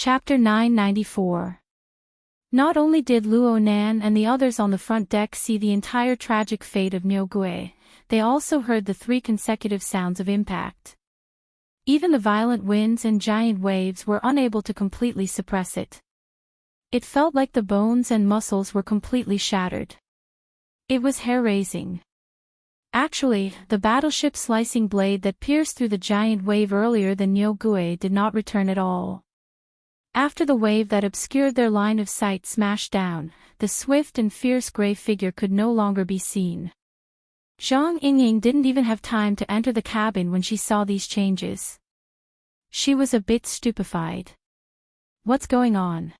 Chapter 994. Not only did Luo Nan and the others on the front deck see the entire tragic fate of Niu Gui, they also heard the 3 consecutive sounds of impact. Even the violent winds and giant waves were unable to completely suppress it. It felt like the bones and muscles were completely shattered. It was hair-raising. Actually, the battleship slicing blade that pierced through the giant wave earlier than Niu Gui did not return at all. After the wave that obscured their line of sight smashed down, the swift and fierce gray figure could no longer be seen. Zhang Yingying didn't even have time to enter the cabin when she saw these changes. She was a bit stupefied. What's going on?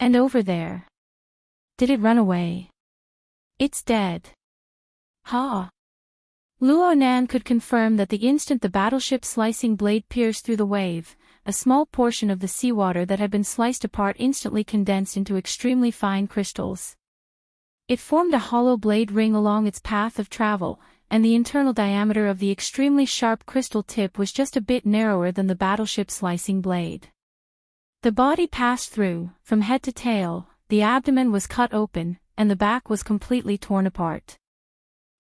And over there? Did it run away? It's dead. Ha! Luo Nan could confirm that the instant the battleship's slicing blade pierced through the wave, a small portion of the seawater that had been sliced apart instantly condensed into extremely fine crystals. It formed a hollow blade ring along its path of travel, and the internal diameter of the extremely sharp crystal tip was just a bit narrower than the battleship's slicing blade. The body passed through, from head to tail, the abdomen was cut open, and the back was completely torn apart.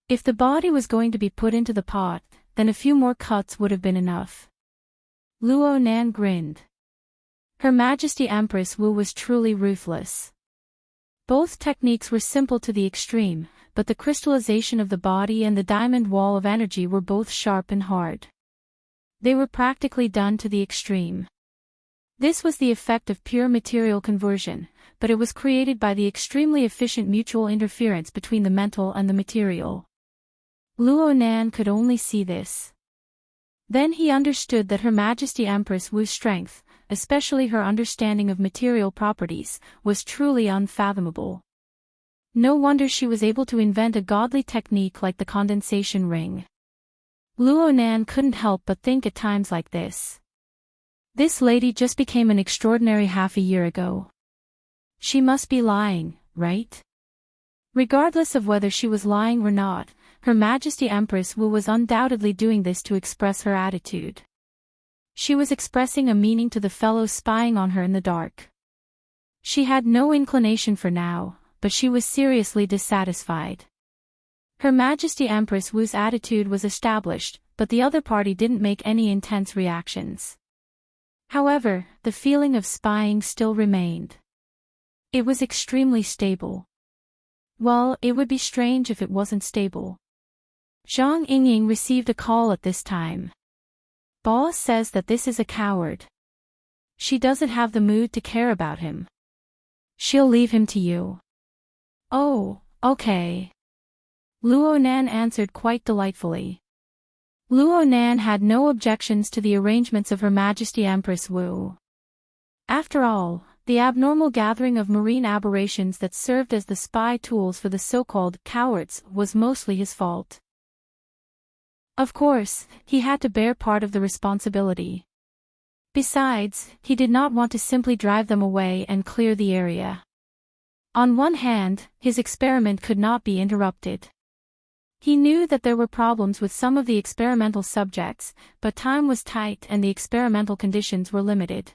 If the body was going to be put into the pot, then a few more cuts would have been enough. Luo Nan grinned. Her Majesty Empress Wu was truly ruthless. Both techniques were simple to the extreme, but the crystallization of the body and the diamond wall of energy were both sharp and hard. They were practically done to the extreme. This was the effect of pure material conversion, but it was created by the extremely efficient mutual interference between the mental and the material. Luo Nan could only see this. Then he understood that Her Majesty Empress Wu's strength, especially her understanding of material properties, was truly unfathomable. No wonder she was able to invent a godly technique like the condensation ring. Luo Nan couldn't help but think at times like this. This lady just became an extraordinary half a year ago. She must be lying, right? Regardless of whether she was lying or not, Her Majesty Empress Wu was undoubtedly doing this to express her attitude. She was expressing a meaning to the fellows spying on her in the dark. She had no inclination for now, but she was seriously dissatisfied. Her Majesty Empress Wu's attitude was established, but the other party didn't make any intense reactions. However, the feeling of spying still remained. It was extremely stable. Well, it would be strange if it wasn't stable. Zhang Yingying received a call at this time. Boss says that this is a coward. She doesn't have the mood to care about him. She'll leave him to you. Oh, okay. Luo Nan answered quite delightfully. Luo Nan had no objections to the arrangements of Her Majesty Empress Wu. After all, the abnormal gathering of marine aberrations that served as the spy tools for the so-called cowards was mostly his fault. Of course, he had to bear part of the responsibility. Besides, he did not want to simply drive them away and clear the area. On one hand, his experiment could not be interrupted. He knew that there were problems with some of the experimental subjects, but time was tight and the experimental conditions were limited.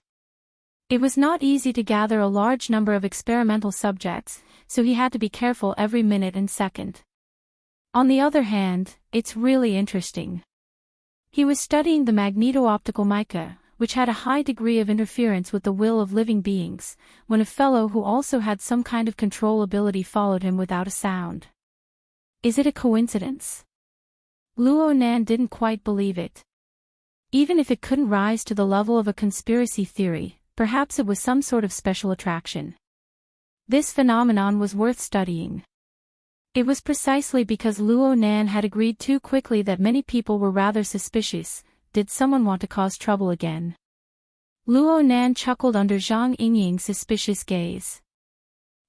It was not easy to gather a large number of experimental subjects, so he had to be careful every minute and second. On the other hand, it's really interesting. He was studying the magneto-optical mica, which had a high degree of interference with the will of living beings, when a fellow who also had some kind of control ability followed him without a sound. Is it a coincidence? Luo Nan didn't quite believe it. Even if it couldn't rise to the level of a conspiracy theory, perhaps it was some sort of special attraction. This phenomenon was worth studying. It was precisely because Luo Nan had agreed too quickly that many people were rather suspicious. Did someone want to cause trouble again? Luo Nan chuckled under Zhang Yingying's suspicious gaze.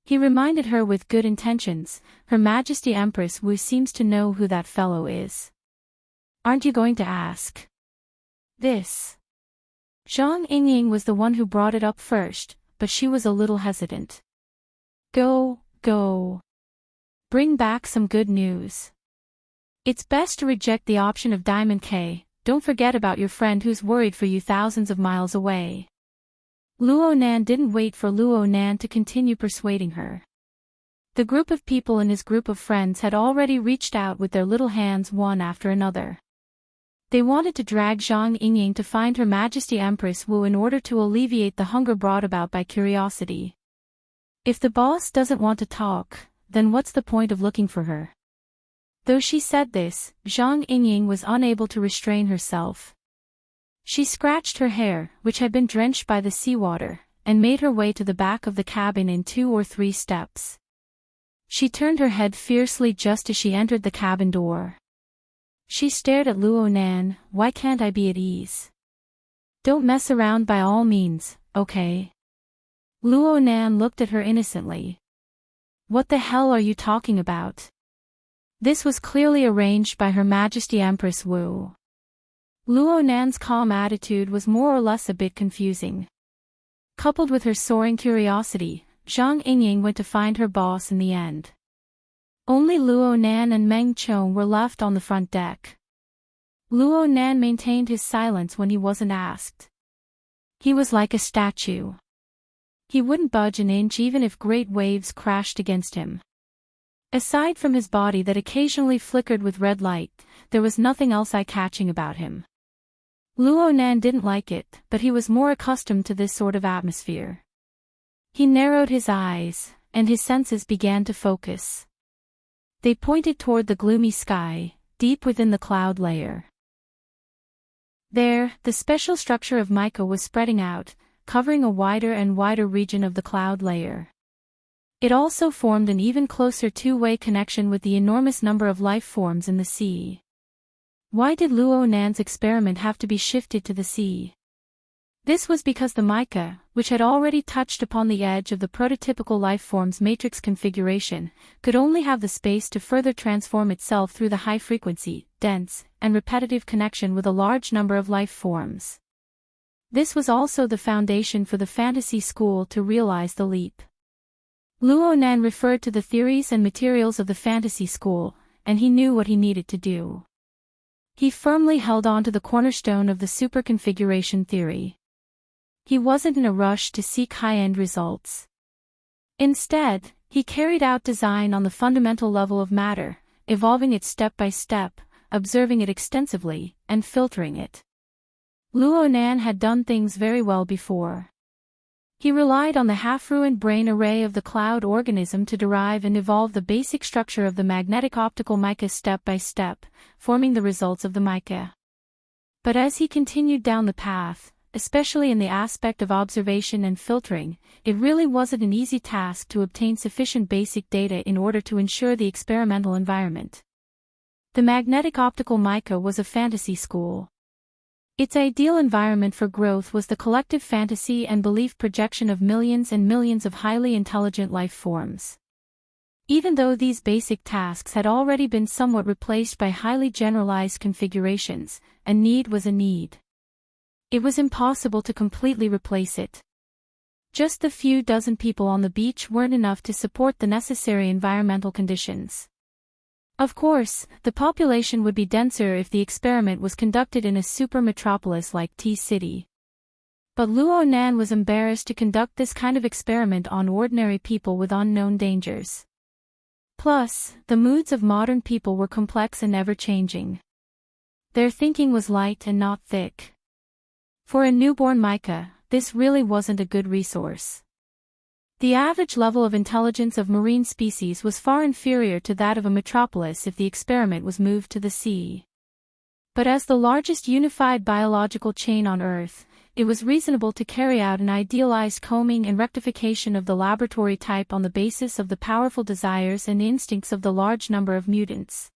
He reminded her with good intentions, Her Majesty Empress Wu seems to know who that fellow is. Aren't you going to ask? This. Zhang Yingying was the one who brought it up first, but she was a little hesitant. Go. Bring back some good news. It's best to reject the option of Diamond K. Don't forget about your friend who's worried for you thousands of miles away. Luo Nan didn't wait for Luo Nan to continue persuading her. The group of people in his group of friends had already reached out with their little hands one after another. They wanted to drag Zhang Yingying to find Her Majesty Empress Wu in order to alleviate the hunger brought about by curiosity. If the boss doesn't want to talk, then what's the point of looking for her? Though she said this, Zhang Yingying was unable to restrain herself. She scratched her hair, which had been drenched by the seawater, and made her way to the back of the cabin in 2 or 3 steps. She turned her head fiercely just as she entered the cabin door. She stared at Luo Nan. Why can't I be at ease? Don't mess around by all means, okay? Luo Nan looked at her innocently. What the hell are you talking about? This was clearly arranged by Her Majesty Empress Wu. Luo Nan's calm attitude was more or less a bit confusing. Coupled with her soaring curiosity, Zhang Yingying went to find her boss in the end. Only Luo Nan and Meng Chong were left on the front deck. Luo Nan maintained his silence when he wasn't asked. He was like a statue. He wouldn't budge an inch even if great waves crashed against him. Aside from his body that occasionally flickered with red light, there was nothing else eye-catching about him. Luo Nan didn't like it, but he was more accustomed to this sort of atmosphere. He narrowed his eyes, and his senses began to focus. They pointed toward the gloomy sky, deep within the cloud layer. There, the special structure of mica was spreading out, covering a wider and wider region of the cloud layer. It also formed an even closer two-way connection with the enormous number of life forms in the sea. Why did Luo Nan's experiment have to be shifted to the sea? This was because the mica, which had already touched upon the edge of the prototypical lifeform's matrix configuration, could only have the space to further transform itself through the high-frequency, dense, and repetitive connection with a large number of life forms. This was also the foundation for the fantasy school to realize the leap. Luo Nan referred to the theories and materials of the fantasy school, and he knew what he needed to do. He firmly held on to the cornerstone of the superconfiguration theory. He wasn't in a rush to seek high-end results. Instead, he carried out design on the fundamental level of matter, evolving it step by step, observing it extensively, and filtering it. Luo Nan had done things very well before. He relied on the half-ruined brain array of the cloud organism to derive and evolve the basic structure of the magnetic optical mica step by step, forming the results of the mica. But as he continued down the path, especially in the aspect of observation and filtering, it really wasn't an easy task to obtain sufficient basic data in order to ensure the experimental environment. The magnetic optical mica was a fantasy school. Its ideal environment for growth was the collective fantasy and belief projection of millions and millions of highly intelligent life forms. Even though these basic tasks had already been somewhat replaced by highly generalized configurations, a need was a need. It was impossible to completely replace it. Just the few dozen people on the beach weren't enough to support the necessary environmental conditions. Of course, the population would be denser if the experiment was conducted in a super metropolis like T-City. But Luo Nan was embarrassed to conduct this kind of experiment on ordinary people with unknown dangers. Plus, the moods of modern people were complex and ever-changing. Their thinking was light and not thick. For a newborn mica, this really wasn't a good resource. The average level of intelligence of marine species was far inferior to that of a metropolis if the experiment was moved to the sea. But as the largest unified biological chain on Earth, it was reasonable to carry out an idealized combing and rectification of the laboratory type on the basis of the powerful desires and instincts of the large number of mutants.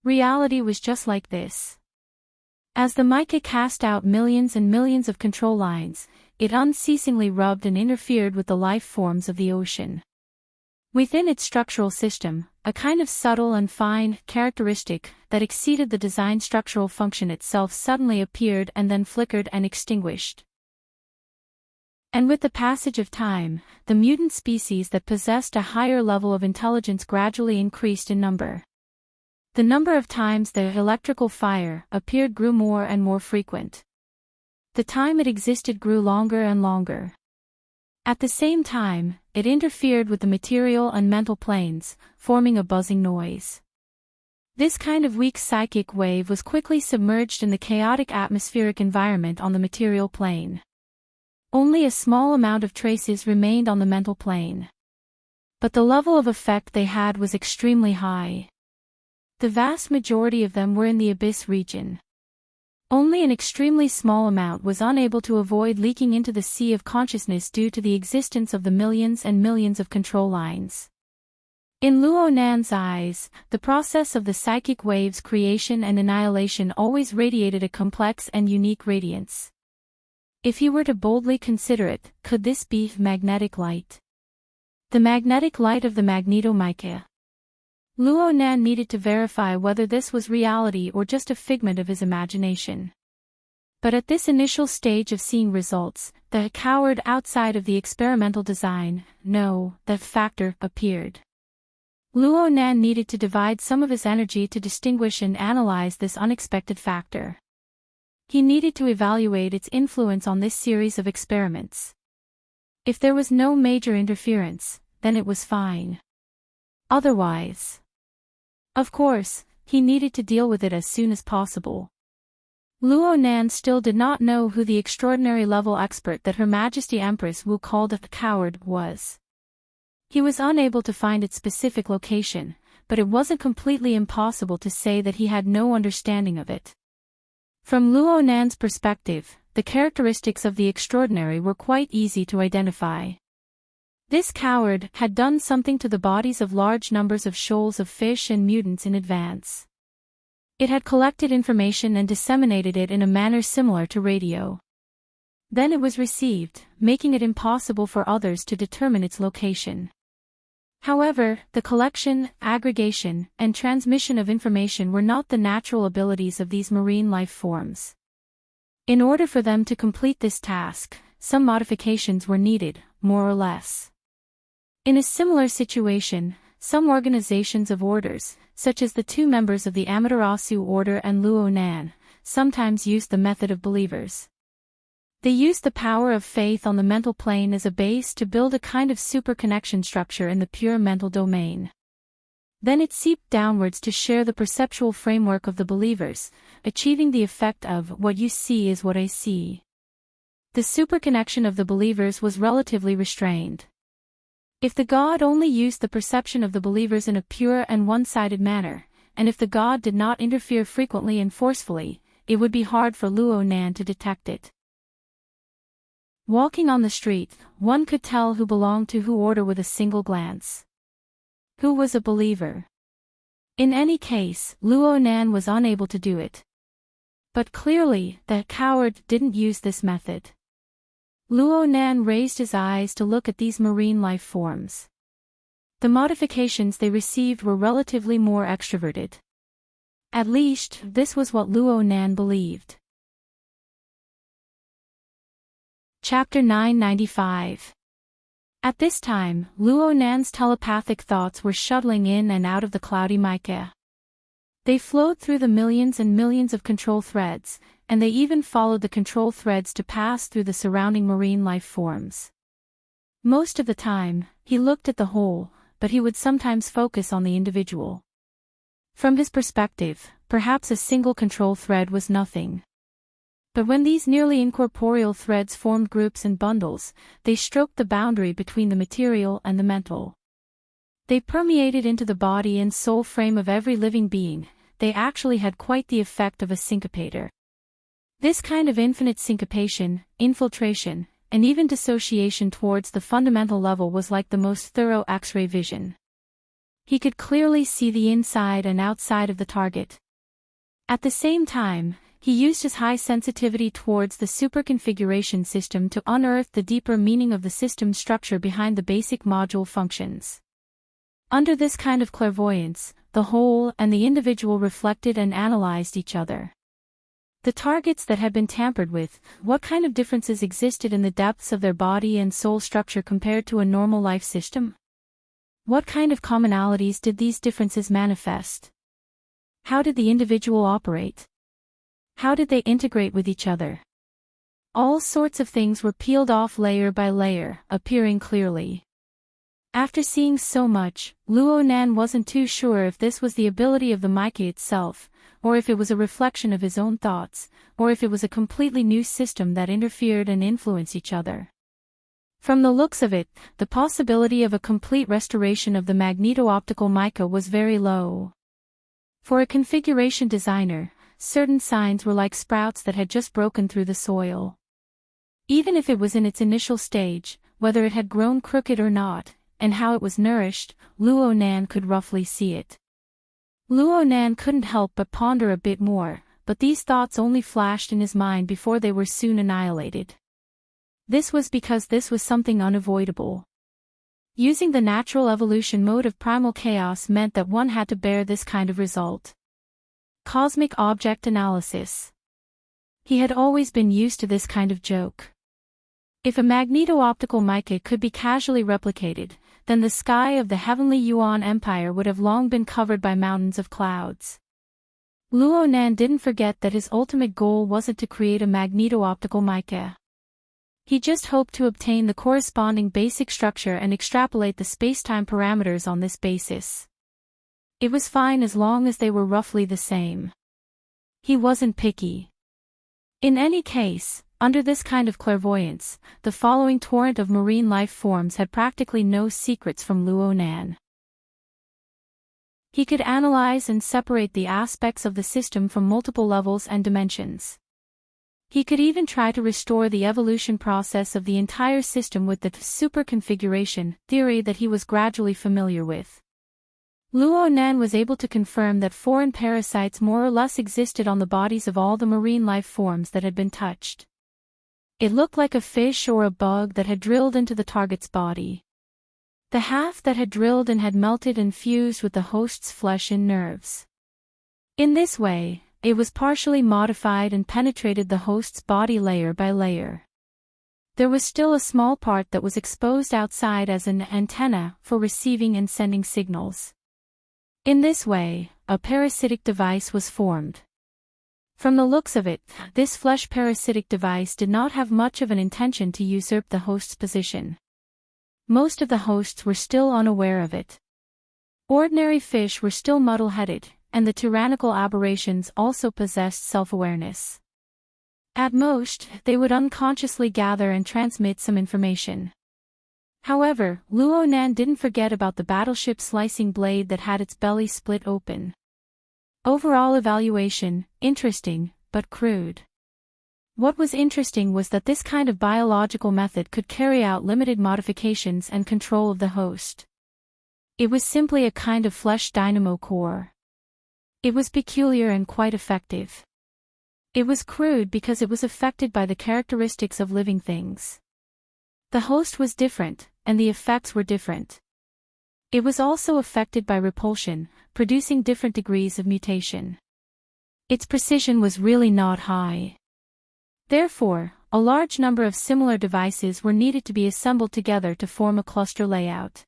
Reality was just like this. As the mica cast out millions and millions of control lines, it unceasingly rubbed and interfered with the life forms of the ocean. Within its structural system, a kind of subtle and fine characteristic that exceeded the design structural function itself suddenly appeared and then flickered and extinguished. And with the passage of time, the mutant species that possessed a higher level of intelligence gradually increased in number. The number of times the electrical fire appeared grew more and more frequent. The time it existed grew longer and longer. At the same time, it interfered with the material and mental planes, forming a buzzing noise. This kind of weak psychic wave was quickly submerged in the chaotic atmospheric environment on the material plane. Only a small amount of traces remained on the mental plane. But the level of effect they had was extremely high. The vast majority of them were in the abyss region. Only an extremely small amount was unable to avoid leaking into the sea of consciousness due to the existence of the millions and millions of control lines. In Luo Nan's eyes, the process of the psychic wave's creation and annihilation always radiated a complex and unique radiance. If he were to boldly consider it, could this be magnetic light? The magnetic light of the magnetomica. Luo Nan needed to verify whether this was reality or just a figment of his imagination. But at this initial stage of seeing results, the coward outside of the experimental design, that factor, appeared. Luo Nan needed to divide some of his energy to distinguish and analyze this unexpected factor. He needed to evaluate its influence on this series of experiments. If there was no major interference, then it was fine. Otherwise, of course, he needed to deal with it as soon as possible. Luo Nan still did not know who the extraordinary level expert that Her Majesty Empress Wu called a coward was. He was unable to find its specific location, but it wasn't completely impossible to say that he had no understanding of it. From Luo Nan's perspective, the characteristics of the extraordinary were quite easy to identify. This coward had done something to the bodies of large numbers of shoals of fish and mutants in advance. It had collected information and disseminated it in a manner similar to radio. Then it was received, making it impossible for others to determine its location. However, the collection, aggregation, and transmission of information were not the natural abilities of these marine life forms. In order for them to complete this task, some modifications were needed, more or less. In a similar situation, some organizations of orders, such as the two members of the Amaterasu Order and Luo Nan, sometimes used the method of believers. They used the power of faith on the mental plane as a base to build a kind of super-connection structure in the pure mental domain. Then it seeped downwards to share the perceptual framework of the believers, achieving the effect of "what you see is what I see." The super-connection of the believers was relatively restrained. If the God only used the perception of the believers in a pure and one-sided manner, and if the God did not interfere frequently and forcefully, it would be hard for Luo Nan to detect it. Walking on the street, one could tell who belonged to who order with a single glance. Who was a believer? In any case, Luo Nan was unable to do it. But clearly, the coward didn't use this method. Luo Nan raised his eyes to look at these marine life forms. The modifications they received were relatively more extroverted. At least, this was what Luo Nan believed. Chapter 995. At this time, Luo Nan's telepathic thoughts were shuttling in and out of the cloudy mica. They flowed through the millions and millions of control threads, and they even followed the control threads to pass through the surrounding marine life forms. Most of the time, he looked at the whole, but he would sometimes focus on the individual. From his perspective, perhaps a single control thread was nothing. But when these nearly incorporeal threads formed groups and bundles, they stroked the boundary between the material and the mental. They permeated into the body and soul frame of every living being. They actually had quite the effect of a syncopator. This kind of infinite syncopation, infiltration, and even dissociation towards the fundamental level was like the most thorough X-ray vision. He could clearly see the inside and outside of the target. At the same time, he used his high sensitivity towards the superconfiguration system to unearth the deeper meaning of the system structure behind the basic module functions. Under this kind of clairvoyance, the whole and the individual reflected and analyzed each other. The targets that had been tampered with, what kind of differences existed in the depths of their body and soul structure compared to a normal life system? What kind of commonalities did these differences manifest? How did the individual operate? How did they integrate with each other? All sorts of things were peeled off layer by layer, appearing clearly. After seeing so much, Luo Nan wasn't too sure if this was the ability of the mica itself, or if it was a reflection of his own thoughts, or if it was a completely new system that interfered and influenced each other. From the looks of it, the possibility of a complete restoration of the magneto-optical mica was very low. For a configuration designer, certain signs were like sprouts that had just broken through the soil. Even if it was in its initial stage, whether it had grown crooked or not, and how it was nourished, Luo Nan could roughly see it. Luo Nan couldn't help but ponder a bit more, but these thoughts only flashed in his mind before they were soon annihilated. This was because this was something unavoidable. Using the natural evolution mode of primal chaos meant that one had to bear this kind of result. Cosmic object analysis. He had always been used to this kind of joke. If a magneto-optical mica could be casually replicated, then the sky of the heavenly Yuan Empire would have long been covered by mountains of clouds. Luo Nan didn't forget that his ultimate goal wasn't to create a magneto-optical mica. He just hoped to obtain the corresponding basic structure and extrapolate the spacetime parameters on this basis. It was fine as long as they were roughly the same. He wasn't picky. In any case, under this kind of clairvoyance, the following torrent of marine life forms had practically no secrets from Luo Nan. He could analyze and separate the aspects of the system from multiple levels and dimensions. He could even try to restore the evolution process of the entire system with the superconfiguration theory that he was gradually familiar with. Luo Nan was able to confirm that foreign parasites more or less existed on the bodies of all the marine life forms that had been touched. It looked like a fish or a bug that had drilled into the target's body. The half that had drilled in had melted and fused with the host's flesh and nerves. In this way, it was partially modified and penetrated the host's body layer by layer. There was still a small part that was exposed outside as an antenna for receiving and sending signals. In this way, a parasitic device was formed. From the looks of it, this flesh parasitic device did not have much of an intention to usurp the host's position. Most of the hosts were still unaware of it. Ordinary fish were still muddle-headed, and the tyrannical aberrations also possessed self-awareness. At most, they would unconsciously gather and transmit some information. However, Luo Nan didn't forget about the battleship slicing blade that had its belly split open. Overall evaluation, interesting, but crude. What was interesting was that this kind of biological method could carry out limited modifications and control of the host. It was simply a kind of flesh dynamo core. It was peculiar and quite effective. It was crude because it was affected by the characteristics of living things. The host was different, and the effects were different. It was also affected by repulsion, producing different degrees of mutation. Its precision was really not high. Therefore, a large number of similar devices were needed to be assembled together to form a cluster layout.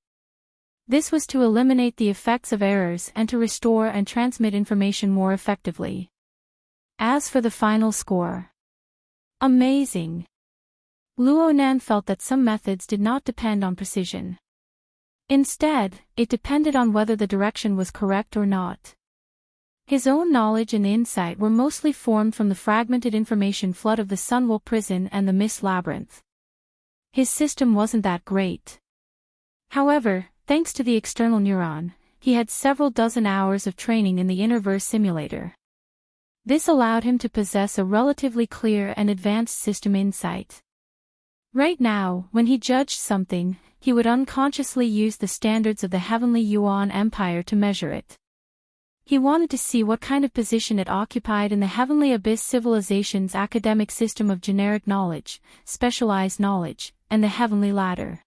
This was to eliminate the effects of errors and to restore and transmit information more effectively. As for the final score, amazing! Luo Nan felt that some methods did not depend on precision. Instead, it depended on whether the direction was correct or not. His own knowledge and insight were mostly formed from the fragmented information flood of the Sunwell prison and the Mist Labyrinth. His system wasn't that great. However, thanks to the external neuron, he had several dozen hours of training in the Innerverse simulator. This allowed him to possess a relatively clear and advanced system insight. Right now, when he judged something, he would unconsciously use the standards of the heavenly Yuan Empire to measure it. He wanted to see what kind of position it occupied in the Heavenly Abyss civilization's academic system of generic knowledge, specialized knowledge, and the heavenly ladder.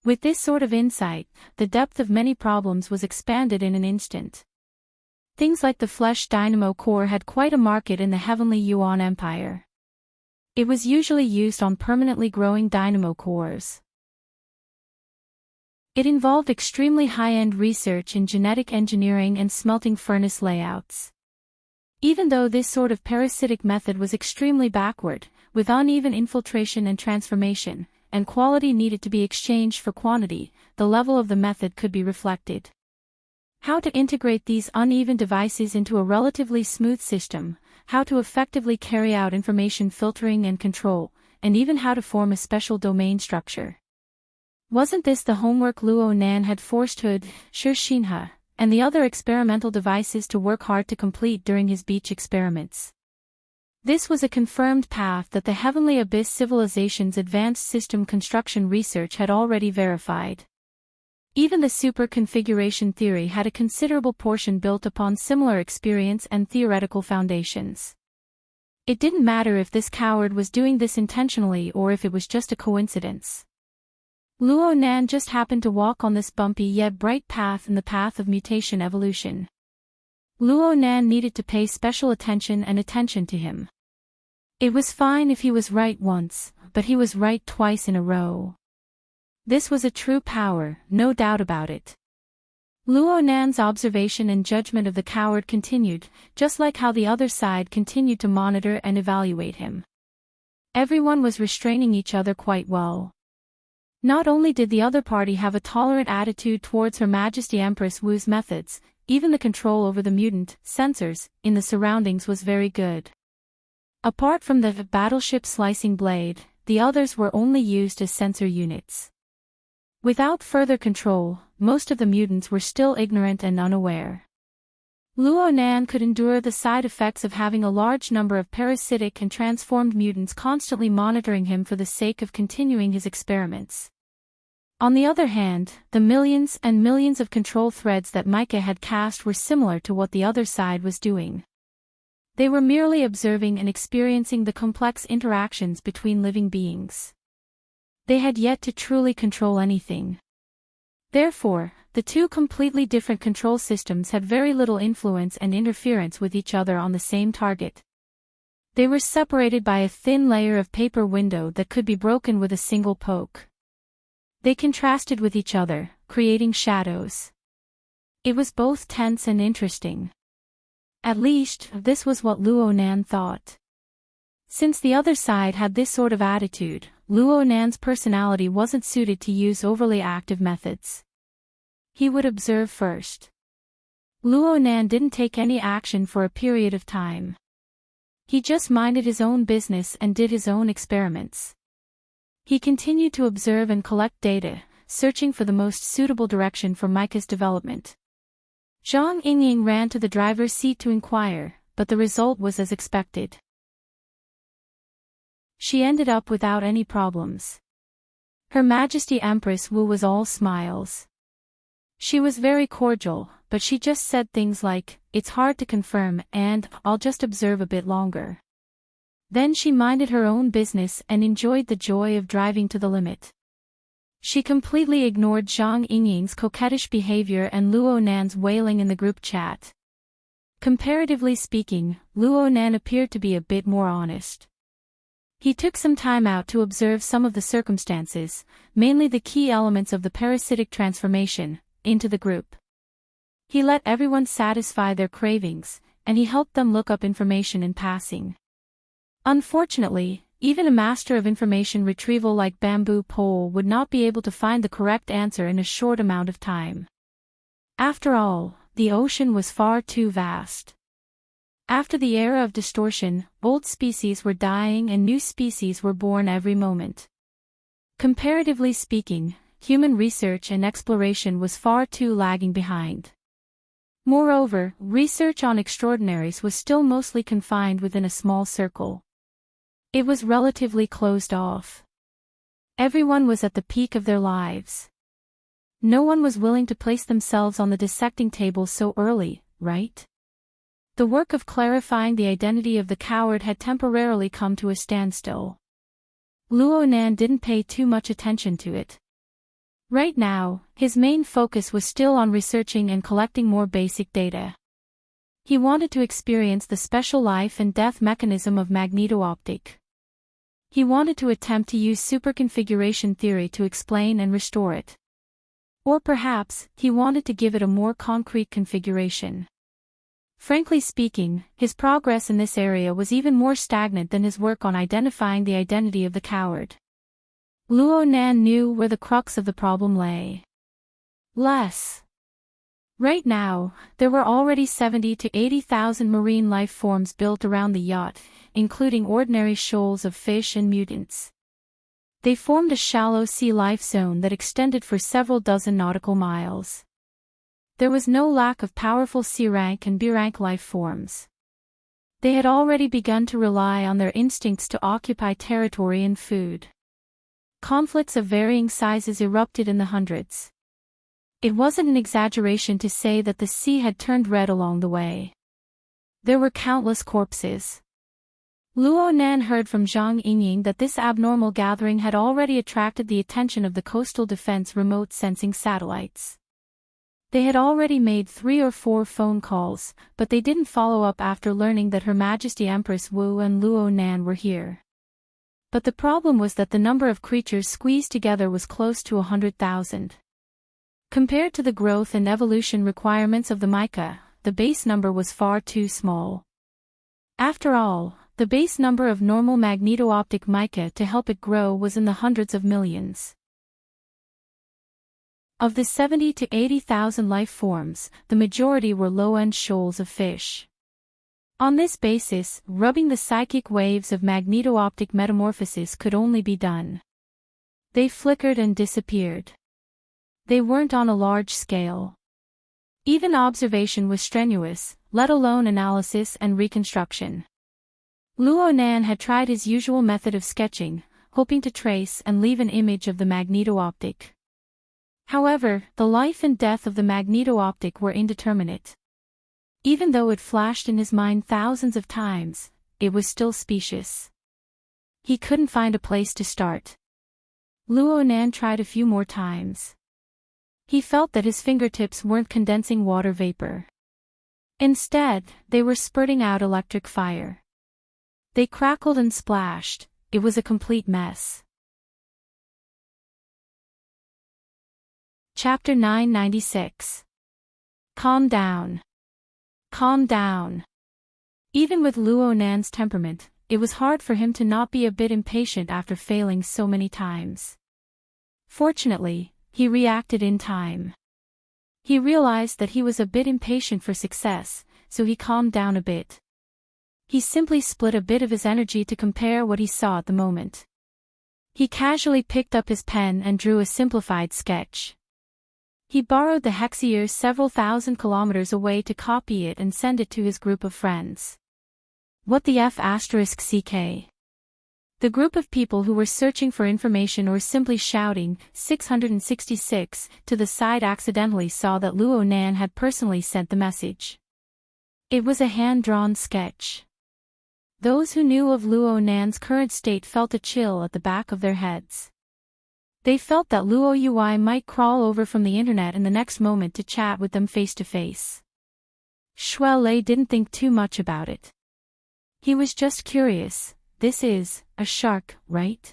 With this sort of insight, the depth of many problems was expanded in an instant. Things like the flesh dynamo core had quite a market in the heavenly Yuan Empire. It was usually used on permanently growing dynamo cores. It involved extremely high-end research in genetic engineering and smelting furnace layouts. Even though this sort of parasitic method was extremely backward, with uneven infiltration and transformation, and quality needed to be exchanged for quantity, the level of the method could be reflected. How to integrate these uneven devices into a relatively smooth system, how to effectively carry out information filtering and control, and even how to form a special domain structure. Wasn't this the homework Luo Nan had forced Hood, Shi Xinhe, and the other experimental devices to work hard to complete during his beach experiments? This was a confirmed path that the Heavenly Abyss civilization's advanced system construction research had already verified. Even the super configuration theory had a considerable portion built upon similar experience and theoretical foundations. It didn't matter if this coward was doing this intentionally or if it was just a coincidence. Luo Nan just happened to walk on this bumpy yet bright path in the path of mutation evolution. Luo Nan needed to pay special attention to him. It was fine if he was right once, but he was right twice in a row. This was a true power, no doubt about it. Luo Nan's observation and judgment of the coward continued, just like how the other side continued to monitor and evaluate him. Everyone was restraining each other quite well. Not only did the other party have a tolerant attitude towards Her Majesty Empress Wu's methods, even the control over the mutant sensors in the surroundings was very good. Apart from the battleship slicing blade, the others were only used as sensor units. Without further control, most of the mutants were still ignorant and unaware. Luo Nan could endure the side effects of having a large number of parasitic and transformed mutants constantly monitoring him for the sake of continuing his experiments. On the other hand, the millions and millions of control threads that Micah had cast were similar to what the other side was doing. They were merely observing and experiencing the complex interactions between living beings. They had yet to truly control anything. Therefore, the two completely different control systems had very little influence and interference with each other on the same target. They were separated by a thin layer of paper window that could be broken with a single poke. They contrasted with each other, creating shadows. It was both tense and interesting. At least, this was what Luo Nan thought. Since the other side had this sort of attitude, Luo Nan's personality wasn't suited to use overly active methods. He would observe first. Luo Nan didn't take any action for a period of time. He just minded his own business and did his own experiments. He continued to observe and collect data, searching for the most suitable direction for Micah's development. Zhang Yingying ran to the driver's seat to inquire, but the result was as expected. She ended up without any problems. Her Majesty Empress Wu was all smiles. She was very cordial, but she just said things like, "It's hard to confirm," and "I'll just observe a bit longer." Then she minded her own business and enjoyed the joy of driving to the limit. She completely ignored Zhang Yingying's coquettish behavior and Luo Nan's wailing in the group chat. Comparatively speaking, Luo Nan appeared to be a bit more honest. He took some time out to observe some of the circumstances, mainly the key elements of the parasitic transformation, into the group. He let everyone satisfy their cravings, and he helped them look up information in passing. Unfortunately, even a master of information retrieval like Bamboo Pole would not be able to find the correct answer in a short amount of time. After all, the ocean was far too vast. After the era of distortion, old species were dying and new species were born every moment. Comparatively speaking, human research and exploration was far too lagging behind. Moreover, research on extraordinaries was still mostly confined within a small circle. It was relatively closed off. Everyone was at the peak of their lives. No one was willing to place themselves on the dissecting table so early, right? The work of clarifying the identity of the coward had temporarily come to a standstill. Luo Nan didn't pay too much attention to it. Right now, his main focus was still on researching and collecting more basic data. He wanted to experience the special life and death mechanism of magneto-optic. He wanted to attempt to use superconfiguration theory to explain and restore it. Or perhaps, he wanted to give it a more concrete configuration. Frankly speaking, his progress in this area was even more stagnant than his work on identifying the identity of the coward. Luo Nan knew where the crux of the problem lay. Right now, there were already 70 to 80,000 marine life forms built around the yacht, including ordinary shoals of fish and mutants. They formed a shallow sea life zone that extended for several dozen nautical miles. There was no lack of powerful C-rank and B-rank life forms. They had already begun to rely on their instincts to occupy territory and food. Conflicts of varying sizes erupted in the hundreds. It wasn't an exaggeration to say that the sea had turned red along the way. There were countless corpses. Luo Nan heard from Zhang Yingying that this abnormal gathering had already attracted the attention of the Coastal Defense remote sensing satellites. They had already made 3 or 4 phone calls, but they didn't follow up after learning that Her Majesty Empress Wu and Luo Nan were here. But the problem was that the number of creatures squeezed together was close to 100,000. Compared to the growth and evolution requirements of the mica, the base number was far too small. After all, the base number of normal magneto-optic mica to help it grow was in the hundreds of millions. Of the 70 to 80,000 life forms, the majority were low-end shoals of fish. On this basis, rubbing the psychic waves of magneto-optic metamorphosis could only be done. They flickered and disappeared. They weren't on a large scale. Even observation was strenuous, let alone analysis and reconstruction. Luo Nan had tried his usual method of sketching, hoping to trace and leave an image of the magneto-optic. However, the life and death of the magneto-optic were indeterminate. Even though it flashed in his mind thousands of times, it was still specious. He couldn't find a place to start. Luo Nan tried a few more times. He felt that his fingertips weren't condensing water vapor. Instead, they were spurting out electric fire. They crackled and splashed. It was a complete mess. Chapter 996. Calm down. Calm down. Even with Luo Nan's temperament, it was hard for him to not be a bit impatient after failing so many times. Fortunately, he reacted in time. He realized that he was a bit impatient for success, so he calmed down a bit. He simply split a bit of his energy to compare what he saw at the moment. He casually picked up his pen and drew a simplified sketch. He borrowed the Hexier several thousand kilometers away to copy it and send it to his group of friends. What the F***CK? The group of people who were searching for information or simply shouting 666 to the side accidentally saw that Luo Nan had personally sent the message. It was a hand-drawn sketch. Those who knew of Luo Nan's current state felt a chill at the back of their heads. They felt that Luo Yui might crawl over from the internet in the next moment to chat with them face to face. Shuai Lei didn't think too much about it. He was just curious. This is a shark, right?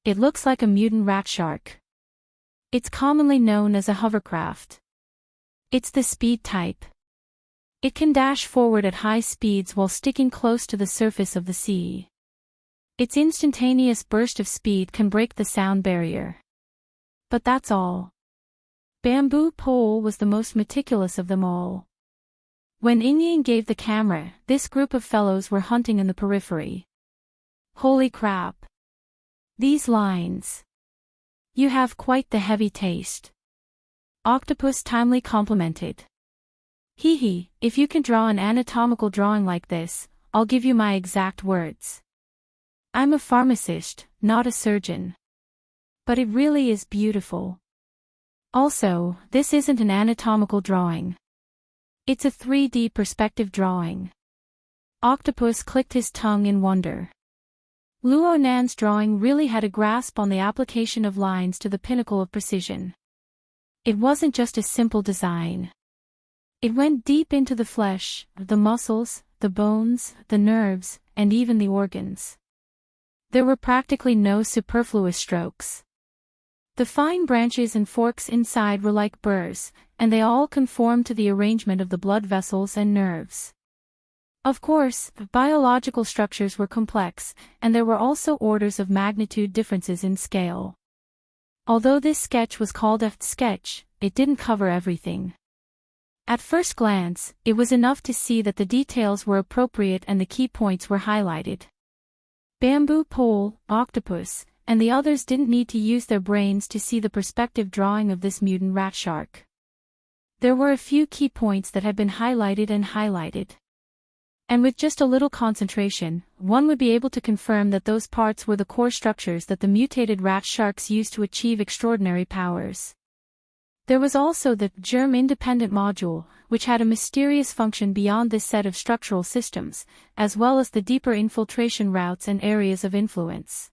It looks like a mutant rat shark. It's commonly known as a hovercraft. It's the speed type. It can dash forward at high speeds while sticking close to the surface of the sea. Its instantaneous burst of speed can break the sound barrier. But that's all. Bamboo Pole was the most meticulous of them all. When Yingying gave the camera, this group of fellows were hunting in the periphery. Holy crap. These lines. You have quite the heavy taste. Octopus timely complimented. Hee, if you can draw an anatomical drawing like this, I'll give you my exact words. I'm a pharmacist, not a surgeon. But it really is beautiful. Also, this isn't an anatomical drawing. It's a 3D perspective drawing. Octopus clicked his tongue in wonder. Luo Nan's drawing really had a grasp on the application of lines to the pinnacle of precision. It wasn't just a simple design. It went deep into the flesh, the muscles, the bones, the nerves, and even the organs. There were practically no superfluous strokes. The fine branches and forks inside were like burrs, and they all conformed to the arrangement of the blood vessels and nerves. Of course, biological structures were complex, and there were also orders of magnitude differences in scale. Although this sketch was called a sketch, it didn't cover everything. At first glance, it was enough to see that the details were appropriate and the key points were highlighted. Bamboo pole, octopus, and the others didn't need to use their brains to see the perspective drawing of this mutant rat shark. There were a few key points that had been highlighted and highlighted. And with just a little concentration, one would be able to confirm that those parts were the core structures that the mutated rat sharks used to achieve extraordinary powers. There was also the germ-independent module, which had a mysterious function beyond this set of structural systems, as well as the deeper infiltration routes and areas of influence.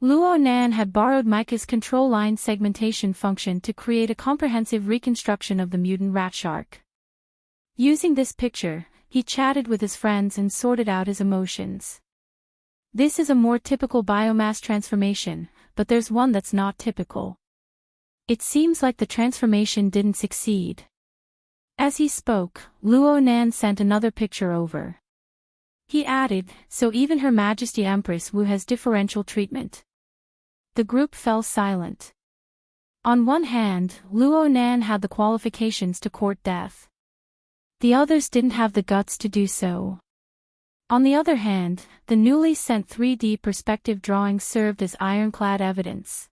Luo Nan had borrowed Micah's control line segmentation function to create a comprehensive reconstruction of the mutant rat shark. Using this picture, he chatted with his friends and sorted out his emotions. This is a more typical biomass transformation, but there's one that's not typical. It seems like the transformation didn't succeed. As he spoke, Luo Nan sent another picture over. He added, "So even Her Majesty Empress Wu has differential treatment." The group fell silent. On one hand, Luo Nan had the qualifications to court death. The others didn't have the guts to do so. On the other hand, the newly sent 3D perspective drawings served as ironclad evidence.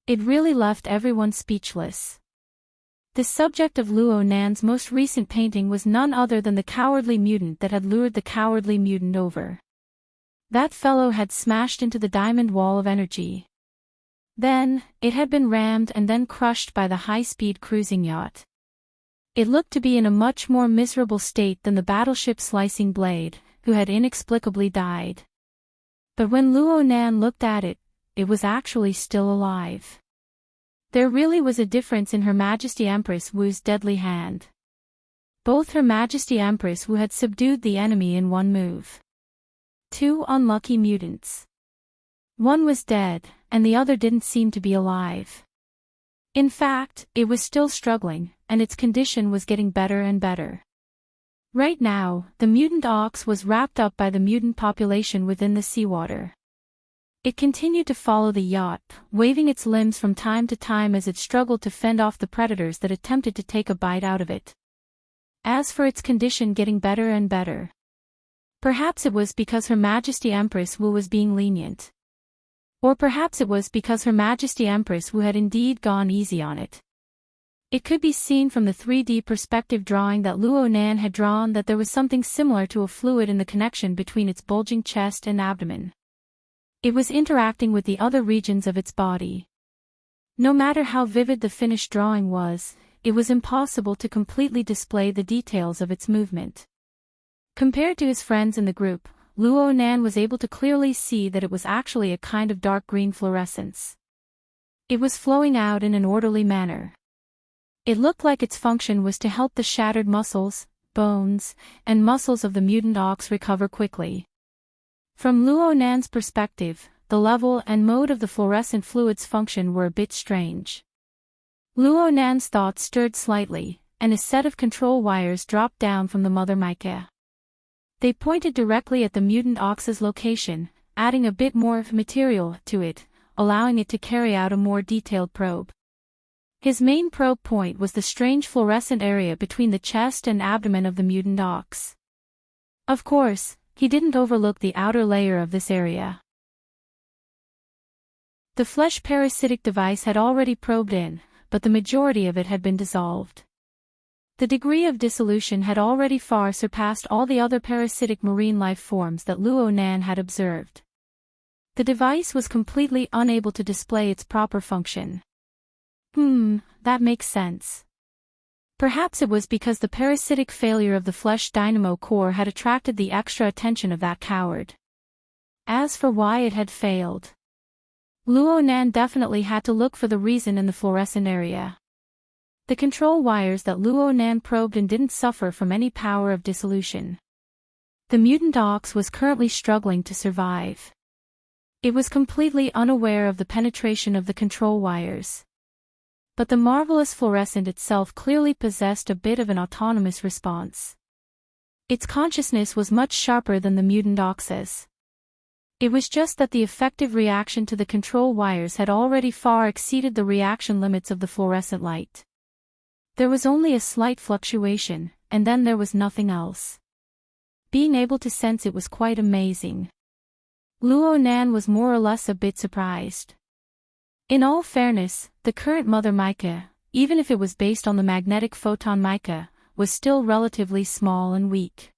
It really left everyone speechless. The subject of Luo Nan's most recent painting was none other than the cowardly mutant that had lured the cowardly mutant over. That fellow had smashed into the diamond wall of energy. Then, it had been rammed and then crushed by the high-speed cruising yacht. It looked to be in a much more miserable state than the battleship Slicing Blade, who had inexplicably died. But when Luo Nan looked at it, it was actually still alive. There really was a difference in Her Majesty Empress Wu's deadly hand. Both Her Majesty Empress Wu had subdued the enemy in one move. Two unlucky mutants. One was dead, and the other didn't seem to be alive. In fact, it was still struggling, and its condition was getting better and better. Right now, the mutant ox was wrapped up by the mutant population within the seawater. It continued to follow the yacht, waving its limbs from time to time as it struggled to fend off the predators that attempted to take a bite out of it. As for its condition getting better and better, perhaps it was because Her Majesty Empress Wu was being lenient. Or perhaps it was because Her Majesty Empress Wu had indeed gone easy on it. It could be seen from the 3D perspective drawing that Luo Nan had drawn that there was something similar to a fluid in the connection between its bulging chest and abdomen. It was interacting with the other regions of its body. No matter how vivid the finished drawing was, it was impossible to completely display the details of its movement. Compared to his friends in the group, Luo Nan was able to clearly see that it was actually a kind of dark green fluorescence. It was flowing out in an orderly manner. It looked like its function was to help the shattered muscles, bones, and muscles of the mutant ox recover quickly. From Luo Nan's perspective, the level and mode of the fluorescent fluid's function were a bit strange. Luo Nan's thoughts stirred slightly, and a set of control wires dropped down from the Mother Mica. They pointed directly at the mutant ox's location, adding a bit more material to it, allowing it to carry out a more detailed probe. His main probe point was the strange fluorescent area between the chest and abdomen of the mutant ox. Of course, he didn't overlook the outer layer of this area. The flesh parasitic device had already probed in, but the majority of it had been dissolved. The degree of dissolution had already far surpassed all the other parasitic marine life forms that Luo Nan had observed. The device was completely unable to display its proper function. That makes sense. Perhaps it was because the parasitic failure of the flesh dynamo core had attracted the extra attention of that coward. As for why it had failed, Luo Nan definitely had to look for the reason in the fluorescent area. The control wires that Luo Nan probed in didn't suffer from any power of dissolution. The mutant ox was currently struggling to survive. It was completely unaware of the penetration of the control wires. But the marvelous fluorescent itself clearly possessed a bit of an autonomous response. Its consciousness was much sharper than the mutant ox's. It was just that the effective reaction to the control wires had already far exceeded the reaction limits of the fluorescent light. There was only a slight fluctuation, and then there was nothing else. Being able to sense it was quite amazing. Luo Nan was more or less a bit surprised. In all fairness, the current mother mica, even if it was based on the magnetic photon mica, was still relatively small and weak.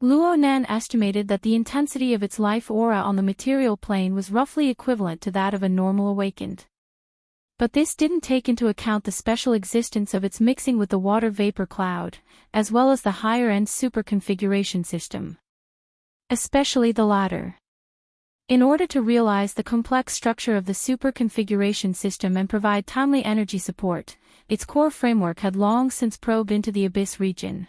Luo Nan estimated that the intensity of its life aura on the material plane was roughly equivalent to that of a normal awakened. But this didn't take into account the special existence of its mixing with the water vapor cloud, as well as the higher-end super configuration system. Especially the latter. In order to realize the complex structure of the super configuration system and provide timely energy support, its core framework had long since probed into the abyss region.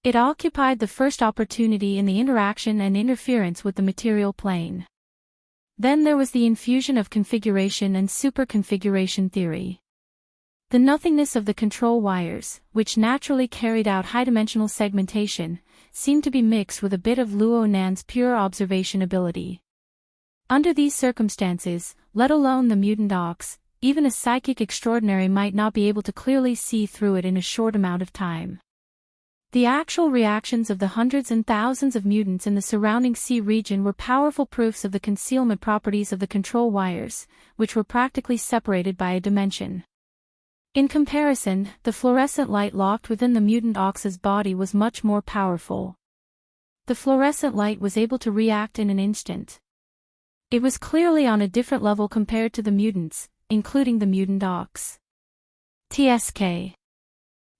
It occupied the first opportunity in the interaction and interference with the material plane. Then there was the infusion of configuration and super configuration theory. The nothingness of the control wires, which naturally carried out high-dimensional segmentation, seemed to be mixed with a bit of Luo Nan's pure observation ability. Under these circumstances, let alone the mutant ox, even a psychic extraordinary might not be able to clearly see through it in a short amount of time. The actual reactions of the hundreds and thousands of mutants in the surrounding sea region were powerful proofs of the concealment properties of the control wires, which were practically separated by a dimension. In comparison, the fluorescent light locked within the mutant ox's body was much more powerful. The fluorescent light was able to react in an instant. It was clearly on a different level compared to the mutants, including the mutant ox. TSK.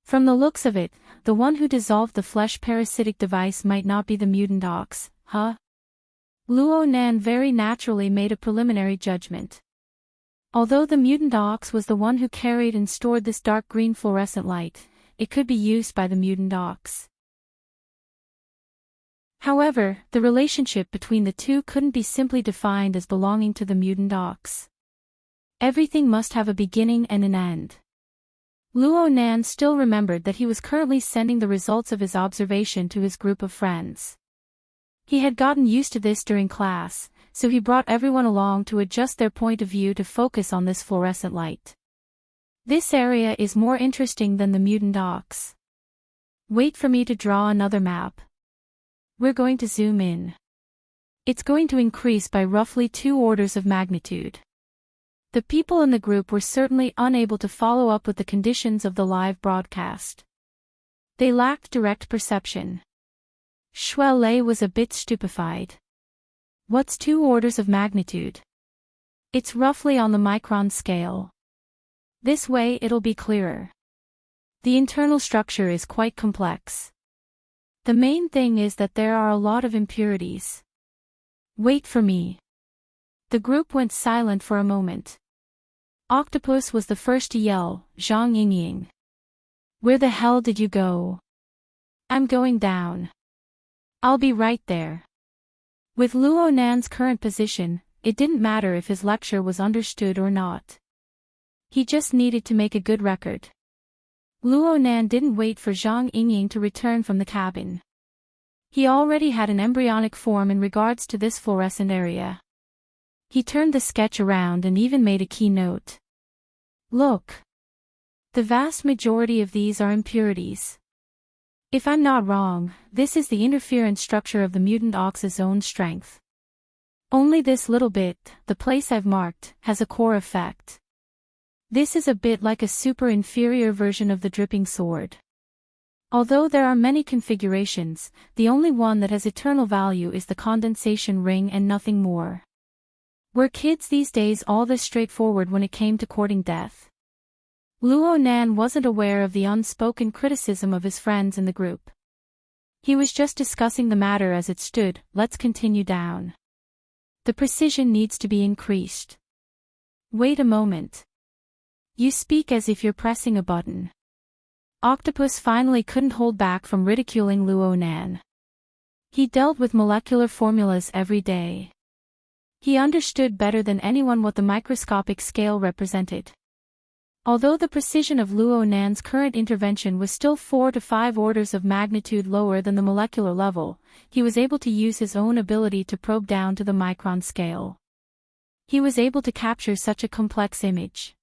From the looks of it, the one who dissolved the flesh parasitic device might not be the mutant ox, huh? Luo Nan very naturally made a preliminary judgment. Although the mutant ox was the one who carried and stored this dark green fluorescent light, it could be used by the mutant ox. However, the relationship between the two couldn't be simply defined as belonging to the mutant ox. Everything must have a beginning and an end. Luo Nan still remembered that he was currently sending the results of his observation to his group of friends. He had gotten used to this during class, so he brought everyone along to adjust their point of view to focus on this fluorescent light. This area is more interesting than the mutant ox. Wait for me to draw another map. We're going to zoom in. It's going to increase by roughly 2 orders of magnitude. The people in the group were certainly unable to follow up with the conditions of the live broadcast. They lacked direct perception. Shuai Lei was a bit stupefied. What's 2 orders of magnitude? It's roughly on the micron scale. This way it'll be clearer. The internal structure is quite complex. The main thing is that there are a lot of impurities. Wait for me. The group went silent for a moment. Octopus was the first to yell, Zhang Yingying. Where the hell did you go? I'm going down. I'll be right there. With Luo Nan's current position, it didn't matter if his lecture was understood or not. He just needed to make a good record. Luo Nan didn't wait for Zhang Yingying to return from the cabin. He already had an embryonic form in regards to this fluorescent area. He turned the sketch around and even made a keynote. Look. The vast majority of these are impurities. If I'm not wrong, this is the interference structure of the mutant ox's own strength. Only this little bit, the place I've marked, has a core effect. This is a bit like a super inferior version of the dripping sword. Although there are many configurations, the only one that has eternal value is the condensation ring and nothing more. Were kids these days all this straightforward when it came to courting death? Luo Nan wasn't aware of the unspoken criticism of his friends in the group. He was just discussing the matter as it stood. Let's continue down. The precision needs to be increased. Wait a moment. You speak as if you're pressing a button. Octopus finally couldn't hold back from ridiculing Luo Nan. He dealt with molecular formulas every day. He understood better than anyone what the microscopic scale represented. Although the precision of Luo Nan's current intervention was still 4 to 5 orders of magnitude lower than the molecular level, he was able to use his own ability to probe down to the micron scale. He was able to capture such a complex image.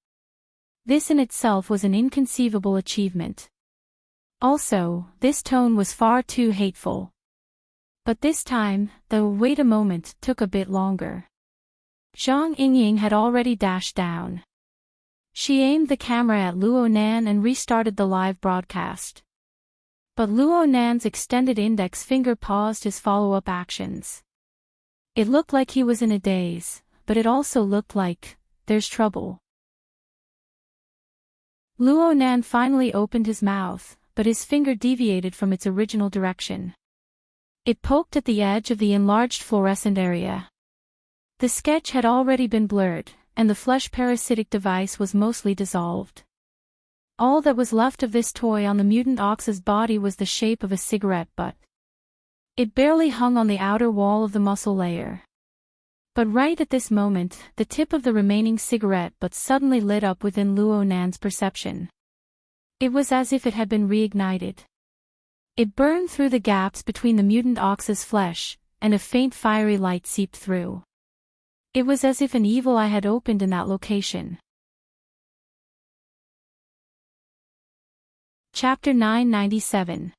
This in itself was an inconceivable achievement. Also, this tone was far too hateful. But this time, the wait a moment took a bit longer. Zhang Yingying had already dashed down. She aimed the camera at Luo Nan and restarted the live broadcast. But Luo Nan's extended index finger paused his follow-up actions. It looked like he was in a daze, but it also looked like, there's trouble. Luo Nan finally opened his mouth, but his finger deviated from its original direction. It poked at the edge of the enlarged fluorescent area. The sketch had already been blurred, and the flesh parasitic device was mostly dissolved. All that was left of this toy on the mutant ox's body was the shape of a cigarette butt. It barely hung on the outer wall of the muscle layer. But right at this moment, the tip of the remaining cigarette butt suddenly lit up within Luo Nan's perception. It was as if it had been reignited. It burned through the gaps between the mutant ox's flesh, and a faint fiery light seeped through. It was as if an evil eye had opened in that location. Chapter 997.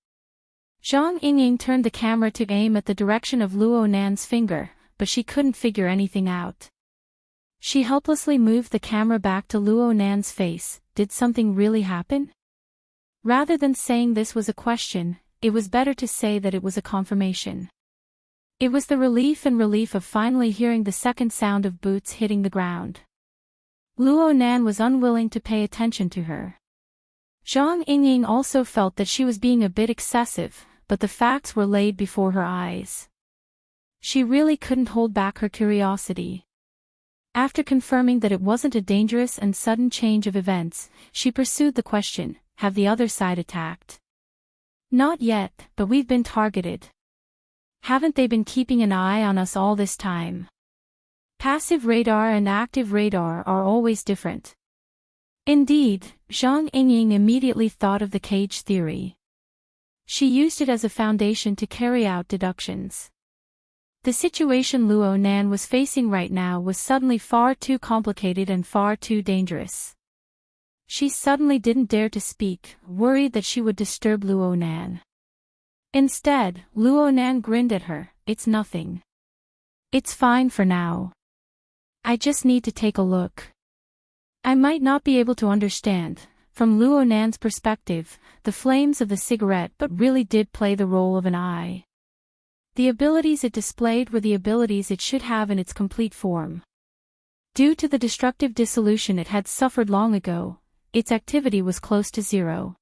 Zhang Yingying turned the camera to aim at the direction of Luo Nan's finger, but she couldn't figure anything out. She helplessly moved the camera back to Luo Nan's face. Did something really happen? Rather than saying this was a question, it was better to say that it was a confirmation. It was the relief of finally hearing the second sound of boots hitting the ground. Luo Nan was unwilling to pay attention to her. Zhang Yingying also felt that she was being a bit excessive, but the facts were laid before her eyes. She really couldn't hold back her curiosity. After confirming that it wasn't a dangerous and sudden change of events, she pursued the question, have the other side attacked? Not yet, but we've been targeted. Haven't they been keeping an eye on us all this time? Passive radar and active radar are always different. Indeed, Zhang Yingying immediately thought of the cage theory. She used it as a foundation to carry out deductions. The situation Luo Nan was facing right now was suddenly far too complicated and far too dangerous. She suddenly didn't dare to speak, worried that she would disturb Luo Nan. Instead, Luo Nan grinned at her, it's nothing. It's fine for now. I just need to take a look. I might not be able to understand. From Luo Nan's perspective, the flames of the cigarette but really did play the role of an eye. The abilities it displayed were the abilities it should have in its complete form. Due to the destructive dissolution it had suffered long ago, its activity was close to zero.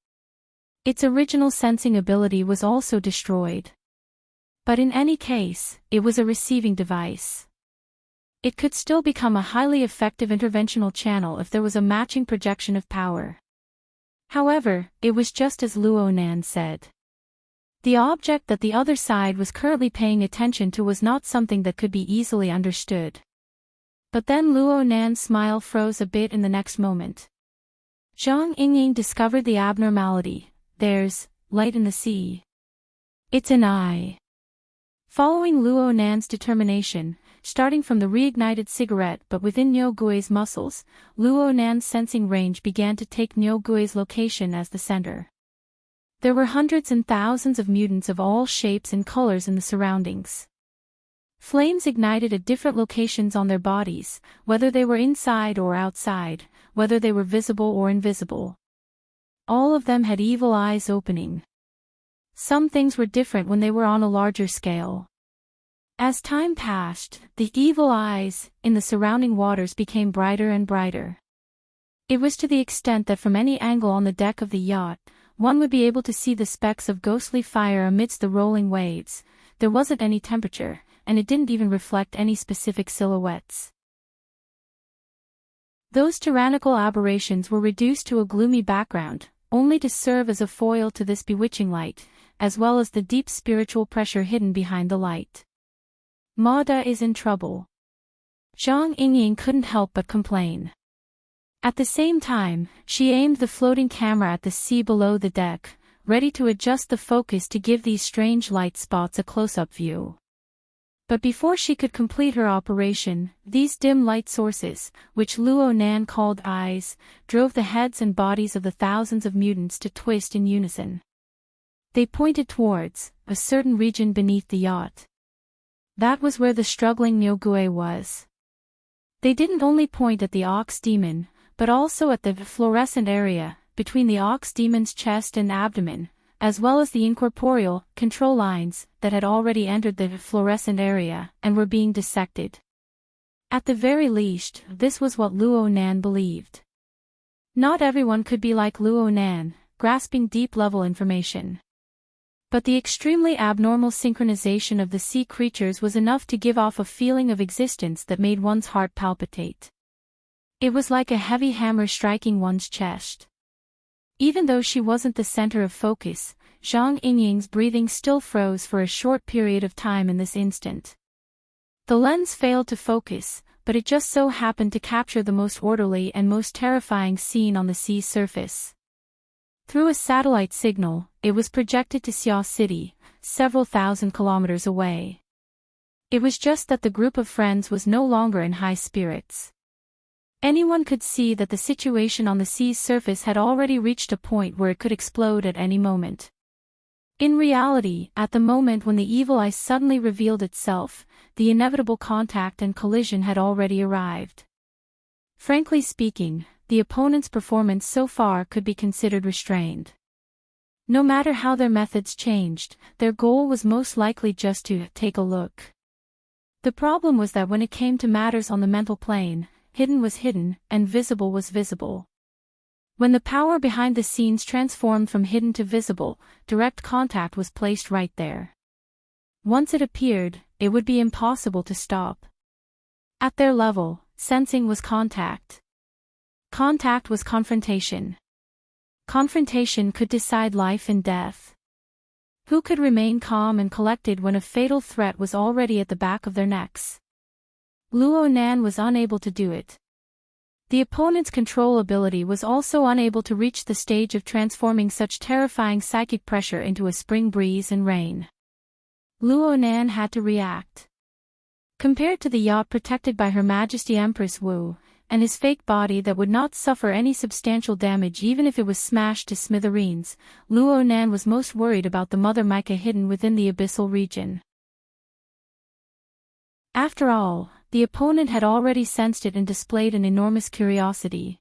Its original sensing ability was also destroyed. But in any case, it was a receiving device. It could still become a highly effective interventional channel if there was a matching projection of power. However, it was just as Luo Nan said. The object that the other side was currently paying attention to was not something that could be easily understood. But then Luo Nan's smile froze a bit in the next moment. Zhang Yingying discovered the abnormality. There's light in the sea. It's an eye. Following Luo Nan's determination, starting from the reignited cigarette but within Niu Gui's muscles, Luo Nan's sensing range began to take Niu Gui's location as the center. There were hundreds and thousands of mutants of all shapes and colors in the surroundings. Flames ignited at different locations on their bodies, whether they were inside or outside, whether they were visible or invisible. All of them had evil eyes opening. Some things were different when they were on a larger scale. As time passed, the evil eyes in the surrounding waters became brighter and brighter. It was to the extent that from any angle on the deck of the yacht, one would be able to see the specks of ghostly fire amidst the rolling waves. There wasn't any temperature, and it didn't even reflect any specific silhouettes. Those tyrannical aberrations were reduced to a gloomy background, only to serve as a foil to this bewitching light, as well as the deep spiritual pressure hidden behind the light. Mada is in trouble. Zhang Yingying couldn't help but complain. At the same time, she aimed the floating camera at the sea below the deck, ready to adjust the focus to give these strange light spots a close-up view. But before she could complete her operation, these dim light sources, which Luo Nan called eyes, drove the heads and bodies of the thousands of mutants to twist in unison. They pointed towards a certain region beneath the yacht. That was where the struggling Nyogue was. They didn't only point at the ox demon, but also at the fluorescent area between the ox demon's chest and abdomen, as well as the incorporeal control lines that had already entered the fluorescent area and were being dissected. At the very least, this was what Luo Nan believed. Not everyone could be like Luo Nan, grasping deep-level information. But the extremely abnormal synchronization of the sea creatures was enough to give off a feeling of existence that made one's heart palpitate. It was like a heavy hammer striking one's chest. Even though she wasn't the center of focus, Zhang Yingying's breathing still froze for a short period of time in this instant. The lens failed to focus, but it just so happened to capture the most orderly and most terrifying scene on the sea's surface. Through a satellite signal, it was projected to Xia City, several thousand kilometers away. It was just that the group of friends was no longer in high spirits. Anyone could see that the situation on the sea's surface had already reached a point where it could explode at any moment. In reality, at the moment when the evil eye suddenly revealed itself, the inevitable contact and collision had already arrived. Frankly speaking, the opponent's performance so far could be considered restrained. No matter how their methods changed, their goal was most likely just to take a look. The problem was that when it came to matters on the mental plane, hidden was hidden, and visible was visible. When the power behind the scenes transformed from hidden to visible, direct contact was placed right there. Once it appeared, it would be impossible to stop. At their level, sensing was contact. Contact was confrontation. Confrontation could decide life and death. Who could remain calm and collected when a fatal threat was already at the back of their necks? Luo Nan was unable to do it. The opponent's control ability was also unable to reach the stage of transforming such terrifying psychic pressure into a spring breeze and rain. Luo Nan had to react. Compared to the yacht protected by Her Majesty Empress Wu, and his fake body that would not suffer any substantial damage even if it was smashed to smithereens, Luo Nan was most worried about the Mother Mica hidden within the abyssal region. After all, the opponent had already sensed it and displayed an enormous curiosity.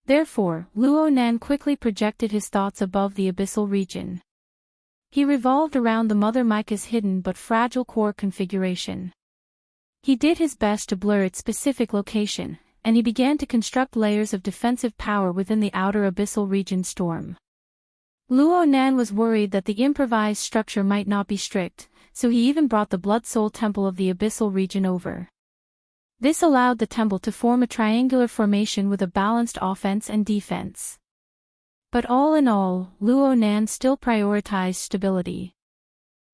Therefore, Luo Nan quickly projected his thoughts above the abyssal region. He revolved around the Mother Mica's hidden but fragile core configuration. He did his best to blur its specific location, and he began to construct layers of defensive power within the outer abyssal region storm. Luo Nan was worried that the improvised structure might not be strict, so he even brought the Blood Soul Temple of the abyssal region over. This allowed the temple to form a triangular formation with a balanced offense and defense. But all in all, Luo Nan still prioritized stability.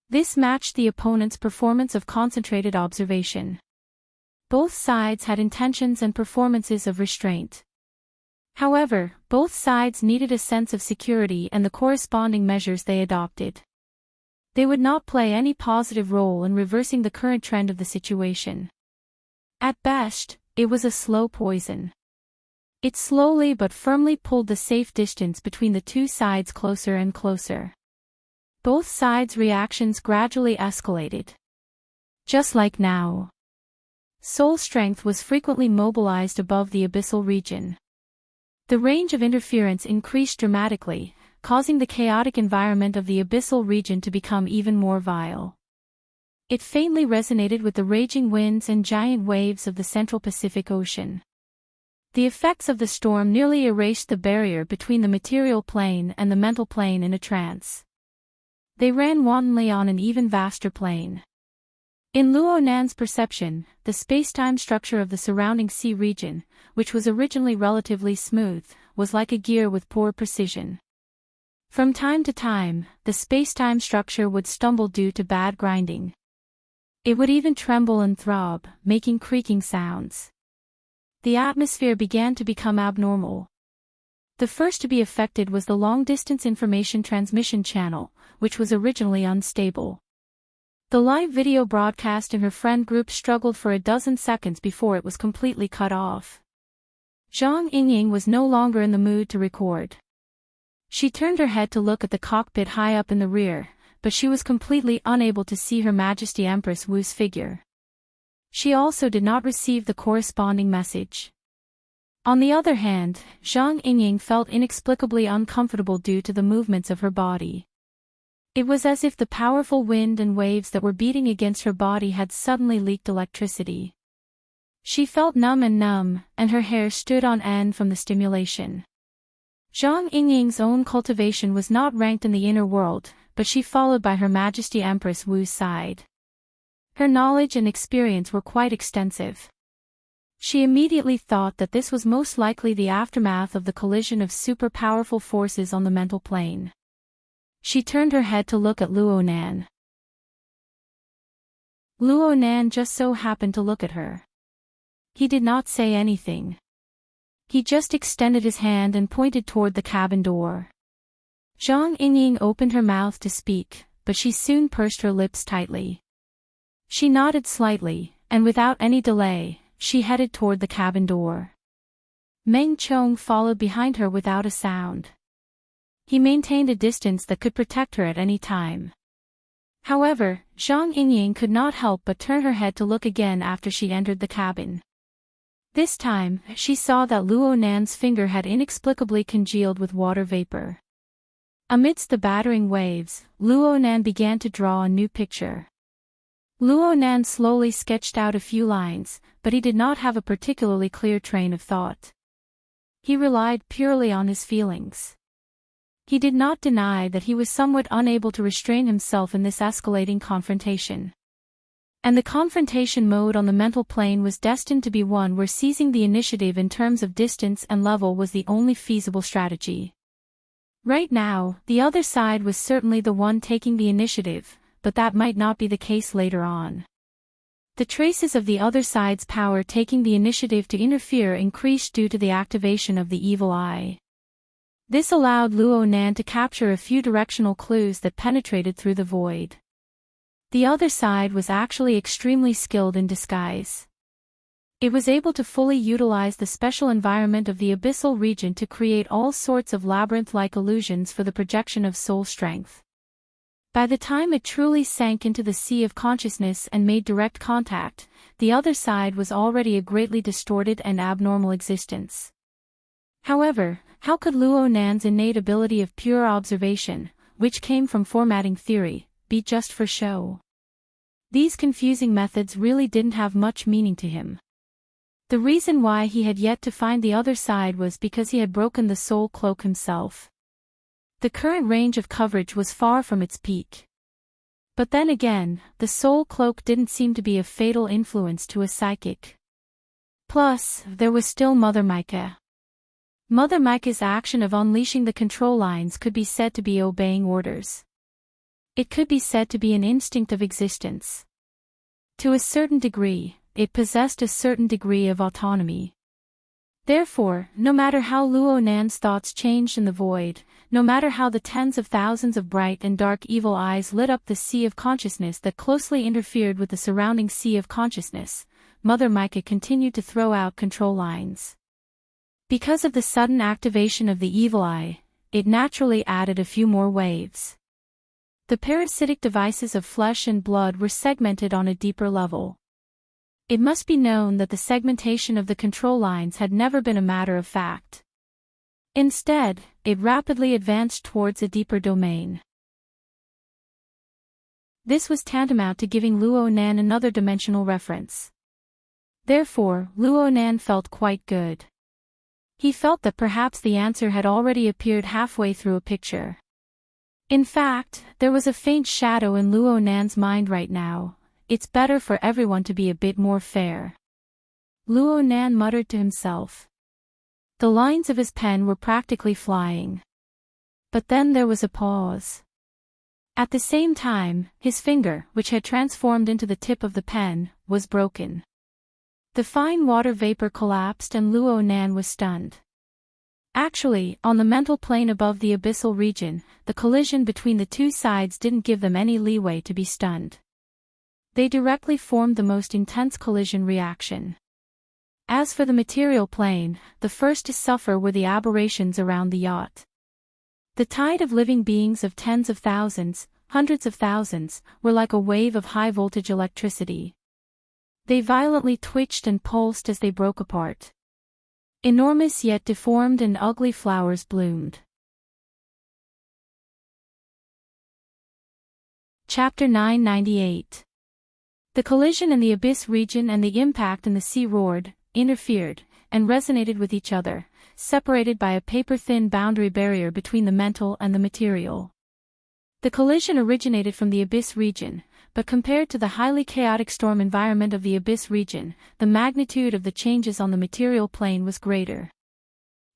This matched the opponent's performance of concentrated observation. Both sides had intentions and performances of restraint. However, both sides needed a sense of security and the corresponding measures they adopted. They would not play any positive role in reversing the current trend of the situation. At best, it was a slow poison. It slowly but firmly pulled the safe distance between the two sides closer and closer. Both sides' reactions gradually escalated. Just like now. Soul strength was frequently mobilized above the abyssal region. The range of interference increased dramatically, causing the chaotic environment of the abyssal region to become even more vile. It faintly resonated with the raging winds and giant waves of the Central Pacific Ocean. The effects of the storm nearly erased the barrier between the material plane and the mental plane in a trance. They ran wantonly on an even vaster plane. In Luo Nan's perception, the space-time structure of the surrounding sea region, which was originally relatively smooth, was like a gear with poor precision. From time to time, the space-time structure would stumble due to bad grinding. It would even tremble and throb, making creaking sounds. the atmosphere began to become abnormal. The first to be affected was the long-distance information transmission channel, which was originally unstable. The live video broadcast in her friend group struggled for a dozen seconds before it was completely cut off. Zhang Yingying was no longer in the mood to record. She turned her head to look at the cockpit high up in the rear, but she was completely unable to see Her Majesty Empress Wu's figure. She also did not receive the corresponding message. On the other hand, Zhang Yingying felt inexplicably uncomfortable due to the movements of her body. It was as if the powerful wind and waves that were beating against her body had suddenly leaked electricity. She felt numb, and her hair stood on end from the stimulation. Zhang Yingying's own cultivation was not ranked in the inner world, but she followed by Her Majesty Empress Wu's side. Her knowledge and experience were quite extensive. She immediately thought that this was most likely the aftermath of the collision of super-powerful forces on the mental plane. She turned her head to look at Luo Nan. Luo Nan just so happened to look at her. He did not say anything. He just extended his hand and pointed toward the cabin door. Zhang Yingying opened her mouth to speak, but she soon pursed her lips tightly. She nodded slightly, and without any delay, she headed toward the cabin door. Meng Chong followed behind her without a sound. He maintained a distance that could protect her at any time. However, Zhang Yingying could not help but turn her head to look again after she entered the cabin. This time, she saw that Luo Nan's finger had inexplicably congealed with water vapor. Amidst the battering waves, Luo Nan began to draw a new picture. Luo Nan slowly sketched out a few lines, but he did not have a particularly clear train of thought. He relied purely on his feelings. He did not deny that he was somewhat unable to restrain himself in this escalating confrontation. And the confrontation mode on the mental plane was destined to be one where seizing the initiative in terms of distance and level was the only feasible strategy. Right now, the other side was certainly the one taking the initiative, but that might not be the case later on. The traces of the other side's power taking the initiative to interfere increased due to the activation of the evil eye. This allowed Luo Nan to capture a few directional clues that penetrated through the void. The other side was actually extremely skilled in disguise. It was able to fully utilize the special environment of the abyssal region to create all sorts of labyrinth-like illusions for the projection of soul strength. By the time it truly sank into the sea of consciousness and made direct contact, the other side was already a greatly distorted and abnormal existence. However, how could Luo Nan's innate ability of pure observation, which came from formatting theory, be just for show? These confusing methods really didn't have much meaning to him. The reason why he had yet to find the other side was because he had broken the soul cloak himself. The current range of coverage was far from its peak. But then again, the soul cloak didn't seem to be a fatal influence to a psychic. Plus, there was still Mother Micah. Mother Micah's action of unleashing the control lines could be said to be obeying orders. It could be said to be an instinct of existence. To a certain degree, it possessed a certain degree of autonomy. Therefore, no matter how Luo Nan's thoughts changed in the void, no matter how the tens of thousands of bright and dark evil eyes lit up the sea of consciousness that closely interfered with the surrounding sea of consciousness, Mother Micah continued to throw out control lines. Because of the sudden activation of the evil eye, it naturally added a few more waves. The parasitic devices of flesh and blood were segmented on a deeper level. It must be known that the segmentation of the control lines had never been a matter of fact. Instead, it rapidly advanced towards a deeper domain. This was tantamount to giving Luo Nan another dimensional reference. Therefore, Luo Nan felt quite good. He felt that perhaps the answer had already appeared halfway through a picture. In fact, there was a faint shadow in Luo Nan's mind right now. It's better for everyone to be a bit more fair. Luo Nan muttered to himself. The lines of his pen were practically flying. But then there was a pause. At the same time, his finger, which had transformed into the tip of the pen, was broken. The fine water vapor collapsed and Luo Nan was stunned. Actually, on the mental plane above the abyssal region, the collision between the two sides didn't give them any leeway to be stunned. They directly formed the most intense collision reaction. As for the material plane, the first to suffer were the aberrations around the yacht. The tide of living beings of tens of thousands, hundreds of thousands, were like a wave of high-voltage electricity. They violently twitched and pulsed as they broke apart. Enormous yet deformed and ugly flowers bloomed. Chapter 998. The collision in the abyss region and the impact in the sea roared, interfered, and resonated with each other, separated by a paper-thin boundary barrier between the mental and the material. The collision originated from the abyss region, but compared to the highly chaotic storm environment of the abyss region, the magnitude of the changes on the material plane was greater.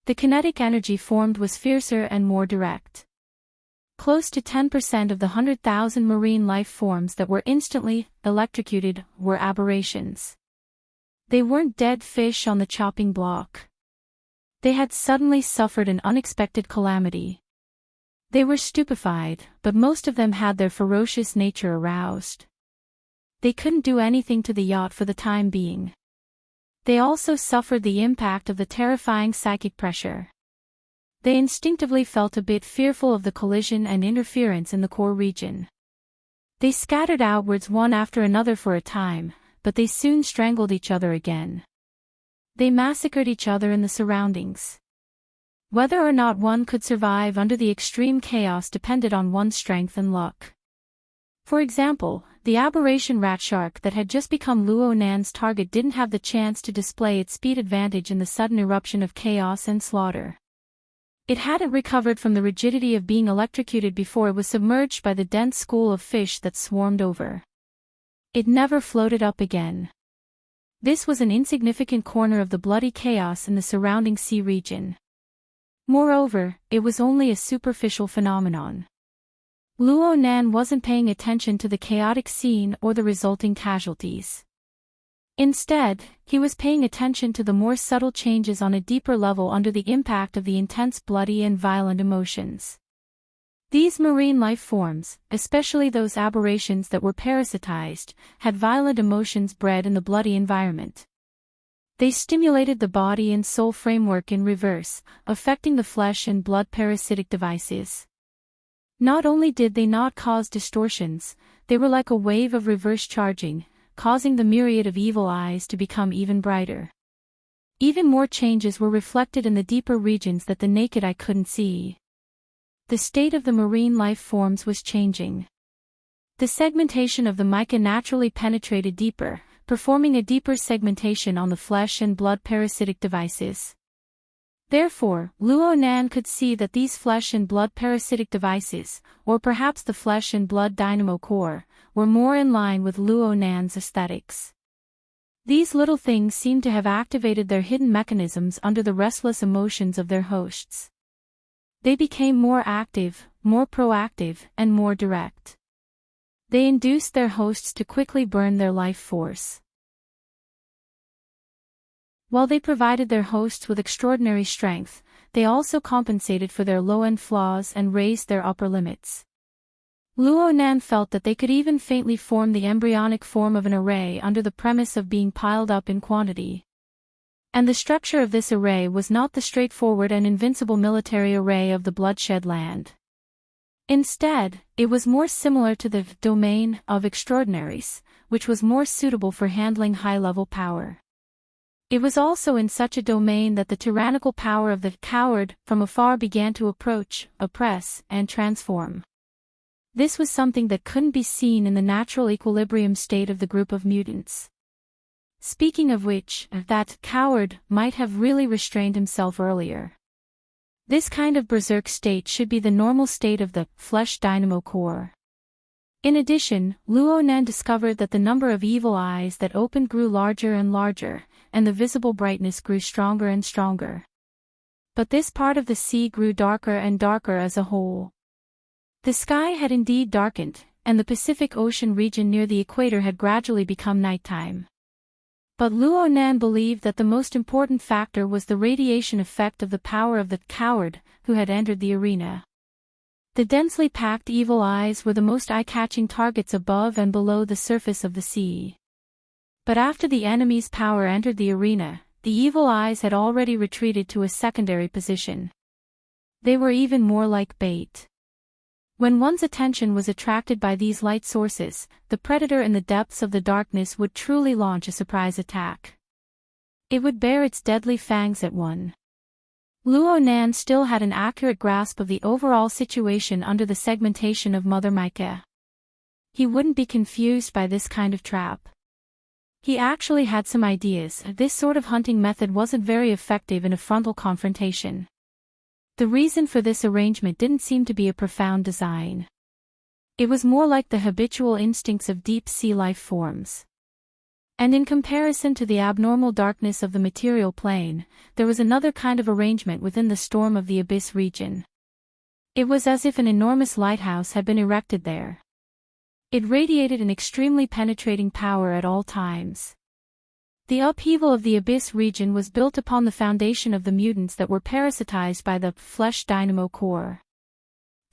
The kinetic energy formed was fiercer and more direct. Close to 10% of the 100,000 marine life forms that were instantly electrocuted were aberrations. They weren't dead fish on the chopping block. They had suddenly suffered an unexpected calamity. They were stupefied, but most of them had their ferocious nature aroused. They couldn't do anything to the yacht for the time being. They also suffered the impact of the terrifying psychic pressure. They instinctively felt a bit fearful of the collision and interference in the core region. They scattered outwards one after another for a time, but they soon strangled each other again. They massacred each other in the surroundings. Whether or not one could survive under the extreme chaos depended on one's strength and luck. For example, the aberration rat shark that had just become Luo Nan's target didn't have the chance to display its speed advantage in the sudden eruption of chaos and slaughter. It hadn't recovered from the rigidity of being electrocuted before it was submerged by the dense school of fish that swarmed over. It never floated up again. This was an insignificant corner of the bloody chaos in the surrounding sea region. Moreover, it was only a superficial phenomenon. Luo Nan wasn't paying attention to the chaotic scene or the resulting casualties. Instead, he was paying attention to the more subtle changes on a deeper level under the impact of the intense bloody and violent emotions. These marine life forms, especially those aberrations that were parasitized, had violent emotions bred in the bloody environment. They stimulated the body and soul framework in reverse, affecting the flesh and blood parasitic devices. Not only did they not cause distortions, they were like a wave of reverse charging, causing the myriad of evil eyes to become even brighter. Even more changes were reflected in the deeper regions that the naked eye couldn't see. The state of the marine life forms was changing. The segmentation of the mica naturally penetrated deeper, performing a deeper segmentation on the flesh and blood parasitic devices. Therefore, Luo Nan could see that these flesh and blood parasitic devices, or perhaps the flesh and blood dynamo core, were more in line with Luo Nan's aesthetics. These little things seemed to have activated their hidden mechanisms under the restless emotions of their hosts. They became more active, more proactive, and more direct. They induced their hosts to quickly burn their life force. While they provided their hosts with extraordinary strength, they also compensated for their low-end flaws and raised their upper limits. Luo Nan felt that they could even faintly form the embryonic form of an array under the premise of being piled up in quantity. And the structure of this array was not the straightforward and invincible military array of the bloodshed land. Instead, it was more similar to the domain of extraordinaries, which was more suitable for handling high-level power. It was also in such a domain that the tyrannical power of the coward from afar began to approach, oppress, and transform. This was something that couldn't be seen in the natural equilibrium state of the group of mutants. Speaking of which, that coward might have really restrained himself earlier. This kind of berserk state should be the normal state of the flesh dynamo core. In addition, Luo Nan discovered that the number of evil eyes that opened grew larger and larger, and the visible brightness grew stronger and stronger. But this part of the sea grew darker and darker as a whole. The sky had indeed darkened, and the Pacific Ocean region near the equator had gradually become nighttime. But Luo Nan believed that the most important factor was the radiation effect of the power of the coward who had entered the arena. The densely packed evil eyes were the most eye-catching targets above and below the surface of the sea. But after the enemy's power entered the arena, the evil eyes had already retreated to a secondary position. They were even more like bait. When one's attention was attracted by these light sources, the predator in the depths of the darkness would truly launch a surprise attack. It would bare its deadly fangs at one. Luo Nan still had an accurate grasp of the overall situation under the segmentation of Mother Micah. He wouldn't be confused by this kind of trap. He actually had some ideas. This sort of hunting method wasn't very effective in a frontal confrontation. The reason for this arrangement didn't seem to be a profound design. It was more like the habitual instincts of deep-sea life forms. And in comparison to the abnormal darkness of the material plane, there was another kind of arrangement within the storm of the abyss region. It was as if an enormous lighthouse had been erected there. It radiated an extremely penetrating power at all times. The upheaval of the abyss region was built upon the foundation of the mutants that were parasitized by the flesh dynamo core.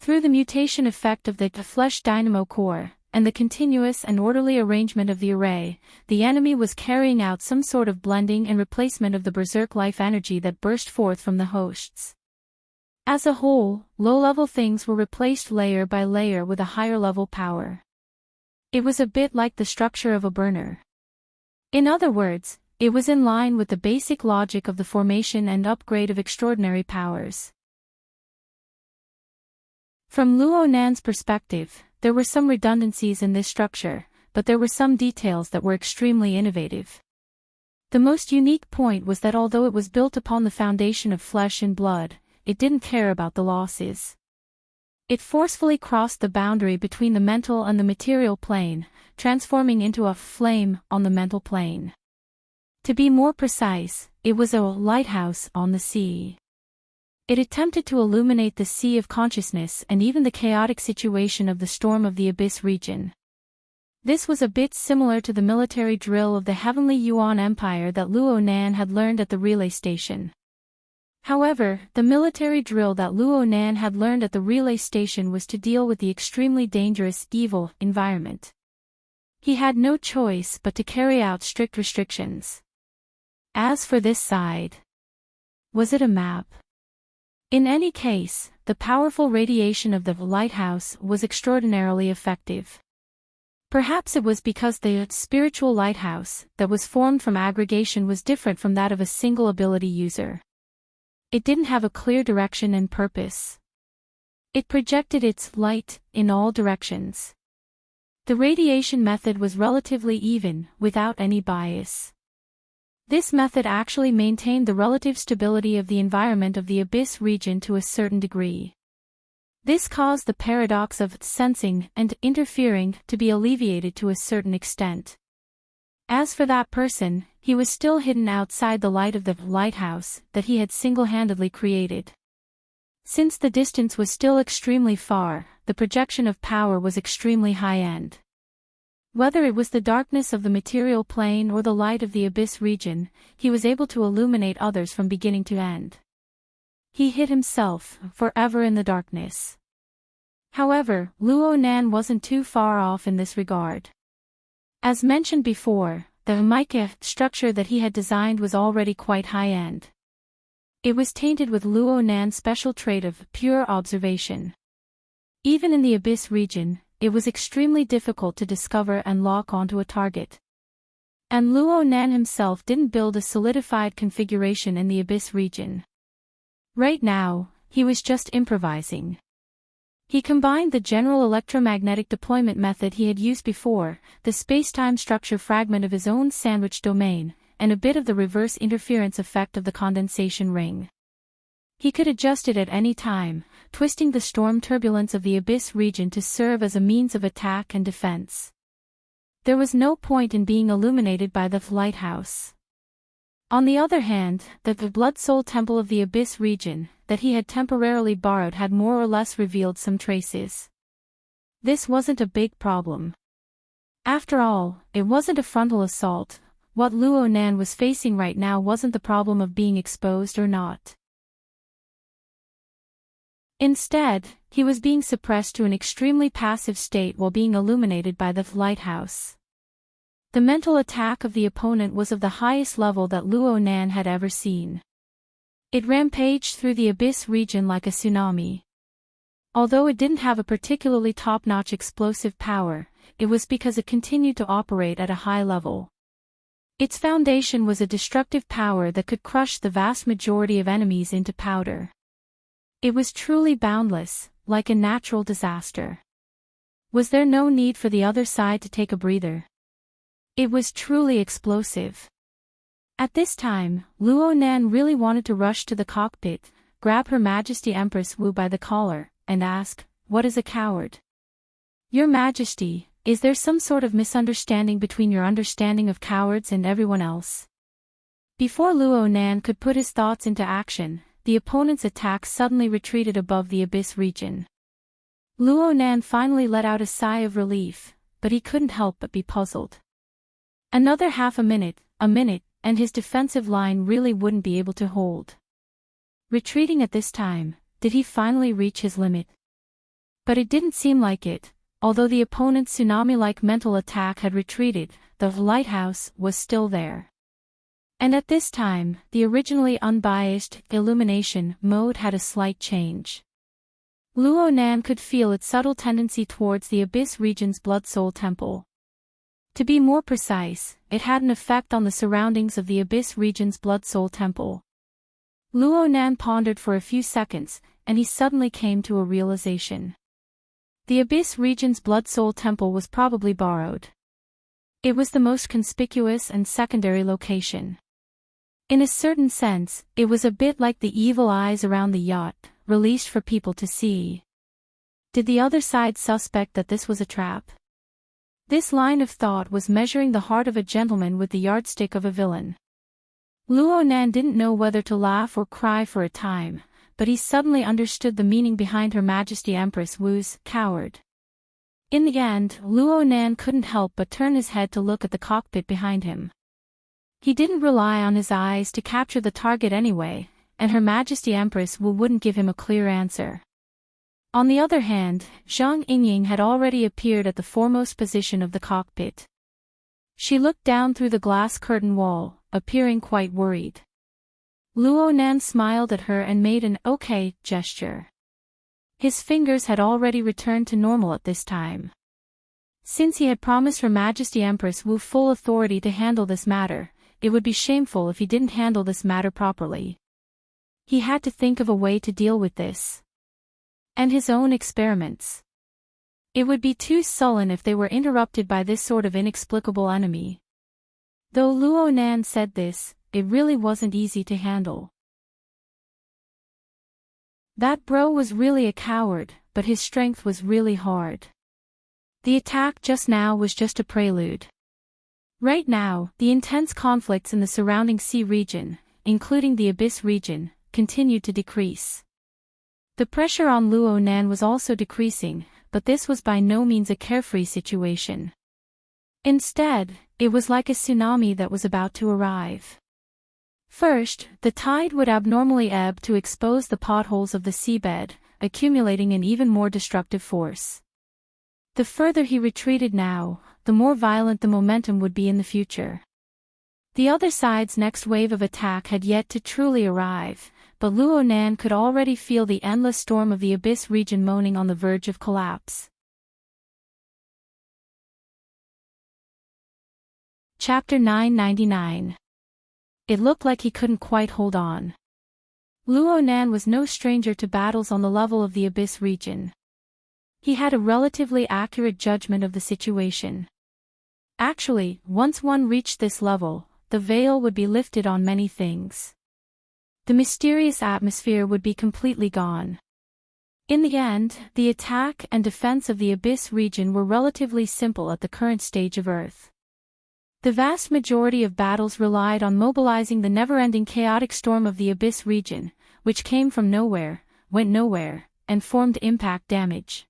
Through the mutation effect of the flesh dynamo core, and the continuous and orderly arrangement of the array, the enemy was carrying out some sort of blending and replacement of the berserk life energy that burst forth from the hosts. As a whole, low-level things were replaced layer by layer with a higher-level power. It was a bit like the structure of a burner. In other words, it was in line with the basic logic of the formation and upgrade of extraordinary powers. From Luo Nan's perspective, there were some redundancies in this structure, but there were some details that were extremely innovative. The most unique point was that although it was built upon the foundation of flesh and blood, it didn't care about the losses. It forcefully crossed the boundary between the mental and the material plane, transforming into a flame on the mental plane. To be more precise, it was a lighthouse on the sea. It attempted to illuminate the sea of consciousness and even the chaotic situation of the storm of the abyss region. This was a bit similar to the military drill of the Heavenly Yuan Empire that Luo Nan had learned at the relay station. However, the military drill that Luo Nan had learned at the relay station was to deal with the extremely dangerous, evil environment. He had no choice but to carry out strict restrictions. As for this side, was it a map? In any case, the powerful radiation of the lighthouse was extraordinarily effective. Perhaps it was because the spiritual lighthouse that was formed from aggregation was different from that of a single ability user. It didn't have a clear direction and purpose. It projected its light in all directions. The radiation method was relatively even, without any bias. This method actually maintained the relative stability of the environment of the abyss region to a certain degree. This caused the paradox of sensing and interfering to be alleviated to a certain extent. As for that person, he was still hidden outside the light of the lighthouse that he had single-handedly created. Since the distance was still extremely far, the projection of power was extremely high-end. Whether it was the darkness of the material plane or the light of the abyss region, he was able to illuminate others from beginning to end. He hid himself forever in the darkness. However, Luo Nan wasn't too far off in this regard. As mentioned before, the mica structure that he had designed was already quite high-end. It was tainted with Luo Nan's special trait of pure observation. Even in the abyss region, it was extremely difficult to discover and lock onto a target. And Luo Nan himself didn't build a solidified configuration in the abyss region. Right now, he was just improvising. He combined the general electromagnetic deployment method he had used before, the spacetime structure fragment of his own sandwich domain, and a bit of the reverse interference effect of the condensation ring. He could adjust it at any time, twisting the storm turbulence of the abyss region to serve as a means of attack and defense. There was no point in being illuminated by the lighthouse. On the other hand, the Blood Soul Temple of the Abyss region, that he had temporarily borrowed had more or less revealed some traces. This wasn't a big problem. After all, it wasn't a frontal assault, What Luo Nan was facing right now wasn't the problem of being exposed or not. Instead, he was being suppressed to an extremely passive state while being illuminated by the lighthouse. The mental attack of the opponent was of the highest level that Luo Nan had ever seen. It rampaged through the abyss region like a tsunami. Although it didn't have a particularly top-notch explosive power, it was because it continued to operate at a high level. Its foundation was a destructive power that could crush the vast majority of enemies into powder. It was truly boundless, like a natural disaster. Was there no need for the other side to take a breather? It was truly explosive. At this time, Luo Nan really wanted to rush to the cockpit, grab Her Majesty Empress Wu by the collar, and ask, "What is a coward?" "Your Majesty, is there some sort of misunderstanding between your understanding of cowards and everyone else?" Before Luo Nan could put his thoughts into action, the opponent's attack suddenly retreated above the abyss region. Luo Nan finally let out a sigh of relief, but he couldn't help but be puzzled. Another half a minute, and his defensive line really wouldn't be able to hold. Retreating at this time, did he finally reach his limit? But it didn't seem like it. Although the opponent's tsunami-like mental attack had retreated, the lighthouse was still there. And at this time, the originally unbiased illumination mode had a slight change. Luo Nan could feel its subtle tendency towards the abyss region's blood-soul temple. To be more precise, it had an effect on the surroundings of the abyss region's blood-soul temple. Luo Nan pondered for a few seconds, and he suddenly came to a realization. The abyss region's blood-soul temple was probably borrowed. It was the most conspicuous and secondary location. In a certain sense, it was a bit like the evil eyes around the yacht, released for people to see. Did the other side suspect that this was a trap? This line of thought was measuring the heart of a gentleman with the yardstick of a villain. Luo Nan didn't know whether to laugh or cry for a time, but he suddenly understood the meaning behind Her Majesty Empress Wu's coward. In the end, Luo Nan couldn't help but turn his head to look at the cockpit behind him. He didn't rely on his eyes to capture the target anyway, and Her Majesty Empress Wu wouldn't give him a clear answer. On the other hand, Zhang Yingying had already appeared at the foremost position of the cockpit. She looked down through the glass curtain wall, appearing quite worried. Luo Nan smiled at her and made an "okay" gesture. His fingers had already returned to normal at this time. Since he had promised Her Majesty Empress Wu full authority to handle this matter, it would be shameful if he didn't handle this matter properly. He had to think of a way to deal with this. And his own experiments. It would be too sullen if they were interrupted by this sort of inexplicable enemy. Though Luo Nan said this, it really wasn't easy to handle. That bro was really a coward, but his strength was really hard. The attack just now was just a prelude. Right now, the intense conflicts in the surrounding sea region, including the abyss region, continued to decrease. The pressure on Luo Nan was also decreasing, but this was by no means a carefree situation. Instead, it was like a tsunami that was about to arrive. First, the tide would abnormally ebb to expose the potholes of the seabed, accumulating an even more destructive force. The further he retreated now, the more violent the momentum would be in the future. The other side's next wave of attack had yet to truly arrive, but Luo Nan could already feel the endless storm of the abyss region moaning on the verge of collapse. Chapter 999. It looked like he couldn't quite hold on. Luo Nan was no stranger to battles on the level of the abyss region. He had a relatively accurate judgment of the situation. Actually, once one reached this level, the veil would be lifted on many things. The mysterious atmosphere would be completely gone. In the end, the attack and defense of the abyss region were relatively simple at the current stage of Earth. The vast majority of battles relied on mobilizing the never-ending chaotic storm of the abyss region, which came from nowhere, went nowhere, and formed impact damage.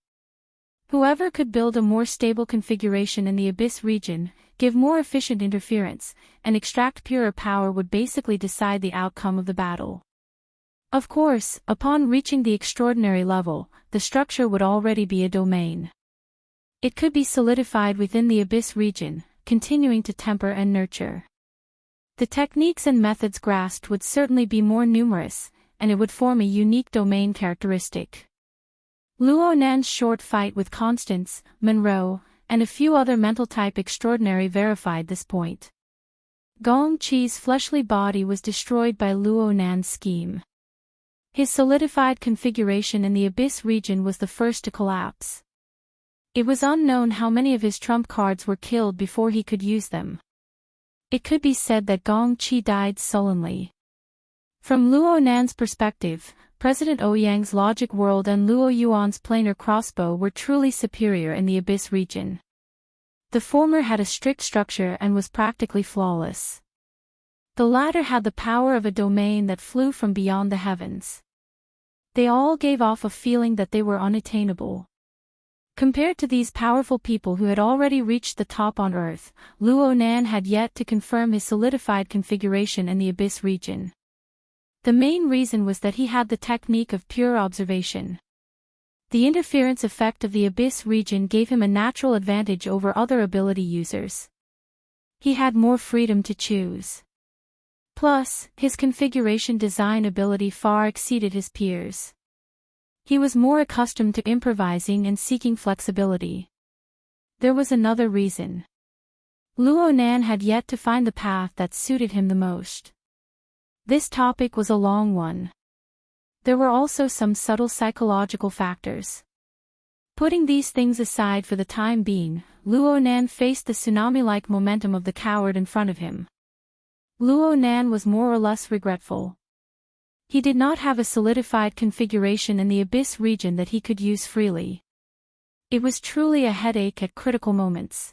Whoever could build a more stable configuration in the abyss region, give more efficient interference, and extract purer power would basically decide the outcome of the battle. Of course, upon reaching the extraordinary level, the structure would already be a domain. It could be solidified within the abyss region, continuing to temper and nurture. The techniques and methods grasped would certainly be more numerous, and it would form a unique domain characteristic. Luo Nan's short fight with Constance, Monroe, and a few other mental-type extraordinary verified this point. Gong Qi's fleshly body was destroyed by Luo Nan's scheme. His solidified configuration in the abyss region was the first to collapse. It was unknown how many of his trump cards were killed before he could use them. It could be said that Gong Qi died sullenly. From Luo Nan's perspective, President Ouyang's logic world and Luo Yuan's planar crossbow were truly superior in the abyss region. The former had a strict structure and was practically flawless. The latter had the power of a domain that flew from beyond the heavens. They all gave off a feeling that they were unattainable. Compared to these powerful people who had already reached the top on Earth, Luo Nan had yet to confirm his solidified configuration in the abyss region. The main reason was that he had the technique of pure observation. The interference effect of the abyss region gave him a natural advantage over other ability users. He had more freedom to choose. Plus, his configuration design ability far exceeded his peers. He was more accustomed to improvising and seeking flexibility. There was another reason. Luo Nan had yet to find the path that suited him the most. This topic was a long one. There were also some subtle psychological factors. Putting these things aside for the time being, Luo Nan faced the tsunami-like momentum of the coward in front of him. Luo Nan was more or less regretful. He did not have a solidified configuration in the abyss region that he could use freely. It was truly a headache at critical moments.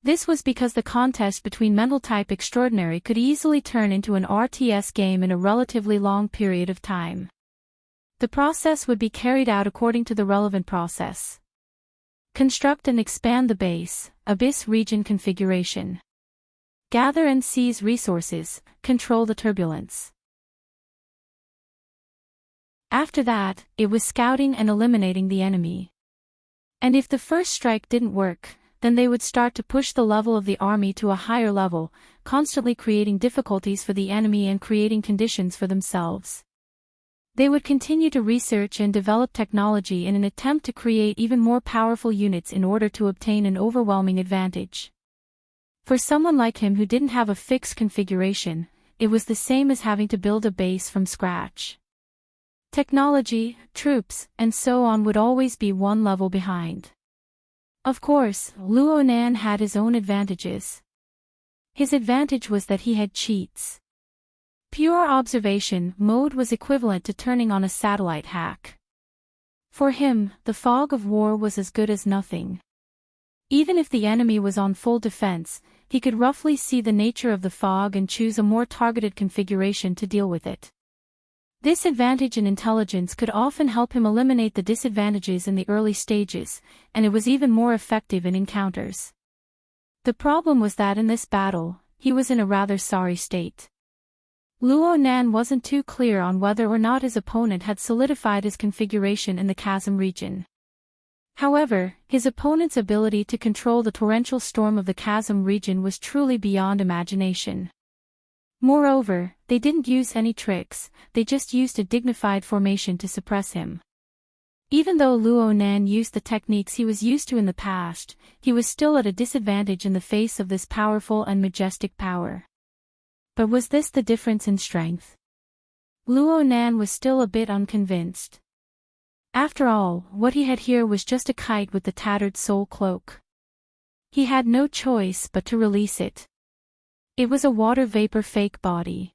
This was because the contest between mental type extraordinary could easily turn into an RTS game in a relatively long period of time. The process would be carried out according to the relevant process. Construct and expand the base, abyss region configuration. Gather and seize resources, control the turbulence. After that, it was scouting and eliminating the enemy. And if the first strike didn't work, then they would start to push the level of the army to a higher level, constantly creating difficulties for the enemy and creating conditions for themselves. They would continue to research and develop technology in an attempt to create even more powerful units in order to obtain an overwhelming advantage. For someone like him who didn't have a fixed configuration, it was the same as having to build a base from scratch. Technology, troops, and so on would always be one level behind. Of course, Luo Nan had his own advantages. His advantage was that he had cheats. Pure observation mode was equivalent to turning on a satellite hack. For him, the fog of war was as good as nothing. Even if the enemy was on full defense, he could roughly see the nature of the fog and choose a more targeted configuration to deal with it. This advantage in intelligence could often help him eliminate the disadvantages in the early stages, and it was even more effective in encounters. The problem was that in this battle, he was in a rather sorry state. Luo Nan wasn't too clear on whether or not his opponent had solidified his configuration in the chasm region. However, his opponent's ability to control the torrential storm of the chasm region was truly beyond imagination. Moreover, they didn't use any tricks, they just used a dignified formation to suppress him. Even though Luo Nan used the techniques he was used to in the past, he was still at a disadvantage in the face of this powerful and majestic power. But was this the difference in strength? Luo Nan was still a bit unconvinced. After all, what he had here was just a kite with the tattered soul cloak. He had no choice but to release it. It was a water vapor fake body.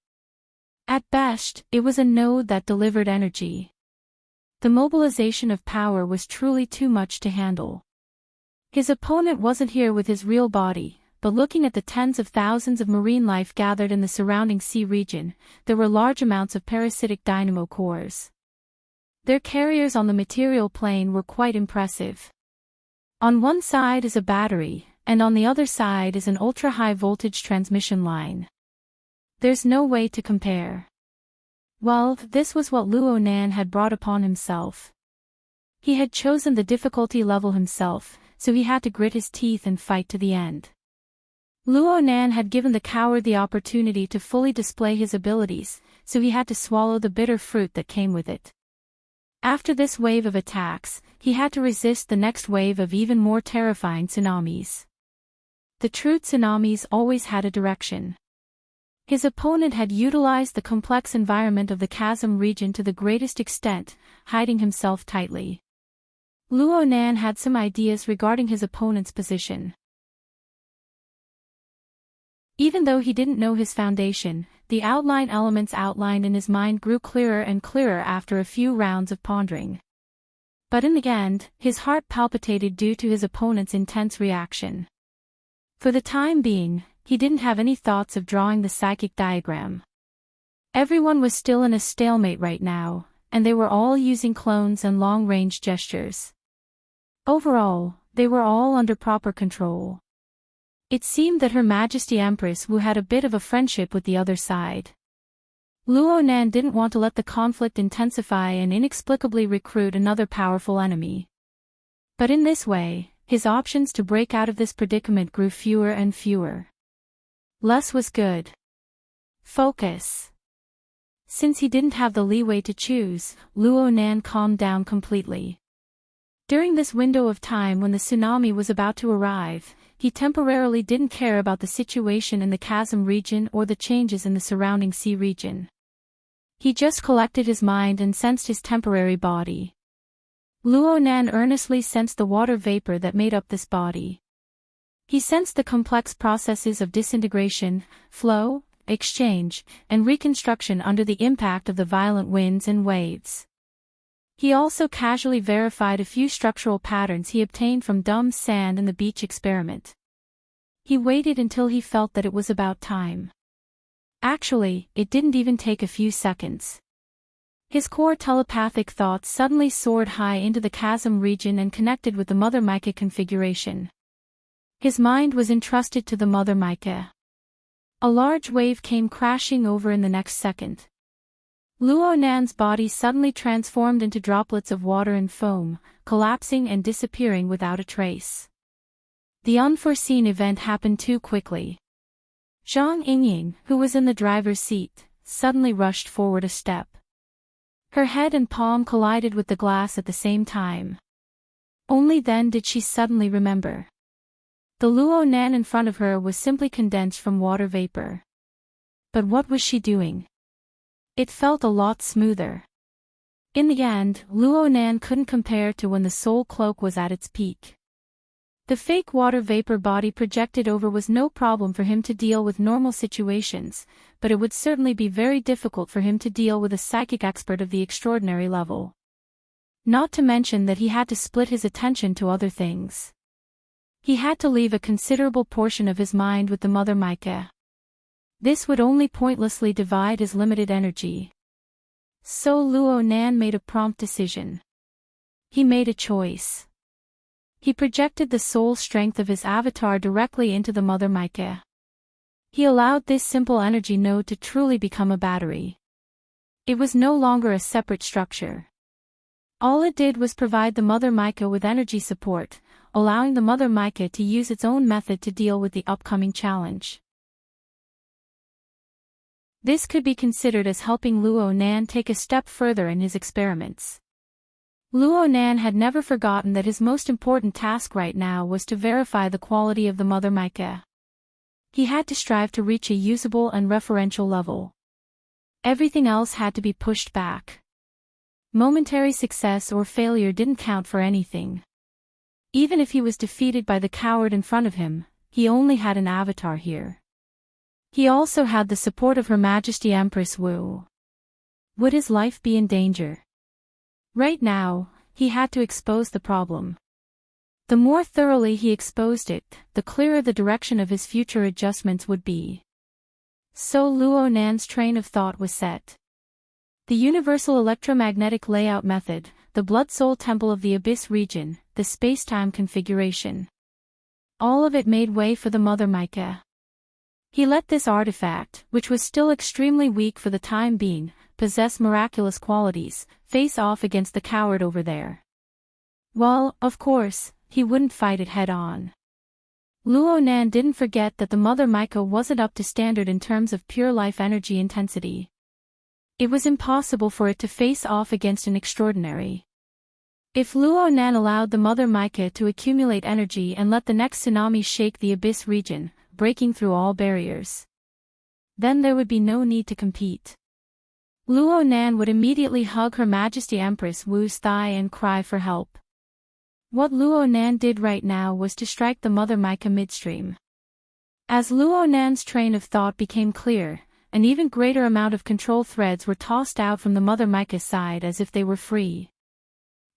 At best, it was a node that delivered energy. The mobilization of power was truly too much to handle. His opponent wasn't here with his real body, but looking at the tens of thousands of marine life gathered in the surrounding sea region, there were large amounts of parasitic dynamo cores. Their carriers on the material plane were quite impressive. On one side is a battery, and on the other side is an ultra-high voltage transmission line. There's no way to compare. Well, this was what Luo Nan had brought upon himself. He had chosen the difficulty level himself, so he had to grit his teeth and fight to the end. Luo Nan had given the coward the opportunity to fully display his abilities, so he had to swallow the bitter fruit that came with it. After this wave of attacks, he had to resist the next wave of even more terrifying tsunamis. The true tsunamis always had a direction. His opponent had utilized the complex environment of the chasm region to the greatest extent, hiding himself tightly. Luo Nan had some ideas regarding his opponent's position. Even though he didn't know his foundation, the outline elements outlined in his mind grew clearer and clearer after a few rounds of pondering. But in the end, his heart palpitated due to his opponent's intense reaction. For the time being, he didn't have any thoughts of drawing the psychic diagram. Everyone was still in a stalemate right now, and they were all using clones and long-range gestures. Overall, they were all under proper control. It seemed that Her Majesty Empress Wu had a bit of a friendship with the other side. Luo Nan didn't want to let the conflict intensify and inexplicably recruit another powerful enemy. But in this way, his options to break out of this predicament grew fewer and fewer. Less was good. Focus. Since he didn't have the leeway to choose, Luo Nan calmed down completely. During this window of time when the tsunami was about to arrive, he temporarily didn't care about the situation in the chasm region or the changes in the surrounding sea region. He just collected his mind and sensed his temporary body. Luo Nan earnestly sensed the water vapor that made up this body. He sensed the complex processes of disintegration, flow, exchange, and reconstruction under the impact of the violent winds and waves. He also casually verified a few structural patterns he obtained from dumb sand in the beach experiment. He waited until he felt that it was about time. Actually, it didn't even take a few seconds. His core telepathic thoughts suddenly soared high into the chasm region and connected with the Mother Mica configuration. His mind was entrusted to the Mother Mica. A large wave came crashing over in the next second. Luo Nan's body suddenly transformed into droplets of water and foam, collapsing and disappearing without a trace. The unforeseen event happened too quickly. Zhang Yingying, who was in the driver's seat, suddenly rushed forward a step. Her head and palm collided with the glass at the same time. Only then did she suddenly remember. The Luo Nan in front of her was simply condensed from water vapor. But what was she doing? It felt a lot smoother. In the end, Luo Nan couldn't compare to when the soul cloak was at its peak. The fake water vapor body projected over was no problem for him to deal with normal situations, but it would certainly be very difficult for him to deal with a psychic expert of the extraordinary level. Not to mention that he had to split his attention to other things. He had to leave a considerable portion of his mind with the Mother Mica. This would only pointlessly divide his limited energy. So Luo Nan made a prompt decision. He made a choice. He projected the soul strength of his avatar directly into the Mother Mica. He allowed this simple energy node to truly become a battery. It was no longer a separate structure. All it did was provide the Mother Mica with energy support, allowing the Mother Mica to use its own method to deal with the upcoming challenge. This could be considered as helping Luo Nan take a step further in his experiments. Luo Nan had never forgotten that his most important task right now was to verify the quality of the Mother Mica. He had to strive to reach a usable and referential level. Everything else had to be pushed back. Momentary success or failure didn't count for anything. Even if he was defeated by the coward in front of him, he only had an avatar here. He also had the support of Her Majesty Empress Wu. Would his life be in danger? Right now, he had to expose the problem. The more thoroughly he exposed it, the clearer the direction of his future adjustments would be. So Luo Nan's train of thought was set. The Universal Electromagnetic Layout Method, the Blood Soul Temple of the Abyss region, the Space-Time Configuration. all of it made way for the Mother Mica. He let this artifact, which was still extremely weak for the time being, possess miraculous qualities, face off against the coward over there. Well, of course, he wouldn't fight it head-on. Luo Nan didn't forget that the Mother Mica wasn't up to standard in terms of pure life energy intensity. It was impossible for it to face off against an extraordinary. If Luo Nan allowed the Mother Mica to accumulate energy and let the next tsunami shake the Abyss region, breaking through all barriers, then there would be no need to compete. Luo Nan would immediately hug Her Majesty Empress Wu's thigh and cry for help. What Luo Nan did right now was to strike the Mother Mica midstream. As Luo Nan's train of thought became clear, an even greater amount of control threads were tossed out from the Mother Mica's side as if they were free.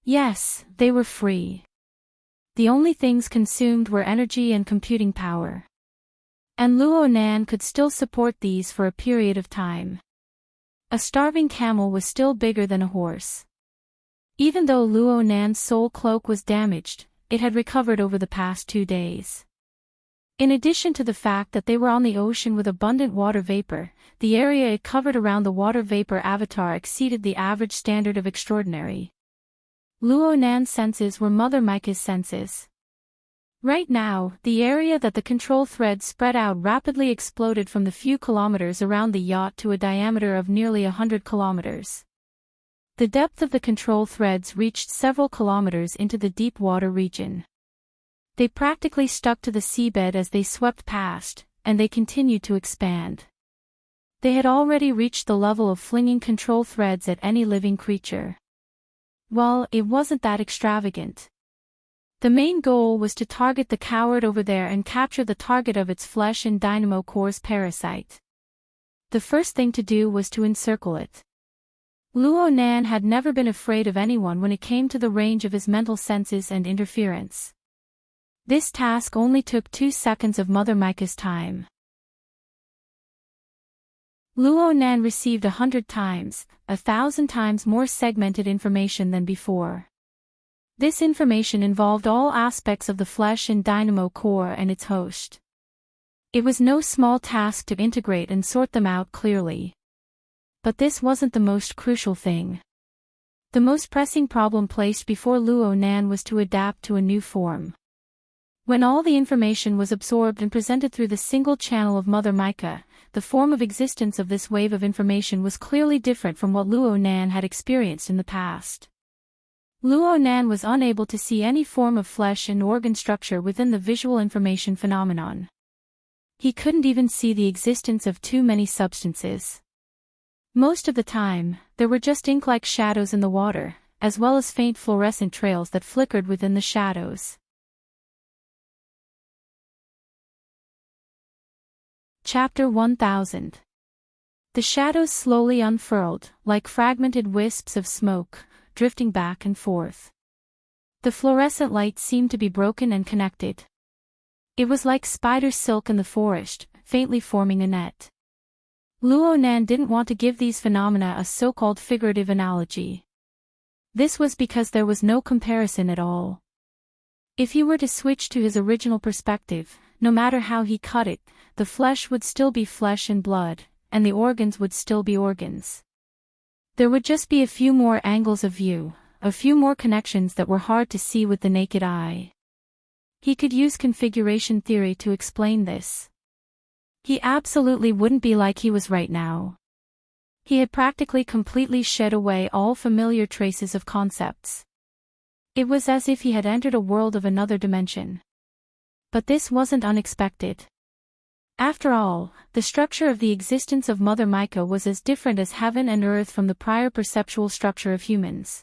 Yes, they were free. The only things consumed were energy and computing power. And Luo Nan could still support these for a period of time. A starving camel was still bigger than a horse. Even though Luo Nan's soul cloak was damaged, it had recovered over the past 2 days. In addition to the fact that they were on the ocean with abundant water vapor, the area it covered around the water vapor avatar exceeded the average standard of extraordinary. Luo Nan's senses were Mother Mica's senses. Right now, the area that the control thread spread out rapidly exploded from the few kilometers around the yacht to a diameter of nearly 100 kilometers. The depth of the control threads reached several kilometers into the deep water region. They practically stuck to the seabed as they swept past, and they continued to expand. They had already reached the level of flinging control threads at any living creature. Well, it wasn't that extravagant. The main goal was to target the coward over there and capture the target of its flesh and dynamo core's parasite. The first thing to do was to encircle it. Luo Nan had never been afraid of anyone when it came to the range of his mental senses and interference. This task only took 2 seconds of Mother Mica's time. Luo Nan received 100 times, 1,000 times more segmented information than before. This information involved all aspects of the flesh and dynamo core and its host. It was no small task to integrate and sort them out clearly. But this wasn't the most crucial thing. The most pressing problem placed before Luo Nan was to adapt to a new form. When all the information was absorbed and presented through the single channel of Mother Mica, the form of existence of this wave of information was clearly different from what Luo Nan had experienced in the past. Luo Nan was unable to see any form of flesh and organ structure within the visual information phenomenon. He couldn't even see the existence of too many substances. Most of the time, there were just ink-like shadows in the water, as well as faint fluorescent trails that flickered within the shadows. Chapter 1000. The shadows slowly unfurled, like fragmented wisps of smoke, drifting back and forth. The fluorescent light seemed to be broken and connected. It was like spider silk in the forest, faintly forming a net. Luo Nan didn't want to give these phenomena a so-called figurative analogy. This was because there was no comparison at all. If he were to switch to his original perspective, no matter how he cut it, the flesh would still be flesh and blood, and the organs would still be organs. There would just be a few more angles of view, a few more connections that were hard to see with the naked eye. He could use configuration theory to explain this. He absolutely wouldn't be like he was right now. He had practically completely shed away all familiar traces of concepts. It was as if he had entered a world of another dimension. But this wasn't unexpected. After all, the structure of the existence of Mother Mica was as different as heaven and earth from the prior perceptual structure of humans.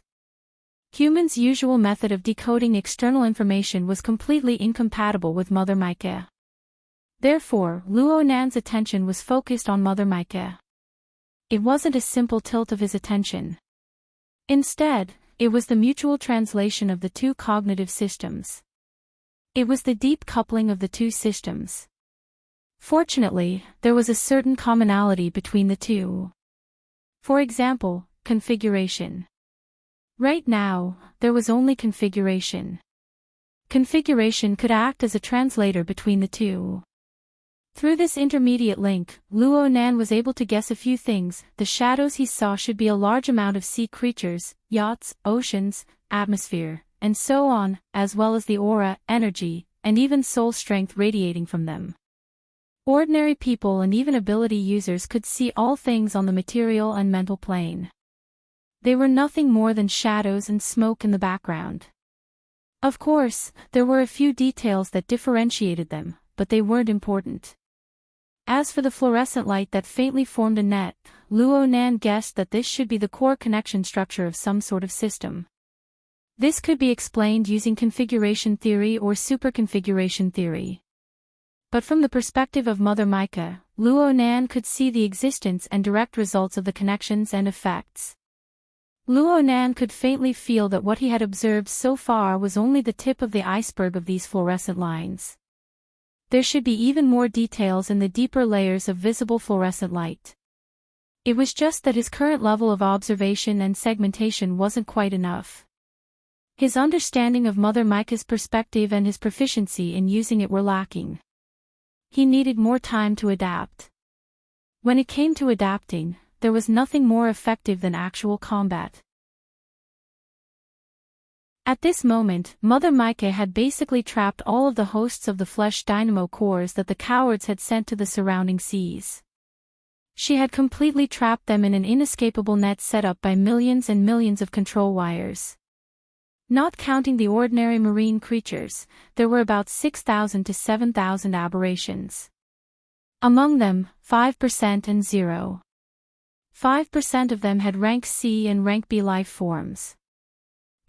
Humans' usual method of decoding external information was completely incompatible with Mother Mica. Therefore, Luo Nan's attention was focused on Mother Mica. It wasn't a simple tilt of his attention. Instead, it was the mutual translation of the two cognitive systems. It was the deep coupling of the two systems. Fortunately, there was a certain commonality between the two. For example, configuration. Right now, there was only configuration. configuration could act as a translator between the two. Through this intermediate link, Luo Nan was able to guess a few things. The shadows he saw should be a large amount of sea creatures, yachts, oceans, atmosphere, and so on, as well as the aura, energy, and even soul strength radiating from them. Ordinary people and even ability users could see all things on the material and mental plane. They were nothing more than shadows and smoke in the background. Of course, there were a few details that differentiated them, but they weren't important. As for the fluorescent light that faintly formed a net, Luo Nan guessed that this should be the core connection structure of some sort of system. This could be explained using configuration theory or superconfiguration theory. But from the perspective of Mother Micah, Luo Nan could see the existence and direct results of the connections and effects. Luo Nan could faintly feel that what he had observed so far was only the tip of the iceberg of these fluorescent lines. There should be even more details in the deeper layers of visible fluorescent light. It was just that his current level of observation and segmentation wasn't quite enough. His understanding of Mother Micah's perspective and his proficiency in using it were lacking. He needed more time to adapt. When it came to adapting, there was nothing more effective than actual combat. At this moment, Mother Micah had basically trapped all of the hosts of the flesh dynamo cores that the cowards had sent to the surrounding seas. She had completely trapped them in an inescapable net set up by millions and millions of control wires. Not counting the ordinary marine creatures, there were about 6,000 to 7,000 aberrations. Among them, 5% and 0.5% of them had rank C and rank B life forms.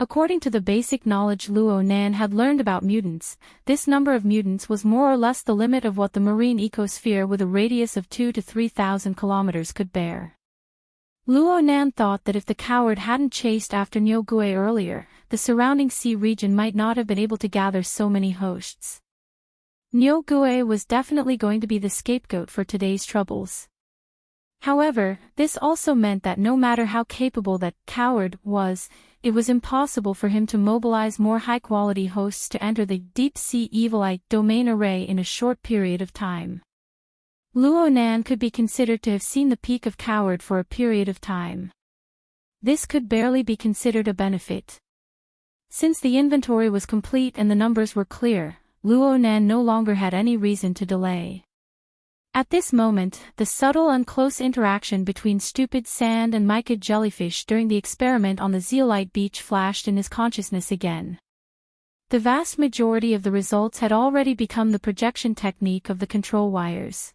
According to the basic knowledge Luo Nan had learned about mutants, this number of mutants was more or less the limit of what the marine ecosphere with a radius of 2,000 to 3,000 kilometers could bear. Luo Nan thought that if the coward hadn't chased after Niugui earlier, the surrounding sea region might not have been able to gather so many hosts. Niugui was definitely going to be the scapegoat for today's troubles. However, this also meant that no matter how capable that coward was, it was impossible for him to mobilize more high-quality hosts to enter the deep-sea Evilite domain array in a short period of time. Luo Nan could be considered to have seen the peak of coward for a period of time. This could barely be considered a benefit. Since the inventory was complete and the numbers were clear, Luo Nan no longer had any reason to delay. At this moment, the subtle and close interaction between stupid sand and mica jellyfish during the experiment on the zeolite beach flashed in his consciousness again. The vast majority of the results had already become the projection technique of the control wires.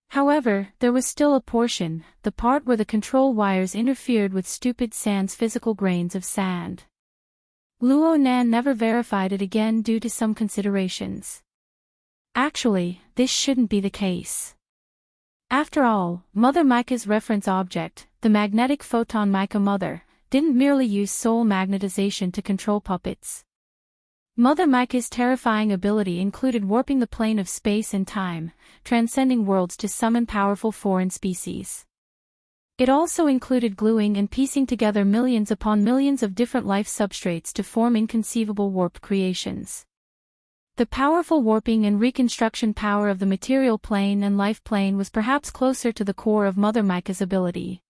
However, there was still a portion, the part where the control wires interfered with stupid sand's physical grains of sand. Luo Nan never verified it again due to some considerations. Actually, this shouldn't be the case. After all, Mother Micah's reference object, the magnetic photon Mica Mother, didn't merely use soul magnetization to control puppets. Mother Micah's terrifying ability included warping the plane of space and time, transcending worlds to summon powerful foreign species. It also included gluing and piecing together millions upon millions of different life substrates to form inconceivable warped creations. The powerful warping and reconstruction power of the material plane and life plane was perhaps closer to the core of Mother Micah's ability.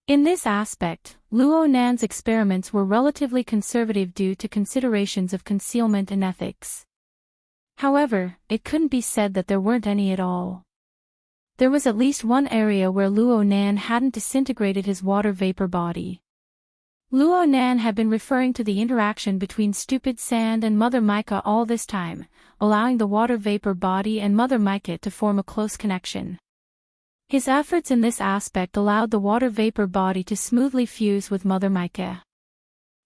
In this aspect, Luo Nan's experiments were relatively conservative due to considerations of concealment and ethics. However, it couldn't be said that there weren't any at all. There was at least one area where Luo Nan hadn't disintegrated his water vapor body. Luo Nan had been referring to the interaction between stupid sand and Mother Micah all this time, allowing the water vapor body and Mother Micah to form a close connection. His efforts in this aspect allowed the water vapor body to smoothly fuse with Mother Micah.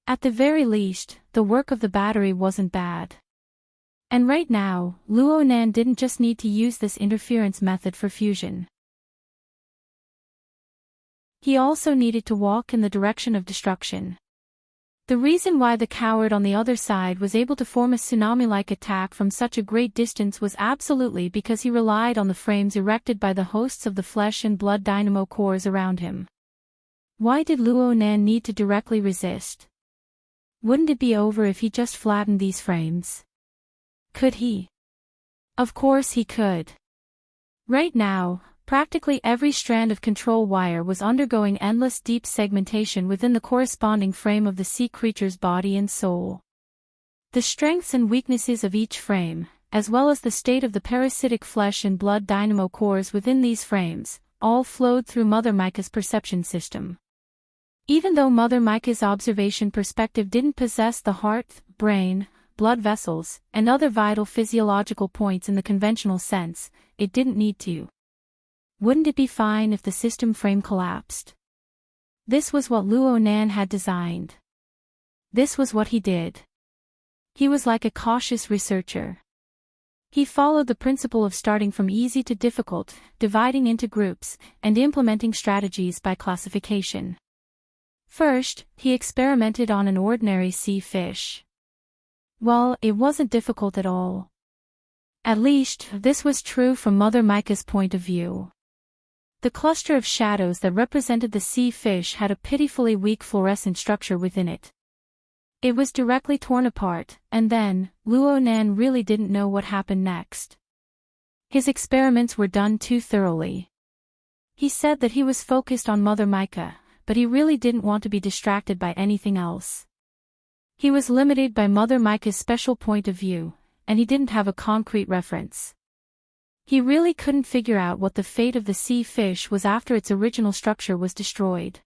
At the very least, the work of the battery wasn't bad. And right now, Luo Nan didn't just need to use this interference method for fusion. He also needed to walk in the direction of destruction. The reason why the coward on the other side was able to form a tsunami-like attack from such a great distance was absolutely because he relied on the frames erected by the hosts of the flesh and blood dynamo cores around him. Why did Luo Nan need to directly resist? Wouldn't it be over if he just flattened these frames? Could he? Of course he could. Right now, practically every strand of control wire was undergoing endless deep segmentation within the corresponding frame of the sea creature's body and soul. The strengths and weaknesses of each frame, as well as the state of the parasitic flesh and blood dynamo cores within these frames, all flowed through Mother Micah's perception system. Even though Mother Micah's observation perspective didn't possess the heart, brain, blood vessels, and other vital physiological points in the conventional sense, it didn't need to. Wouldn't it be fine if the system frame collapsed? This was what Luo Nan had designed. This was what he did. He was like a cautious researcher. He followed the principle of starting from easy to difficult, dividing into groups, and implementing strategies by classification. First, he experimented on an ordinary sea fish. Well, it wasn't difficult at all. At least, this was true from Mother Micah's point of view. The cluster of shadows that represented the sea fish had a pitifully weak fluorescent structure within it. It was directly torn apart, and then, Luo Nan really didn't know what happened next. His experiments were done too thoroughly. He said that he was focused on Mother Micah, but he really didn't want to be distracted by anything else. He was limited by Mother Micah's special point of view, and he didn't have a concrete reference. He really couldn't figure out what the fate of the sea fish was after its original structure was destroyed.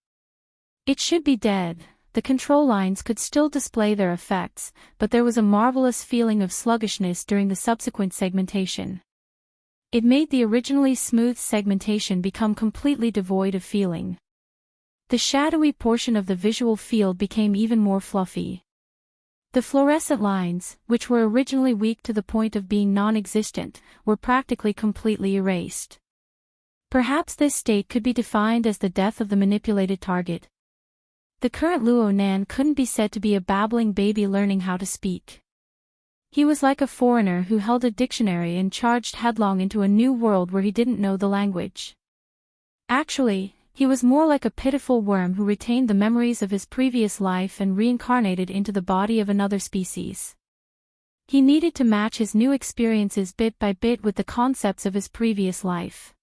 It should be dead. The control lines could still display their effects, but there was a marvelous feeling of sluggishness during the subsequent segmentation. It made the originally smooth segmentation become completely devoid of feeling. The shadowy portion of the visual field became even more fluffy. The fluorescent lines, which were originally weak to the point of being non-existent, were practically completely erased. Perhaps this state could be defined as the death of the manipulated target. The current Luo Nan couldn't be said to be a babbling baby learning how to speak. He was like a foreigner who held a dictionary and charged headlong into a new world where he didn't know the language. Actually, he was more like a pitiful worm who retained the memories of his previous life and reincarnated into the body of another species. He needed to match his new experiences bit by bit with the concepts of his previous life.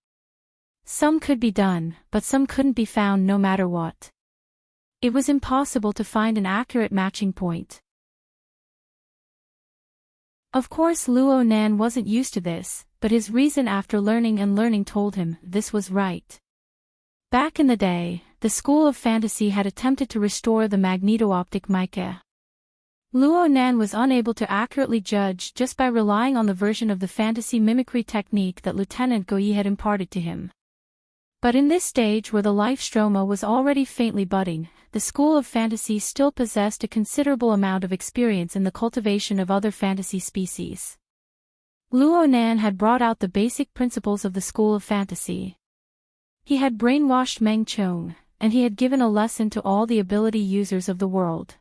Some could be done, but some couldn't be found no matter what. It was impossible to find an accurate matching point. Of course Luo Nan wasn't used to this, but his reason after learning and learning told him this was right. Back in the day, the school of fantasy had attempted to restore the magneto-optic mica. Luo Nan was unable to accurately judge just by relying on the version of the fantasy mimicry technique that Lieutenant Goyi had imparted to him. But in this stage where the life stroma was already faintly budding, the school of fantasy still possessed a considerable amount of experience in the cultivation of other fantasy species. Luo Nan had brought out the basic principles of the school of fantasy. He had brainwashed Meng Chong, and he had given a lesson to all the ability users of the world.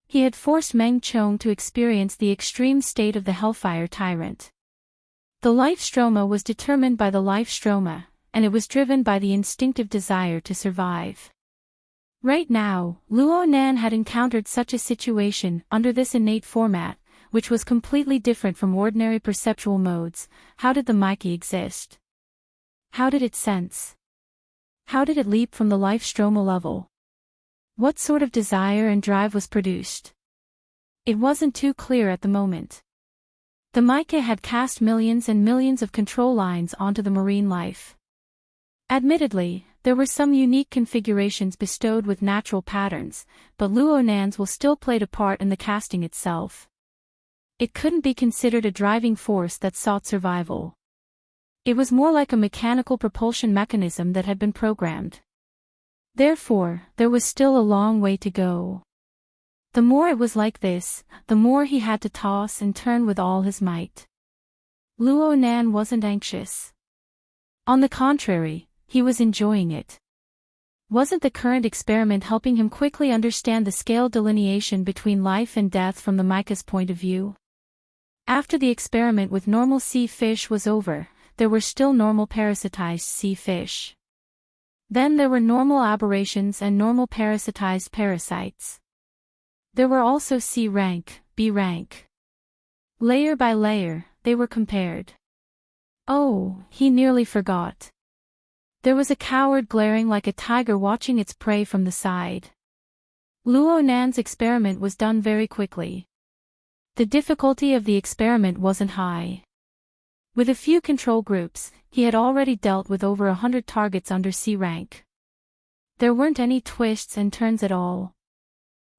He had forced Meng Chong to experience the extreme state of the Hellfire Tyrant. The life stroma was determined by the life stroma, and it was driven by the instinctive desire to survive. Right now, Luo Nan had encountered such a situation under this innate format, which was completely different from ordinary perceptual modes. How did the mica exist? How did it sense? How did it leap from the life stroma level? What sort of desire and drive was produced? It wasn't too clear at the moment. The mica had cast millions and millions of control lines onto the marine life. Admittedly, there were some unique configurations bestowed with natural patterns, but Luo Nan's will still played a part in the casting itself. It couldn't be considered a driving force that sought survival. It was more like a mechanical propulsion mechanism that had been programmed. Therefore, there was still a long way to go. The more it was like this, the more he had to toss and turn with all his might. Luo Nan wasn't anxious. On the contrary, he was enjoying it. Wasn't the current experiment helping him quickly understand the scale delineation between life and death from the mica's point of view? After the experiment with normal sea fish was over, there were still normal parasitized sea fish. Then there were normal aberrations and normal parasitized parasites. There were also C rank, B rank. Layer by layer, they were compared. Oh, he nearly forgot. There was a coward glaring like a tiger watching its prey from the side. Luo Nan's experiment was done very quickly. The difficulty of the experiment wasn't high. With a few control groups, he had already dealt with over 100 targets under C rank. There weren't any twists and turns at all.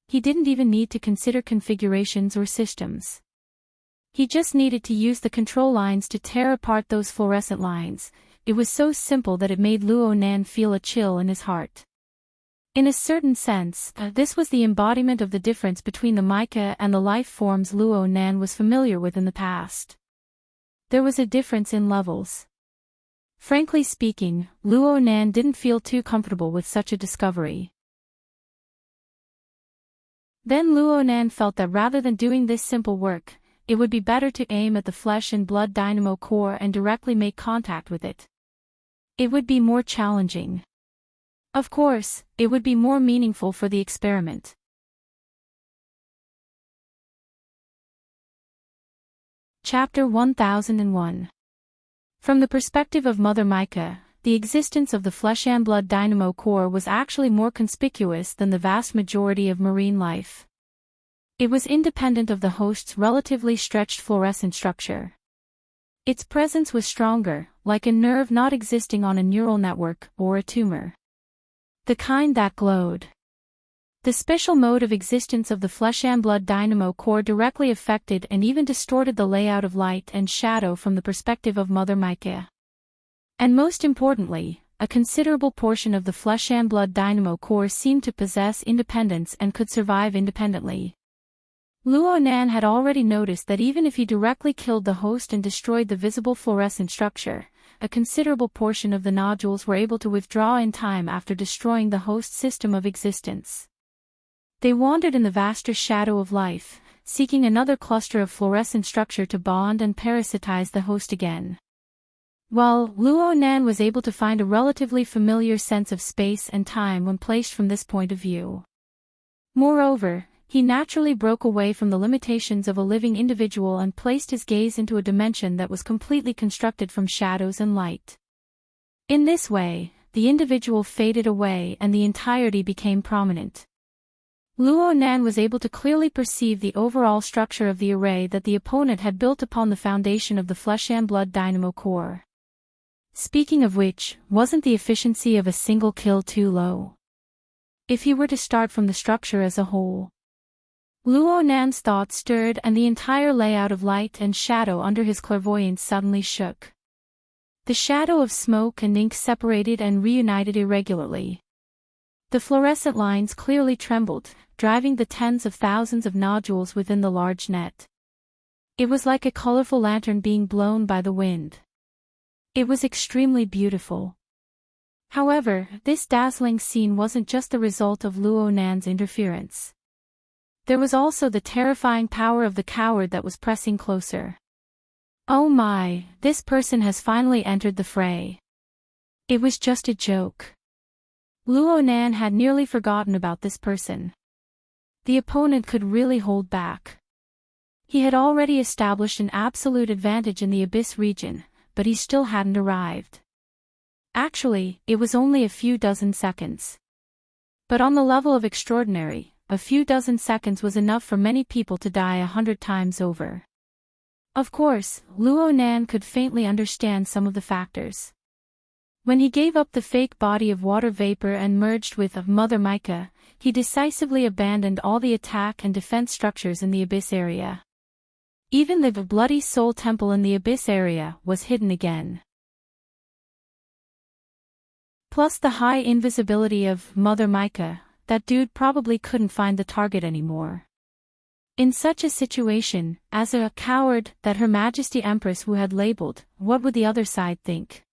He didn't even need to consider configurations or systems. He just needed to use the control lines to tear apart those fluorescent lines. It was so simple that it made Luo Nan feel a chill in his heart. In a certain sense, this was the embodiment of the difference between the mica and the life forms Luo Nan was familiar with in the past. There was a difference in levels. Frankly speaking, Luo Nan didn't feel too comfortable with such a discovery. Then Luo Nan felt that rather than doing this simple work, it would be better to aim at the flesh and blood dynamo core and directly make contact with it. It would be more challenging. Of course, it would be more meaningful for the experiment. Chapter 1001. From the perspective of Mother Mica, the existence of the flesh and blood dynamo core was actually more conspicuous than the vast majority of marine life. It was independent of the host's relatively stretched fluorescent structure. Its presence was stronger, like a nerve not existing on a neural network or a tumor. The kind that glowed. The special mode of existence of the flesh and blood dynamo core directly affected and even distorted the layout of light and shadow from the perspective of Mother Mica. And most importantly, a considerable portion of the flesh and blood dynamo core seemed to possess independence and could survive independently. Luo Nan had already noticed that even if he directly killed the host and destroyed the visible fluorescent structure, a considerable portion of the nodules were able to withdraw in time after destroying the host system of existence. They wandered in the vaster shadow of life, seeking another cluster of fluorescent structure to bond and parasitize the host again. While Luo Nan was able to find a relatively familiar sense of space and time when placed from this point of view. Moreover, he naturally broke away from the limitations of a living individual and placed his gaze into a dimension that was completely constructed from shadows and light. In this way, the individual faded away and the entirety became prominent. Luo Nan was able to clearly perceive the overall structure of the array that the opponent had built upon the foundation of the flesh and blood dynamo core. Speaking of which, wasn't the efficiency of a single kill too low? If he were to start from the structure as a whole. Luo Nan's thoughts stirred and the entire layout of light and shadow under his clairvoyance suddenly shook. The shadow of smoke and ink separated and reunited irregularly. The fluorescent lines clearly trembled, driving the tens of thousands of nodules within the large net. It was like a colorful lantern being blown by the wind. It was extremely beautiful. However, this dazzling scene wasn't just the result of Luo Nan's interference. There was also the terrifying power of the coward that was pressing closer. Oh my, this person has finally entered the fray. It was just a joke. Luo Nan had nearly forgotten about this person. The opponent could really hold back. He had already established an absolute advantage in the Abyss region, but he still hadn't arrived. Actually, it was only a few dozen seconds. But on the level of extraordinary, a few dozen seconds was enough for many people to die 100 times over. Of course, Luo Nan could faintly understand some of the factors. When he gave up the fake body of water vapor and merged with Mother Mica, he decisively abandoned all the attack and defense structures in the Abyss area. Even the Bloody Soul Temple in the Abyss area was hidden again. Plus the high invisibility of Mother Mica, that dude probably couldn't find the target anymore. In such a situation, as a coward that Her Majesty Empress Wu had labeled, what would the other side think?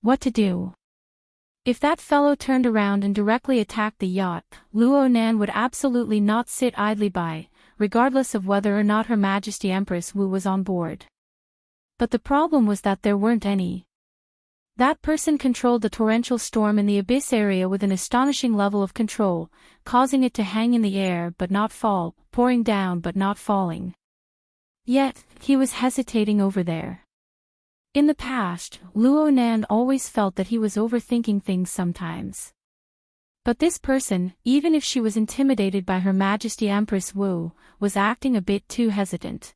What to do? If that fellow turned around and directly attacked the yacht, Luo Nan would absolutely not sit idly by, regardless of whether or not Her Majesty Empress Wu was on board. But the problem was that there weren't any. That person controlled the torrential storm in the abyss area with an astonishing level of control, causing it to hang in the air but not fall, pouring down but not falling. Yet, he was hesitating over there. In the past, Luo Nan always felt that he was overthinking things sometimes. But this person, even if she was intimidated by Her Majesty Empress Wu, was acting a bit too hesitant.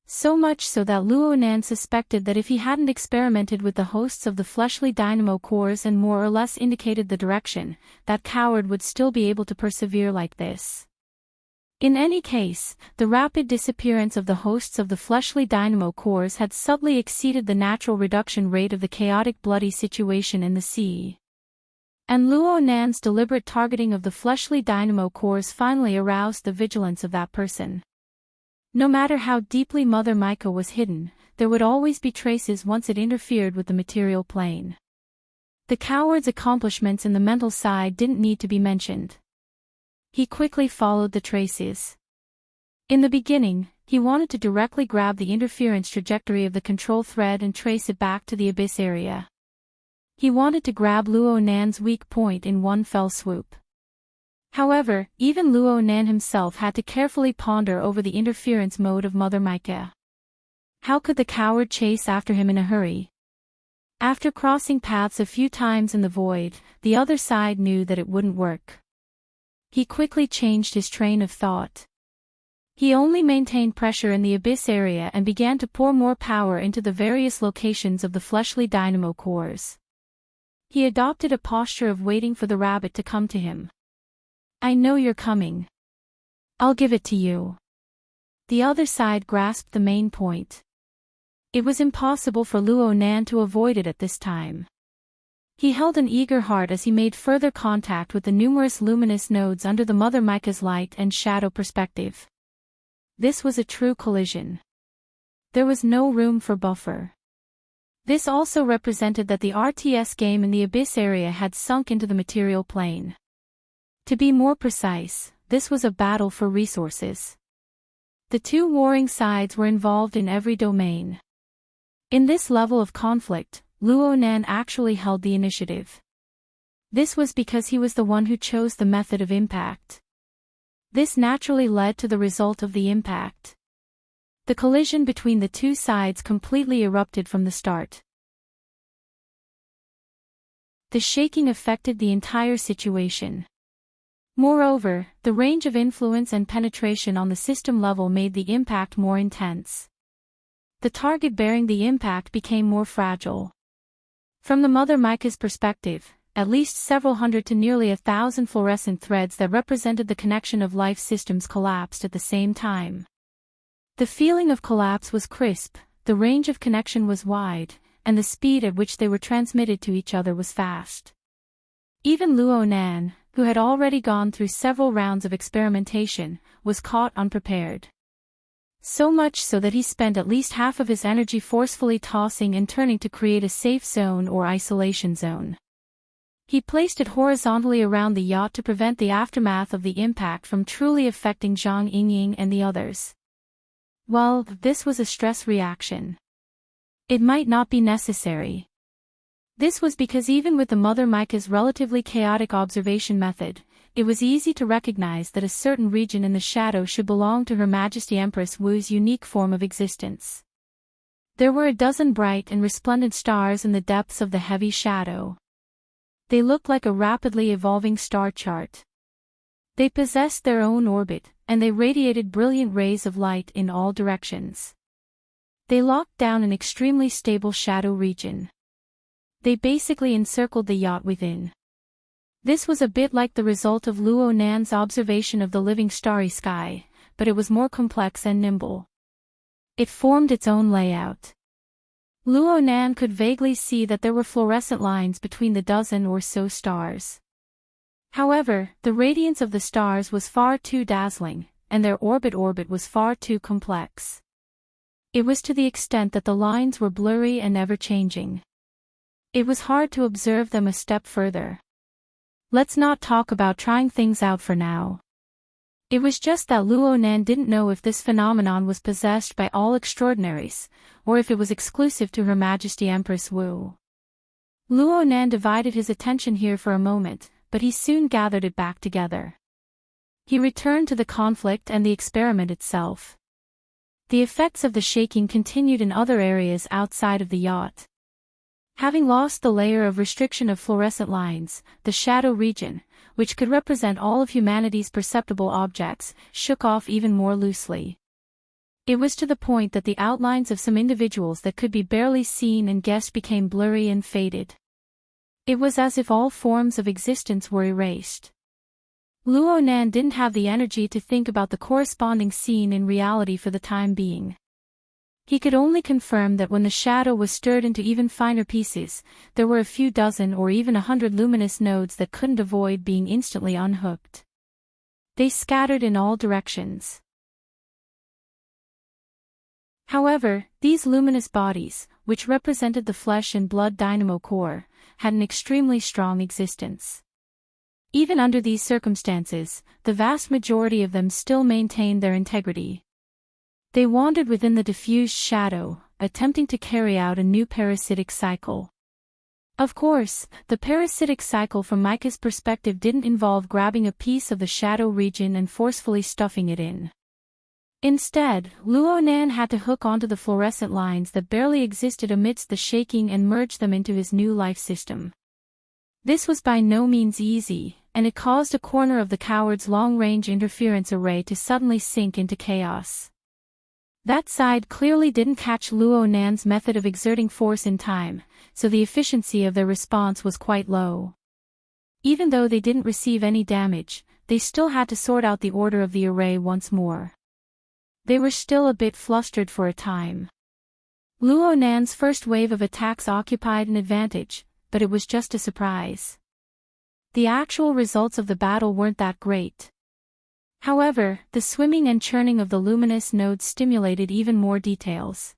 So much so that Luo Nan suspected that if he hadn't experimented with the hosts of the fleshly dynamo cores and more or less indicated the direction, that coward would still be able to persevere like this. In any case, the rapid disappearance of the hosts of the fleshly dynamo cores had subtly exceeded the natural reduction rate of the chaotic bloody situation in the sea. And Luo Nan's deliberate targeting of the fleshly dynamo cores finally aroused the vigilance of that person. No matter how deeply Mother Micah was hidden, there would always be traces once it interfered with the material plane. The coward's accomplishments in the mental side didn't need to be mentioned. He quickly followed the traces. In the beginning, he wanted to directly grab the interference trajectory of the control thread and trace it back to the abyss area. He wanted to grab Luo Nan's weak point in one fell swoop. However, even Luo Nan himself had to carefully ponder over the interference mode of Mother Micah. How could the coward chase after him in a hurry? After crossing paths a few times in the void, the other side knew that it wouldn't work. He quickly changed his train of thought. He only maintained pressure in the abyss area and began to pour more power into the various locations of the fleshly dynamo cores. He adopted a posture of waiting for the rabbit to come to him. I know you're coming. I'll give it to you. The other side grasped the main point. It was impossible for Luo Nan to avoid it at this time. He held an eager heart as he made further contact with the numerous luminous nodes under the Mother Micah's light and shadow perspective. This was a true collision. There was no room for buffer. This also represented that the RTS game in the abyss area had sunk into the material plane. To be more precise, this was a battle for resources. The two warring sides were involved in every domain. In this level of conflict, Luo Nan actually held the initiative. This was because he was the one who chose the method of impact. This naturally led to the result of the impact. The collision between the two sides completely erupted from the start. The shaking affected the entire situation. Moreover, the range of influence and penetration on the system level made the impact more intense. The target bearing the impact became more fragile. From the Mother Micah's perspective, at least several hundred to nearly 1,000 fluorescent threads that represented the connection of life systems collapsed at the same time. The feeling of collapse was crisp, the range of connection was wide, and the speed at which they were transmitted to each other was fast. Even Luo Nan, who had already gone through several rounds of experimentation, was caught unprepared. So much so that he spent at least half of his energy forcefully tossing and turning to create a safe zone or isolation zone. He placed it horizontally around the yacht to prevent the aftermath of the impact from truly affecting Zhang Yingying and the others. Well, this was a stress reaction. It might not be necessary. This was because even with the Mother Micah's relatively chaotic observation method, it was easy to recognize that a certain region in the shadow should belong to Her Majesty Empress Wu's unique form of existence. There were a dozen bright and resplendent stars in the depths of the heavy shadow. They looked like a rapidly evolving star chart. They possessed their own orbit, and they radiated brilliant rays of light in all directions. They locked down an extremely stable shadow region. They basically encircled the yacht within. This was a bit like the result of Luo Nan's observation of the living starry sky, but it was more complex and nimble. It formed its own layout. Luo Nan could vaguely see that there were fluorescent lines between the dozen or so stars. However, the radiance of the stars was far too dazzling, and their orbit was far too complex. It was to the extent that the lines were blurry and ever-changing. It was hard to observe them a step further. Let's not talk about trying things out for now. It was just that Luo Nan didn't know if this phenomenon was possessed by all extraordinaries, or if it was exclusive to Her Majesty Empress Wu. Luo Nan divided his attention here for a moment, but he soon gathered it back together. He returned to the conflict and the experiment itself. The effects of the shaking continued in other areas outside of the yacht. Having lost the layer of restriction of fluorescent lines, the shadow region, which could represent all of humanity's perceptible objects, shook off even more loosely. It was to the point that the outlines of some individuals that could be barely seen and guessed became blurry and faded. It was as if all forms of existence were erased. Luo Nan didn't have the energy to think about the corresponding scene in reality for the time being. He could only confirm that when the shadow was stirred into even finer pieces, there were a few dozen or even 100 luminous nodes that couldn't avoid being instantly unhooked. They scattered in all directions. However, these luminous bodies, which represented the flesh and blood dynamo core, had an extremely strong existence. Even under these circumstances, the vast majority of them still maintained their integrity. They wandered within the diffused shadow, attempting to carry out a new parasitic cycle. Of course, the parasitic cycle from Micah's perspective didn't involve grabbing a piece of the shadow region and forcefully stuffing it in. Instead, Luo Nan had to hook onto the fluorescent lines that barely existed amidst the shaking and merge them into his new life system. This was by no means easy, and it caused a corner of the coward's long-range interference array to suddenly sink into chaos. That side clearly didn't catch Luo Nan's method of exerting force in time, so the efficiency of their response was quite low. Even though they didn't receive any damage, they still had to sort out the order of the array once more. They were still a bit flustered for a time. Luo Nan's first wave of attacks occupied an advantage, but it was just a surprise. The actual results of the battle weren't that great. However, the swimming and churning of the luminous nodes stimulated even more details.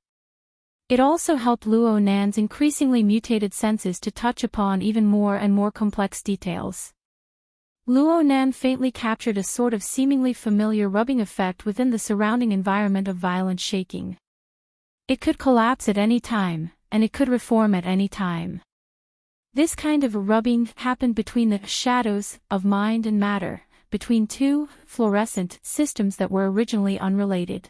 It also helped Luo Nan's increasingly mutated senses to touch upon even more and more complex details. Luo Nan faintly captured a sort of seemingly familiar rubbing effect within the surrounding environment of violent shaking. It could collapse at any time, and it could reform at any time. This kind of rubbing happened between the shadows of mind and matter, between two fluorescent systems that were originally unrelated.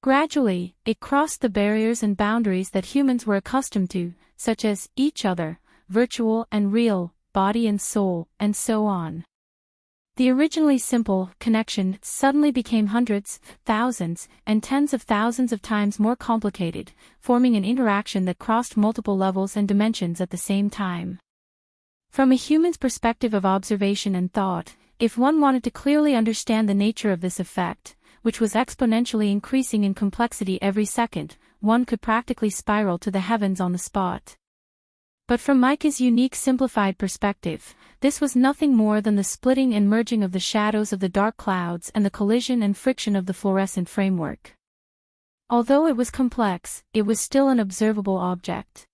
Gradually, it crossed the barriers and boundaries that humans were accustomed to, such as each other, virtual and real, body and soul, and so on. The originally simple connection suddenly became hundreds, thousands, and tens of thousands of times more complicated, forming an interaction that crossed multiple levels and dimensions at the same time. From a human's perspective of observation and thought, if one wanted to clearly understand the nature of this effect, which was exponentially increasing in complexity every second, one could practically spiral to the heavens on the spot. But from Micah's unique simplified perspective, this was nothing more than the splitting and merging of the shadows of the dark clouds and the collision and friction of the fluorescent framework. Although it was complex, it was still an observable object.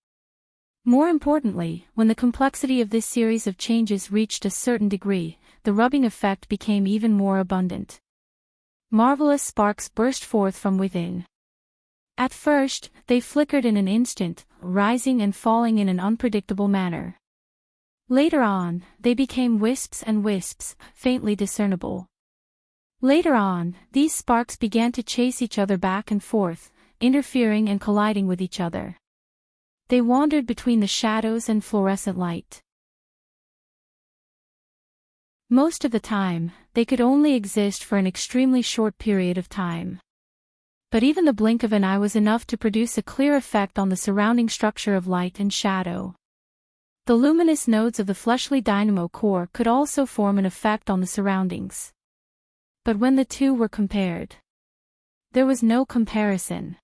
More importantly, when the complexity of this series of changes reached a certain degree, the rubbing effect became even more abundant. Marvelous sparks burst forth from within. At first, they flickered in an instant, rising and falling in an unpredictable manner. Later on, they became wisps and wisps, faintly discernible. Later on, these sparks began to chase each other back and forth, interfering and colliding with each other. They wandered between the shadows and fluorescent light. Most of the time, they could only exist for an extremely short period of time. But even the blink of an eye was enough to produce a clear effect on the surrounding structure of light and shadow. The luminous nodes of the fleshly dynamo core could also form an effect on the surroundings. But when the two were compared, there was no comparison.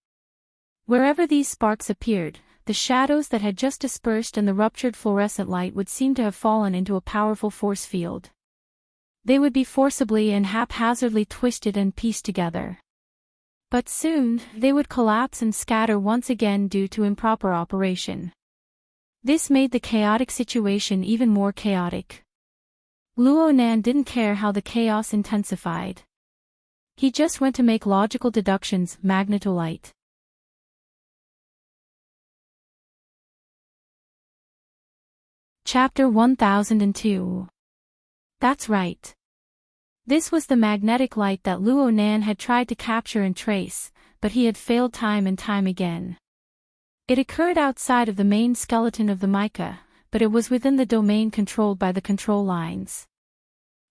Wherever these sparks appeared, the shadows that had just dispersed and the ruptured fluorescent light would seem to have fallen into a powerful force field. They would be forcibly and haphazardly twisted and pieced together. But soon, they would collapse and scatter once again due to improper operation. This made the chaotic situation even more chaotic. Luo Nan didn't care how the chaos intensified. He just went to make logical deductions, magnetolite. Chapter 1002. That's right. This was the magnetic light that Luo Nan had tried to capture and trace, but he had failed time and time again. It occurred outside of the main skeleton of the mica, but it was within the domain controlled by the control lines.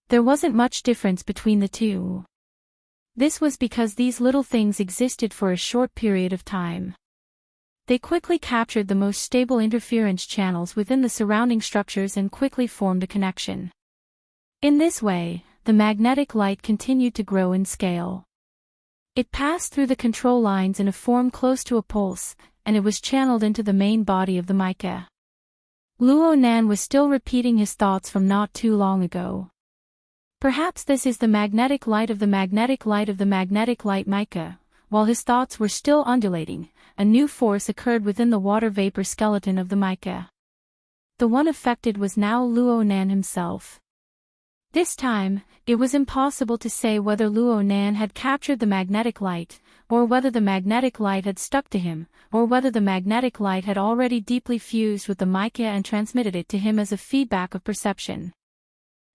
There wasn't much difference between the two. This was because these little things existed for a short period of time. They quickly captured the most stable interference channels within the surrounding structures and quickly formed a connection. In this way, the magnetic light continued to grow in scale. It passed through the control lines in a form close to a pulse, and it was channeled into the main body of the mica. Luo Nan was still repeating his thoughts from not too long ago. Perhaps this is the magnetic light of the magnetic light of the magnetic light mica. While his thoughts were still undulating, a new force occurred within the water vapor skeleton of the mica. The one affected was now Luo Nan himself. This time, it was impossible to say whether Luo Nan had captured the magnetic light, or whether the magnetic light had stuck to him, or whether the magnetic light had already deeply fused with the mica and transmitted it to him as a feedback of perception.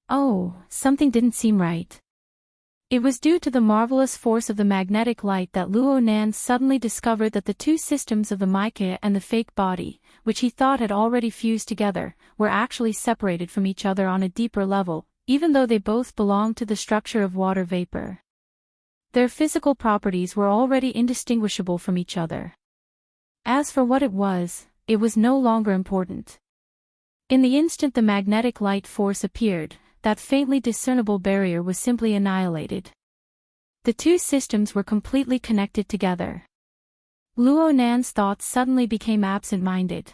Oh, something didn't seem right. It was due to the marvelous force of the magnetic light that Luo Nan suddenly discovered that the two systems of the mica and the fake body, which he thought had already fused together, were actually separated from each other on a deeper level, even though they both belonged to the structure of water vapor. Their physical properties were already indistinguishable from each other. As for what it was no longer important. In the instant the magnetic light force appeared, that faintly discernible barrier was simply annihilated. The two systems were completely connected together. Luo Nan's thoughts suddenly became absent-minded.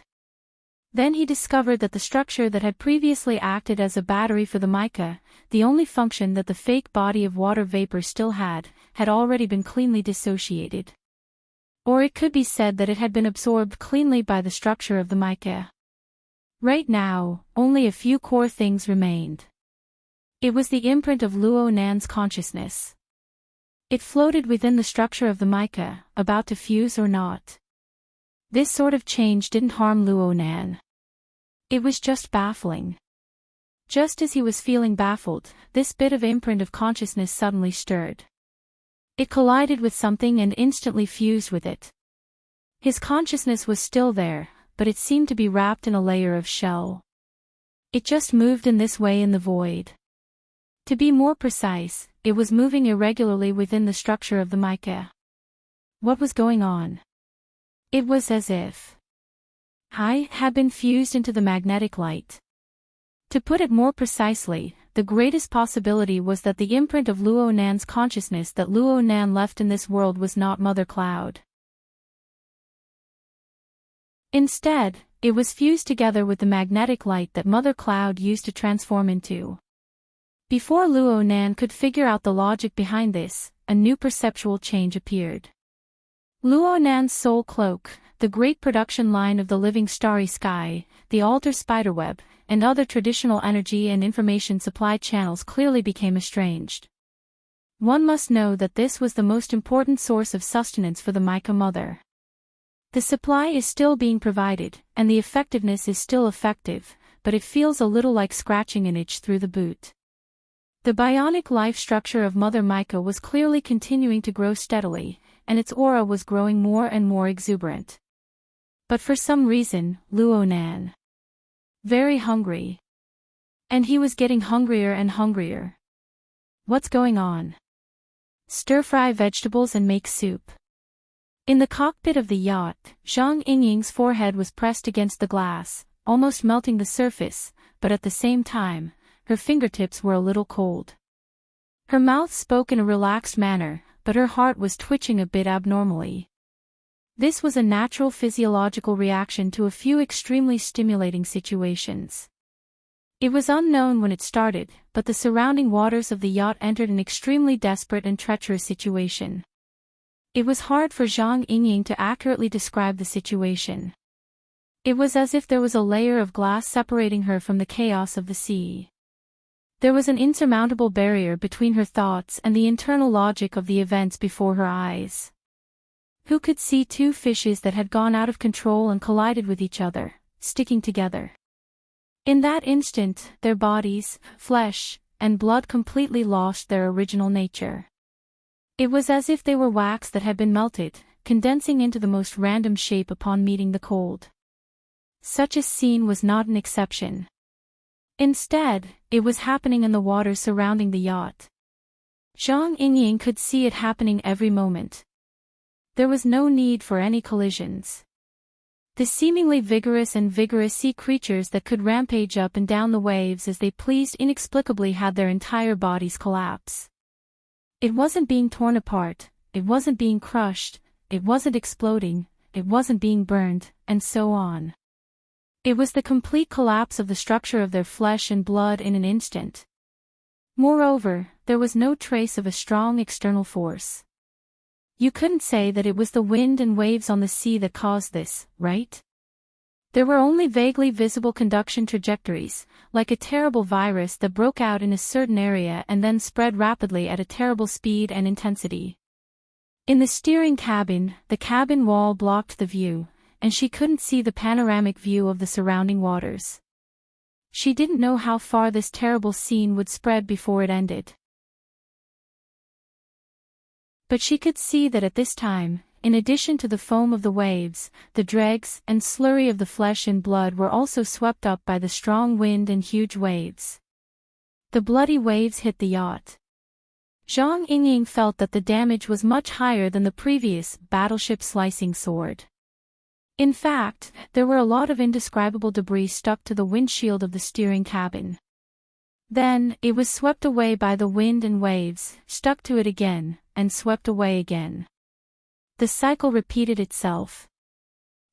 Then he discovered that the structure that had previously acted as a battery for the mica, the only function that the fake body of water vapor still had already been cleanly dissociated. Or it could be said that it had been absorbed cleanly by the structure of the mica. Right now, only a few core things remained. It was the imprint of Luo Nan's consciousness. It floated within the structure of the mica, about to fuse or not. This sort of change didn't harm Luo Nan. It was just baffling. Just as he was feeling baffled, this bit of imprint of consciousness suddenly stirred. It collided with something and instantly fused with it. His consciousness was still there, but it seemed to be wrapped in a layer of shell. It just moved in this way in the void. To be more precise, it was moving irregularly within the structure of the mica. What was going on? It was as if I had been fused into the magnetic light. To put it more precisely, the greatest possibility was that the imprint of Luo Nan's consciousness that Luo Nan left in this world was not Mother Cloud. Instead, it was fused together with the magnetic light that Mother Cloud used to transform into. Before Luo Nan could figure out the logic behind this, a new perceptual change appeared. Luo Nan's soul cloak, the great production line of the living starry sky, the altar spiderweb, and other traditional energy and information supply channels clearly became estranged. One must know that this was the most important source of sustenance for the mica mother. The supply is still being provided, and the effectiveness is still effective, but it feels a little like scratching an itch through the boot. The bionic life structure of Mother Mica was clearly continuing to grow steadily, and its aura was growing more and more exuberant. But for some reason, Luo Nan very hungry. And he was getting hungrier and hungrier. What's going on? Stir-fry vegetables and make soup. In the cockpit of the yacht, Zhang Yingying's forehead was pressed against the glass, almost melting the surface, but at the same time, her fingertips were a little cold. Her mouth spoke in a relaxed manner, but her heart was twitching a bit abnormally. This was a natural physiological reaction to a few extremely stimulating situations. It was unknown when it started, but the surrounding waters of the yacht entered an extremely desperate and treacherous situation. It was hard for Zhang Yingying to accurately describe the situation. It was as if there was a layer of glass separating her from the chaos of the sea. There was an insurmountable barrier between her thoughts and the internal logic of the events before her eyes. Who could see two fishes that had gone out of control and collided with each other, sticking together? In that instant, their bodies, flesh, and blood completely lost their original nature. It was as if they were wax that had been melted, condensing into the most random shape upon meeting the cold. Such a scene was not an exception. Instead, it was happening in the water surrounding the yacht. Zhang Yingying could see it happening every moment. There was no need for any collisions. The seemingly vigorous sea creatures that could rampage up and down the waves as they pleased inexplicably had their entire bodies collapse. It wasn't being torn apart, it wasn't being crushed, it wasn't exploding, it wasn't being burned, and so on. It was the complete collapse of the structure of their flesh and blood in an instant. Moreover, there was no trace of a strong external force. You couldn't say that it was the wind and waves on the sea that caused this, right? There were only vaguely visible conduction trajectories, like a terrible virus that broke out in a certain area and then spread rapidly at a terrible speed and intensity. In the steering cabin, the cabin wall blocked the view, and she couldn't see the panoramic view of the surrounding waters. She didn't know how far this terrible scene would spread before it ended. But she could see that at this time, in addition to the foam of the waves, the dregs and slurry of the flesh and blood were also swept up by the strong wind and huge waves. The bloody waves hit the yacht. Zhang Yingying felt that the damage was much higher than the previous battleship slicing sword. In fact, there were a lot of indescribable debris stuck to the windshield of the steering cabin. Then, it was swept away by the wind and waves, stuck to it again, and swept away again. The cycle repeated itself.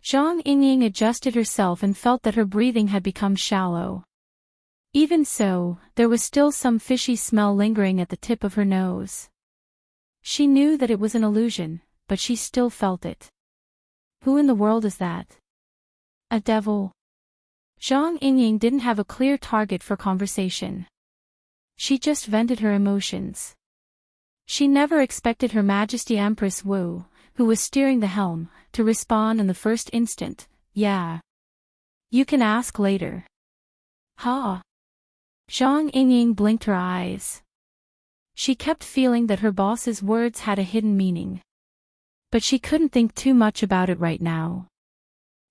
Zhang Yingying adjusted herself and felt that her breathing had become shallow. Even so, there was still some fishy smell lingering at the tip of her nose. She knew that it was an illusion, but she still felt it. Who in the world is that? A devil? Zhang Yingying didn't have a clear target for conversation. She just vented her emotions. She never expected Her Majesty Empress Wu, who was steering the helm, to respond in the first instant, "Yeah. You can ask later." Ha! Zhang Yingying blinked her eyes. She kept feeling that her boss's words had a hidden meaning. But she couldn't think too much about it right now.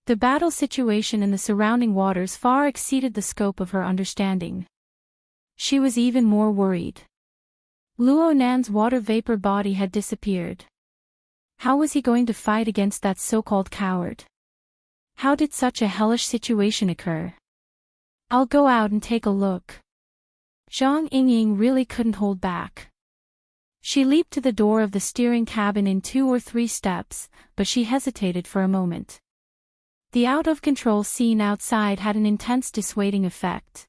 The battle situation in the surrounding waters far exceeded the scope of her understanding. She was even more worried. Luo Nan's water vapor body had disappeared. How was he going to fight against that so-called coward? How did such a hellish situation occur? "I'll go out and take a look." Zhang Yingying really couldn't hold back. She leaped to the door of the steering cabin in 2 or 3 steps, but she hesitated for a moment. The out-of-control scene outside had an intense dissuading effect.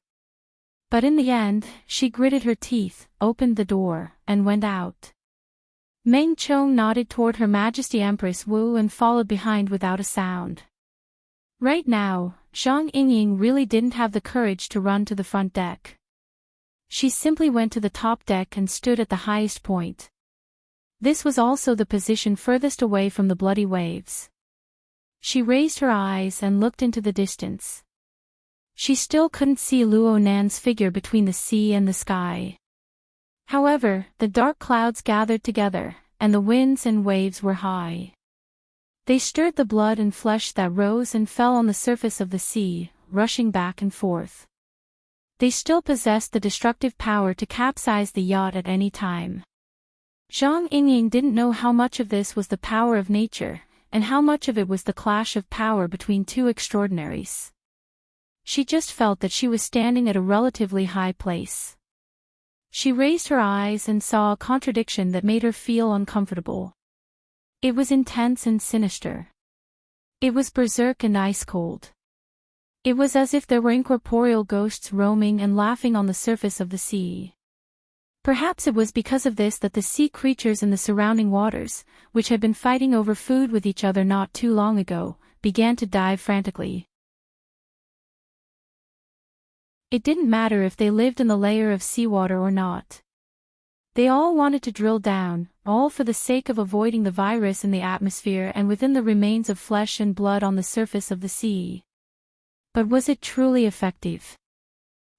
But in the end, she gritted her teeth, opened the door, and went out. Meng Chong nodded toward Her Majesty Empress Wu and followed behind without a sound. Right now, Zhang Yingying really didn't have the courage to run to the front deck. She simply went to the top deck and stood at the highest point. This was also the position furthest away from the bloody waves. She raised her eyes and looked into the distance. She still couldn't see Luo Nan's figure between the sea and the sky. However, the dark clouds gathered together, and the winds and waves were high. They stirred the blood and flesh that rose and fell on the surface of the sea, rushing back and forth. They still possessed the destructive power to capsize the yacht at any time. Zhang Yingying didn't know how much of this was the power of nature, and how much of it was the clash of power between two extraordinaries. She just felt that she was standing at a relatively high place. She raised her eyes and saw a contradiction that made her feel uncomfortable. It was intense and sinister. It was berserk and ice-cold. It was as if there were incorporeal ghosts roaming and laughing on the surface of the sea. Perhaps it was because of this that the sea creatures in the surrounding waters, which had been fighting over food with each other not too long ago, began to dive frantically. It didn't matter if they lived in the layer of seawater or not. They all wanted to drill down, all for the sake of avoiding the virus in the atmosphere and within the remains of flesh and blood on the surface of the sea. But was it truly effective?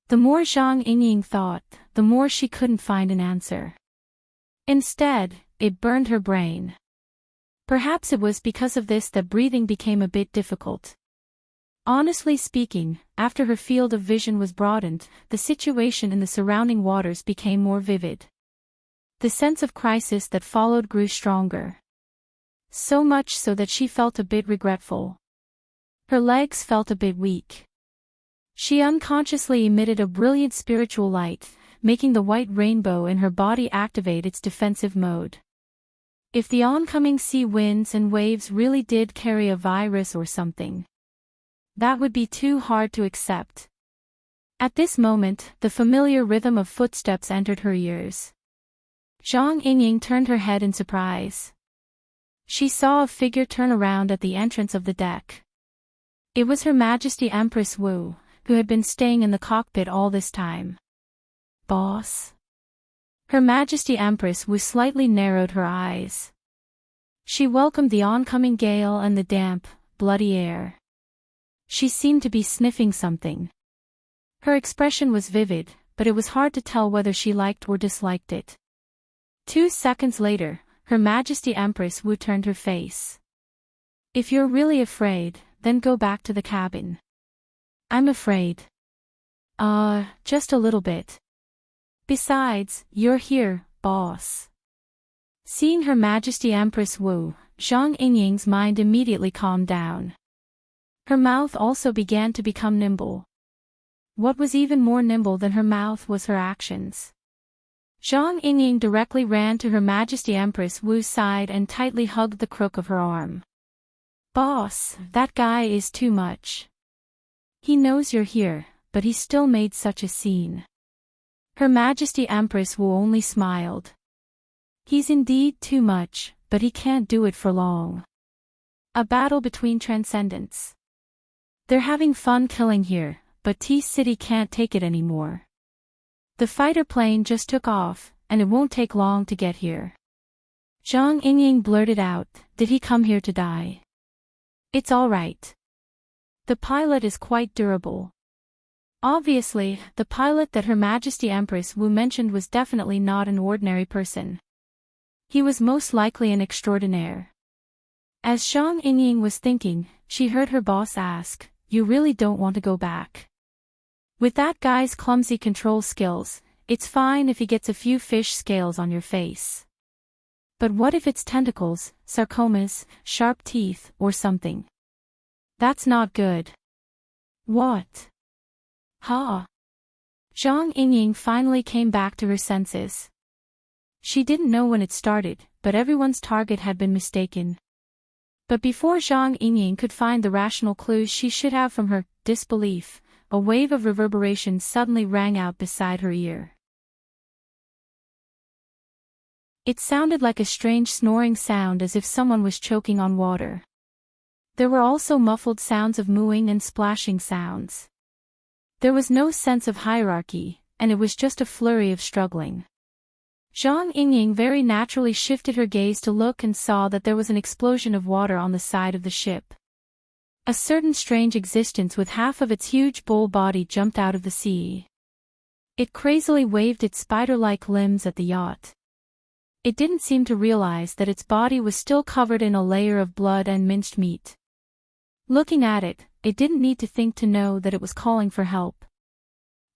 The more Zhang Yingying thought, the more she couldn't find an answer. Instead, it burned her brain. Perhaps it was because of this that breathing became a bit difficult. Honestly speaking, after her field of vision was broadened, the situation in the surrounding waters became more vivid. The sense of crisis that followed grew stronger. So much so that she felt a bit regretful. Her legs felt a bit weak. She unconsciously emitted a brilliant spiritual light, making the white rainbow in her body activate its defensive mode. If the oncoming sea winds and waves really did carry a virus or something, that would be too hard to accept. At this moment, the familiar rhythm of footsteps entered her ears. Zhang Yingying turned her head in surprise. She saw a figure turn around at the entrance of the deck. It was Her Majesty Empress Wu, who had been staying in the cockpit all this time. Boss? Her Majesty Empress Wu slightly narrowed her eyes. She welcomed the oncoming gale and the damp, bloody air. She seemed to be sniffing something. Her expression was vivid, but it was hard to tell whether she liked or disliked it. 2 seconds later, Her Majesty Empress Wu turned her face. If you're really afraid, then go back to the cabin. I'm afraid. Just a little bit. Besides, you're here, boss. Seeing Her Majesty Empress Wu, Zhang Yingying's mind immediately calmed down. Her mouth also began to become nimble. What was even more nimble than her mouth was her actions. Zhang Yingying directly ran to Her Majesty Empress Wu's side and tightly hugged the crook of her arm. Boss, that guy is too much. He knows you're here, but he still made such a scene. Her Majesty Empress Wu only smiled. He's indeed too much, but he can't do it for long. A battle between transcendents. They're having fun killing here, but T-City can't take it anymore. The fighter plane just took off, and it won't take long to get here. Zhang Yingying blurted out, did he come here to die? It's all right. The pilot is quite durable. Obviously, the pilot that Her Majesty Empress Wu mentioned was definitely not an ordinary person. He was most likely an extraordinaire. As Zhang Yingying was thinking, she heard her boss ask, you really don't want to go back? With that guy's clumsy control skills, it's fine if he gets a few fish scales on your face. But what if it's tentacles, sarcomas, sharp teeth, or something? That's not good. What? Huh? Zhang Yingying finally came back to her senses. She didn't know when it started, but everyone's target had been mistaken. But before Zhang Yingying could find the rational clues she should have from her disbelief, a wave of reverberation suddenly rang out beside her ear. It sounded like a strange snoring sound as if someone was choking on water. There were also muffled sounds of mooing and splashing sounds. There was no sense of hierarchy, and it was just a flurry of struggling. Zhang Yingying very naturally shifted her gaze to look and saw that there was an explosion of water on the side of the ship. A certain strange existence with half of its huge bull body jumped out of the sea. It crazily waved its spider-like limbs at the yacht. It didn't seem to realize that its body was still covered in a layer of blood and minced meat. Looking at it, it didn't need to think to know that it was calling for help.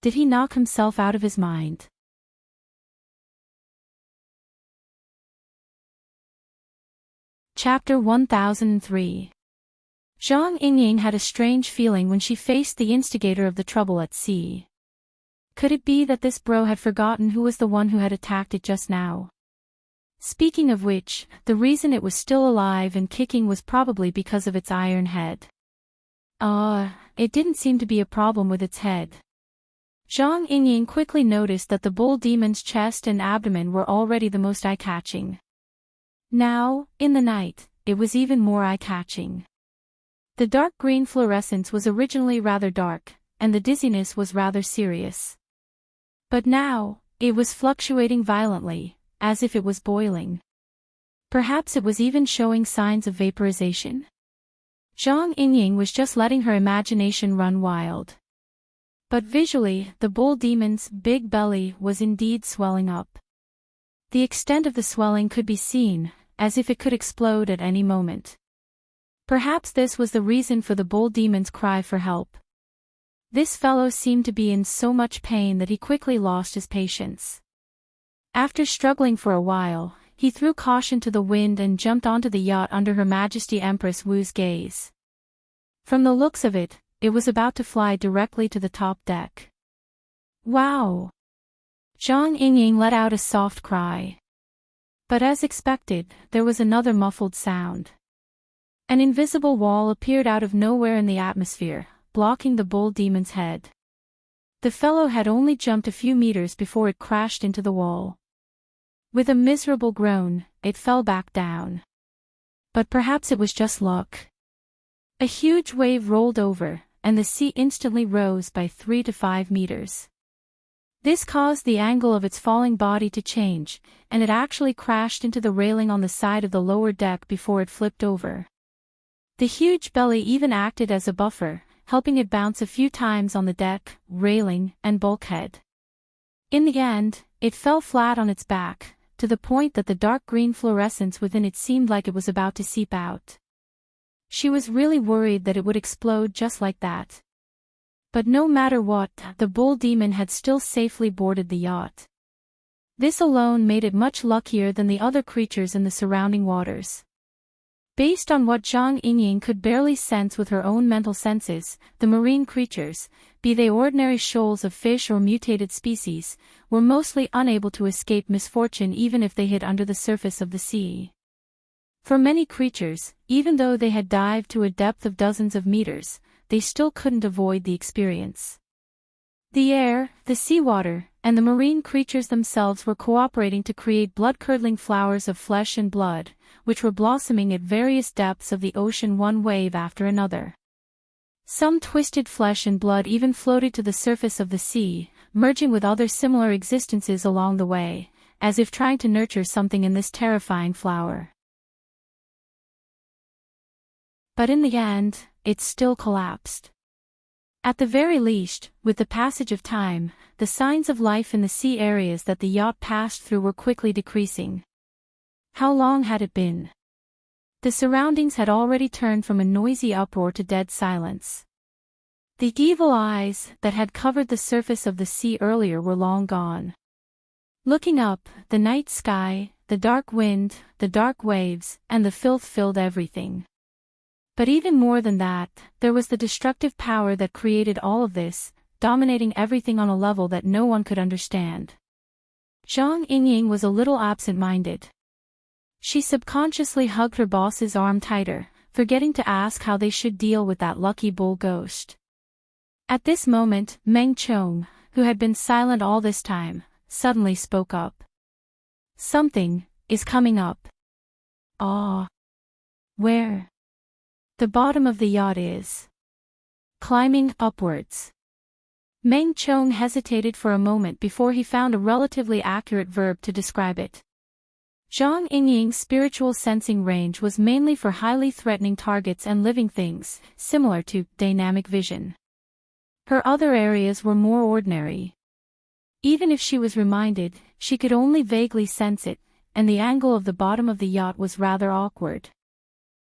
Did he knock himself out of his mind? Chapter 1003. Zhang Yingying had a strange feeling when she faced the instigator of the trouble at sea. Could it be that this bro had forgotten who was the one who had attacked it just now? Speaking of which, the reason it was still alive and kicking was probably because of its iron head. It didn't seem to be a problem with its head. Zhang Yingying quickly noticed that the bull demon's chest and abdomen were already the most eye-catching. Now, in the night, it was even more eye-catching. The dark green fluorescence was originally rather dark, and the dizziness was rather serious. But now, it was fluctuating violently, as if it was boiling. Perhaps it was even showing signs of vaporization? Zhang Yingying was just letting her imagination run wild. But visually, the bull demon's big belly was indeed swelling up. The extent of the swelling could be seen, as if it could explode at any moment. Perhaps this was the reason for the bull demon's cry for help. This fellow seemed to be in so much pain that he quickly lost his patience. After struggling for a while, he threw caution to the wind and jumped onto the yacht under Her Majesty Empress Wu's gaze. From the looks of it, it was about to fly directly to the top deck. Wow! Zhang Yingying let out a soft cry. But as expected, there was another muffled sound. An invisible wall appeared out of nowhere in the atmosphere, blocking the bull demon's head. The fellow had only jumped a few meters before it crashed into the wall. With a miserable groan, it fell back down. But perhaps it was just luck. A huge wave rolled over, and the sea instantly rose by 3 to 5 meters. This caused the angle of its falling body to change, and it actually crashed into the railing on the side of the lower deck before it flipped over. The huge belly even acted as a buffer, helping it bounce a few times on the deck, railing, and bulkhead. In the end, it fell flat on its back, to the point that the dark green fluorescence within it seemed like it was about to seep out. She was really worried that it would explode just like that. But no matter what, the bull demon had still safely boarded the yacht. This alone made it much luckier than the other creatures in the surrounding waters. Based on what Zhang Yingying could barely sense with her own mental senses, the marine creatures, be they ordinary shoals of fish or mutated species, were mostly unable to escape misfortune even if they hid under the surface of the sea. For many creatures, even though they had dived to a depth of dozens of meters, they still couldn't avoid the experience. The air, the seawater, and the marine creatures themselves were cooperating to create blood-curdling flowers of flesh and blood, which were blossoming at various depths of the ocean one wave after another. Some twisted flesh and blood even floated to the surface of the sea, merging with other similar existences along the way, as if trying to nurture something in this terrifying flower. But in the end, it still collapsed. At the very least, with the passage of time, the signs of life in the sea areas that the yacht passed through were quickly decreasing. How long had it been? The surroundings had already turned from a noisy uproar to dead silence. The evil eyes that had covered the surface of the sea earlier were long gone. Looking up, the night sky, the dark wind, the dark waves, and the filth filled everything. But even more than that, there was the destructive power that created all of this, dominating everything on a level that no one could understand. Zhang Yingying was a little absent-minded. She subconsciously hugged her boss's arm tighter, forgetting to ask how they should deal with that lucky bull ghost. At this moment, Meng Chong, who had been silent all this time, suddenly spoke up. "Something is coming up." "Ah. Where?" "The bottom of the yacht is climbing upwards." Meng Chong hesitated for a moment before he found a relatively accurate verb to describe it. Zhang Yingying's spiritual sensing range was mainly for highly threatening targets and living things, similar to dynamic vision. Her other areas were more ordinary. Even if she was reminded, she could only vaguely sense it, and the angle of the bottom of the yacht was rather awkward.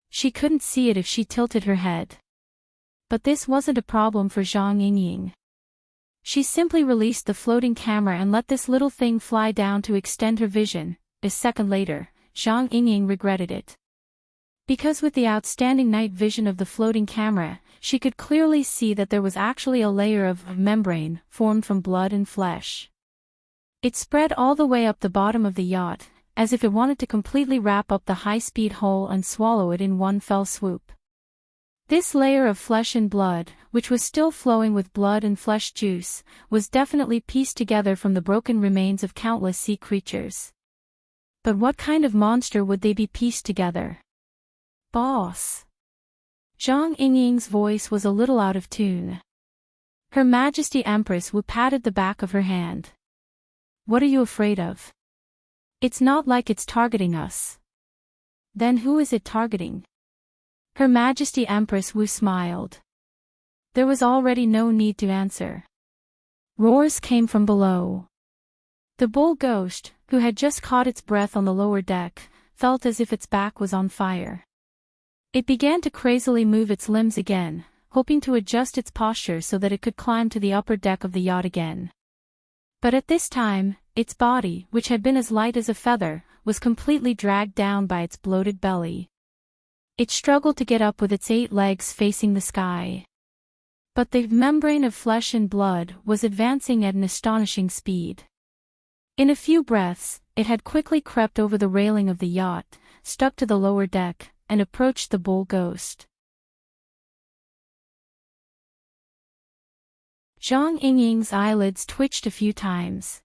She couldn't see it if she tilted her head. But this wasn't a problem for Zhang Yingying. She simply released the floating camera and let this little thing fly down to extend her vision. A second later, Zhang Yingying regretted it. Because with the outstanding night vision of the floating camera, she could clearly see that there was actually a layer of membrane formed from blood and flesh. It spread all the way up the bottom of the yacht, as if it wanted to completely wrap up the high-speed hull and swallow it in one fell swoop. This layer of flesh and blood, which was still flowing with blood and flesh juice, was definitely pieced together from the broken remains of countless sea creatures. But what kind of monster would they be pieced together? "Boss." Zhang Yingying's voice was a little out of tune. Her Majesty Empress Wu patted the back of her hand. "What are you afraid of? It's not like it's targeting us." "Then who is it targeting?" Her Majesty Empress Wu smiled. There was already no need to answer. Roars came from below. The bull ghost, who had just caught its breath on the lower deck, felt as if its back was on fire. It began to crazily move its limbs again, hoping to adjust its posture so that it could climb to the upper deck of the yacht again. But at this time, its body, which had been as light as a feather, was completely dragged down by its bloated belly. It struggled to get up with its 8 legs facing the sky. But the membrane of flesh and blood was advancing at an astonishing speed. In a few breaths, it had quickly crept over the railing of the yacht, stuck to the lower deck, and approached the bull ghost. Zhang Yingying's eyelids twitched a few times.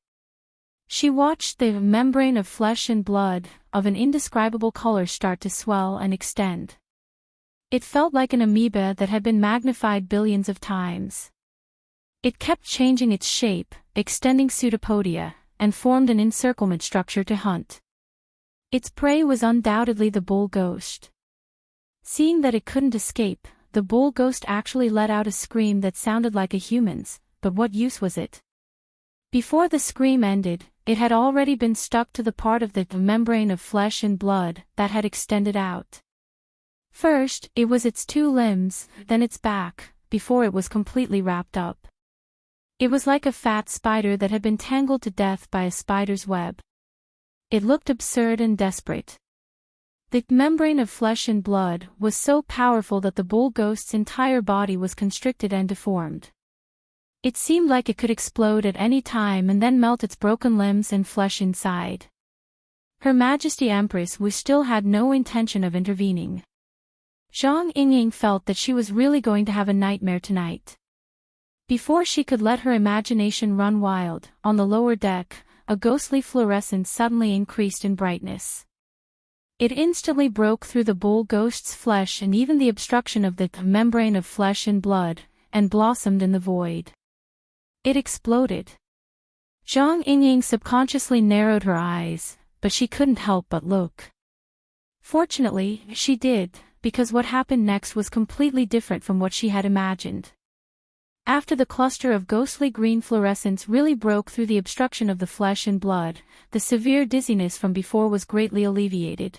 She watched the membrane of flesh and blood, of an indescribable color, start to swell and extend. It felt like an amoeba that had been magnified billions of times. It kept changing its shape, extending pseudopodia, and formed an encirclement structure to hunt. Its prey was undoubtedly the bull ghost. Seeing that it couldn't escape, the bull ghost actually let out a scream that sounded like a human's, but what use was it? Before the scream ended, it had already been stuck to the part of the membrane of flesh and blood that had extended out. First, it was its 2 limbs, then its back, before it was completely wrapped up. It was like a fat spider that had been tangled to death by a spider's web. It looked absurd and desperate. The membrane of flesh and blood was so powerful that the bull ghost's entire body was constricted and deformed. It seemed like it could explode at any time and then melt its broken limbs and flesh inside. Her Majesty Empress still had no intention of intervening. Zhang Yingying felt that she was really going to have a nightmare tonight. Before she could let her imagination run wild, on the lower deck, a ghostly fluorescence suddenly increased in brightness. It instantly broke through the bull ghost's flesh and even the obstruction of the membrane of flesh and blood, and blossomed in the void. It exploded. Zhang Yingying subconsciously narrowed her eyes, but she couldn't help but look. Fortunately, she did, because what happened next was completely different from what she had imagined. After the cluster of ghostly green fluorescence really broke through the obstruction of the flesh and blood, the severe dizziness from before was greatly alleviated.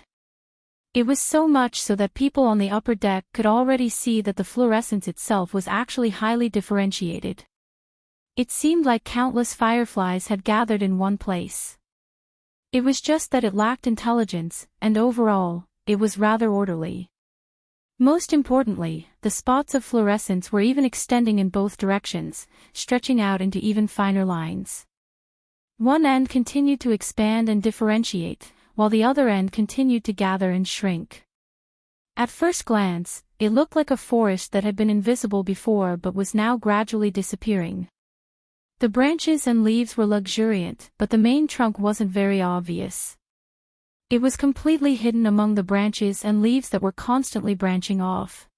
It was so much so that people on the upper deck could already see that the fluorescence itself was actually highly differentiated. It seemed like countless fireflies had gathered in one place. It was just that it lacked intelligence, and overall, it was rather orderly. Most importantly, the spots of fluorescence were even extending in both directions, stretching out into even finer lines. One end continued to expand and differentiate, while the other end continued to gather and shrink. At first glance, it looked like a forest that had been invisible before but was now gradually disappearing. The branches and leaves were luxuriant, but the main trunk wasn't very obvious. It was completely hidden among the branches and leaves that were constantly branching off.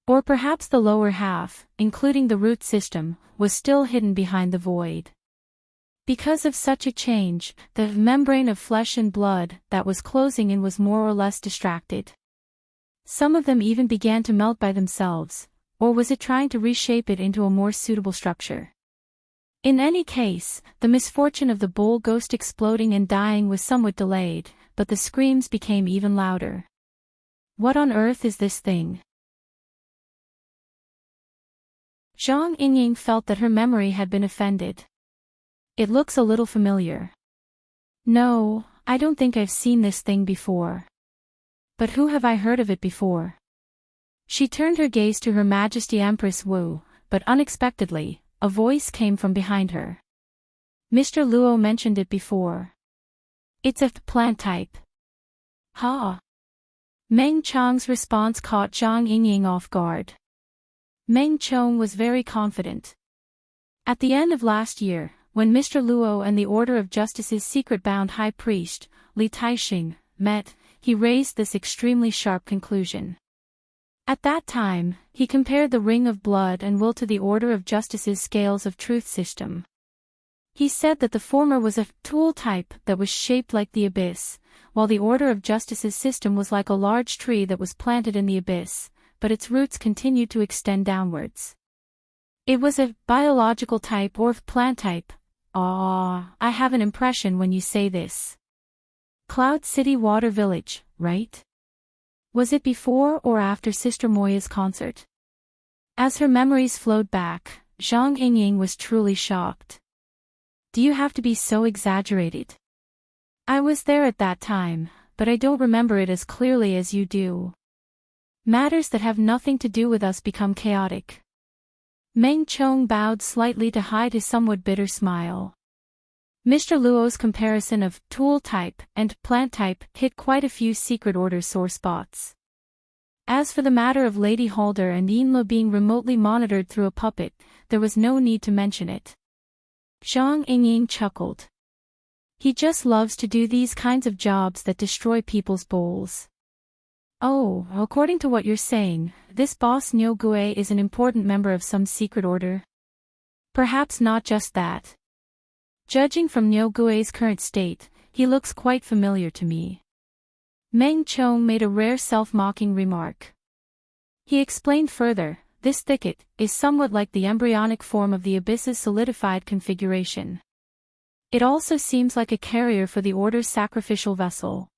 Or perhaps the lower half, including the root system, was still hidden behind the void. Because of such a change, the membrane of flesh and blood that was closing in was more or less distracted. Some of them even began to melt by themselves, or was it trying to reshape it into a more suitable structure? In any case, the misfortune of the bull ghost exploding and dying was somewhat delayed, but the screams became even louder. What on earth is this thing? Zhang Yingying felt that her memory had been offended. It looks a little familiar. No, I don't think I've seen this thing before. But who have I heard of it before? She turned her gaze to Her Majesty Empress Wu, but unexpectedly, a voice came from behind her. Mr. Luo mentioned it before. It's a plant type. Ha! Meng Chong's response caught Zhang Yingying off guard. Meng Chong was very confident. At the end of last year, when Mr. Luo and the Order of Justice's secret-bound high priest, Li Taixing, met, he raised this extremely sharp conclusion. At that time, he compared the Ring of Blood and Will to the Order of Justice's Scales of Truth system. He said that the former was a tool type that was shaped like the abyss, while the Order of Justice's system was like a large tree that was planted in the abyss, but its roots continued to extend downwards. It was a biological type or plant type. Ah, I have an impression when you say this. Cloud City Water Village, right? Was it before or after Sister Moya's concert? As her memories flowed back, Zhang Yingying was truly shocked. Do you have to be so exaggerated? I was there at that time, but I don't remember it as clearly as you do. Matters that have nothing to do with us become chaotic. Meng Chong bowed slightly to hide his somewhat bitter smile. Mr. Luo's comparison of tool type and plant type hit quite a few Secret Order sore spots. As for the matter of Lady Halder and Yinluo being remotely monitored through a puppet, there was no need to mention it. Zhang Yingying chuckled. He just loves to do these kinds of jobs that destroy people's bowls. Oh, according to what you're saying, this boss Niu Gui is an important member of some secret order? Perhaps not just that. Judging from Niu Gui's current state, he looks quite familiar to me. Meng Chong made a rare self-mocking remark. He explained further, this thicket is somewhat like the embryonic form of the Abyss's solidified configuration. It also seems like a carrier for the Order's sacrificial vessel.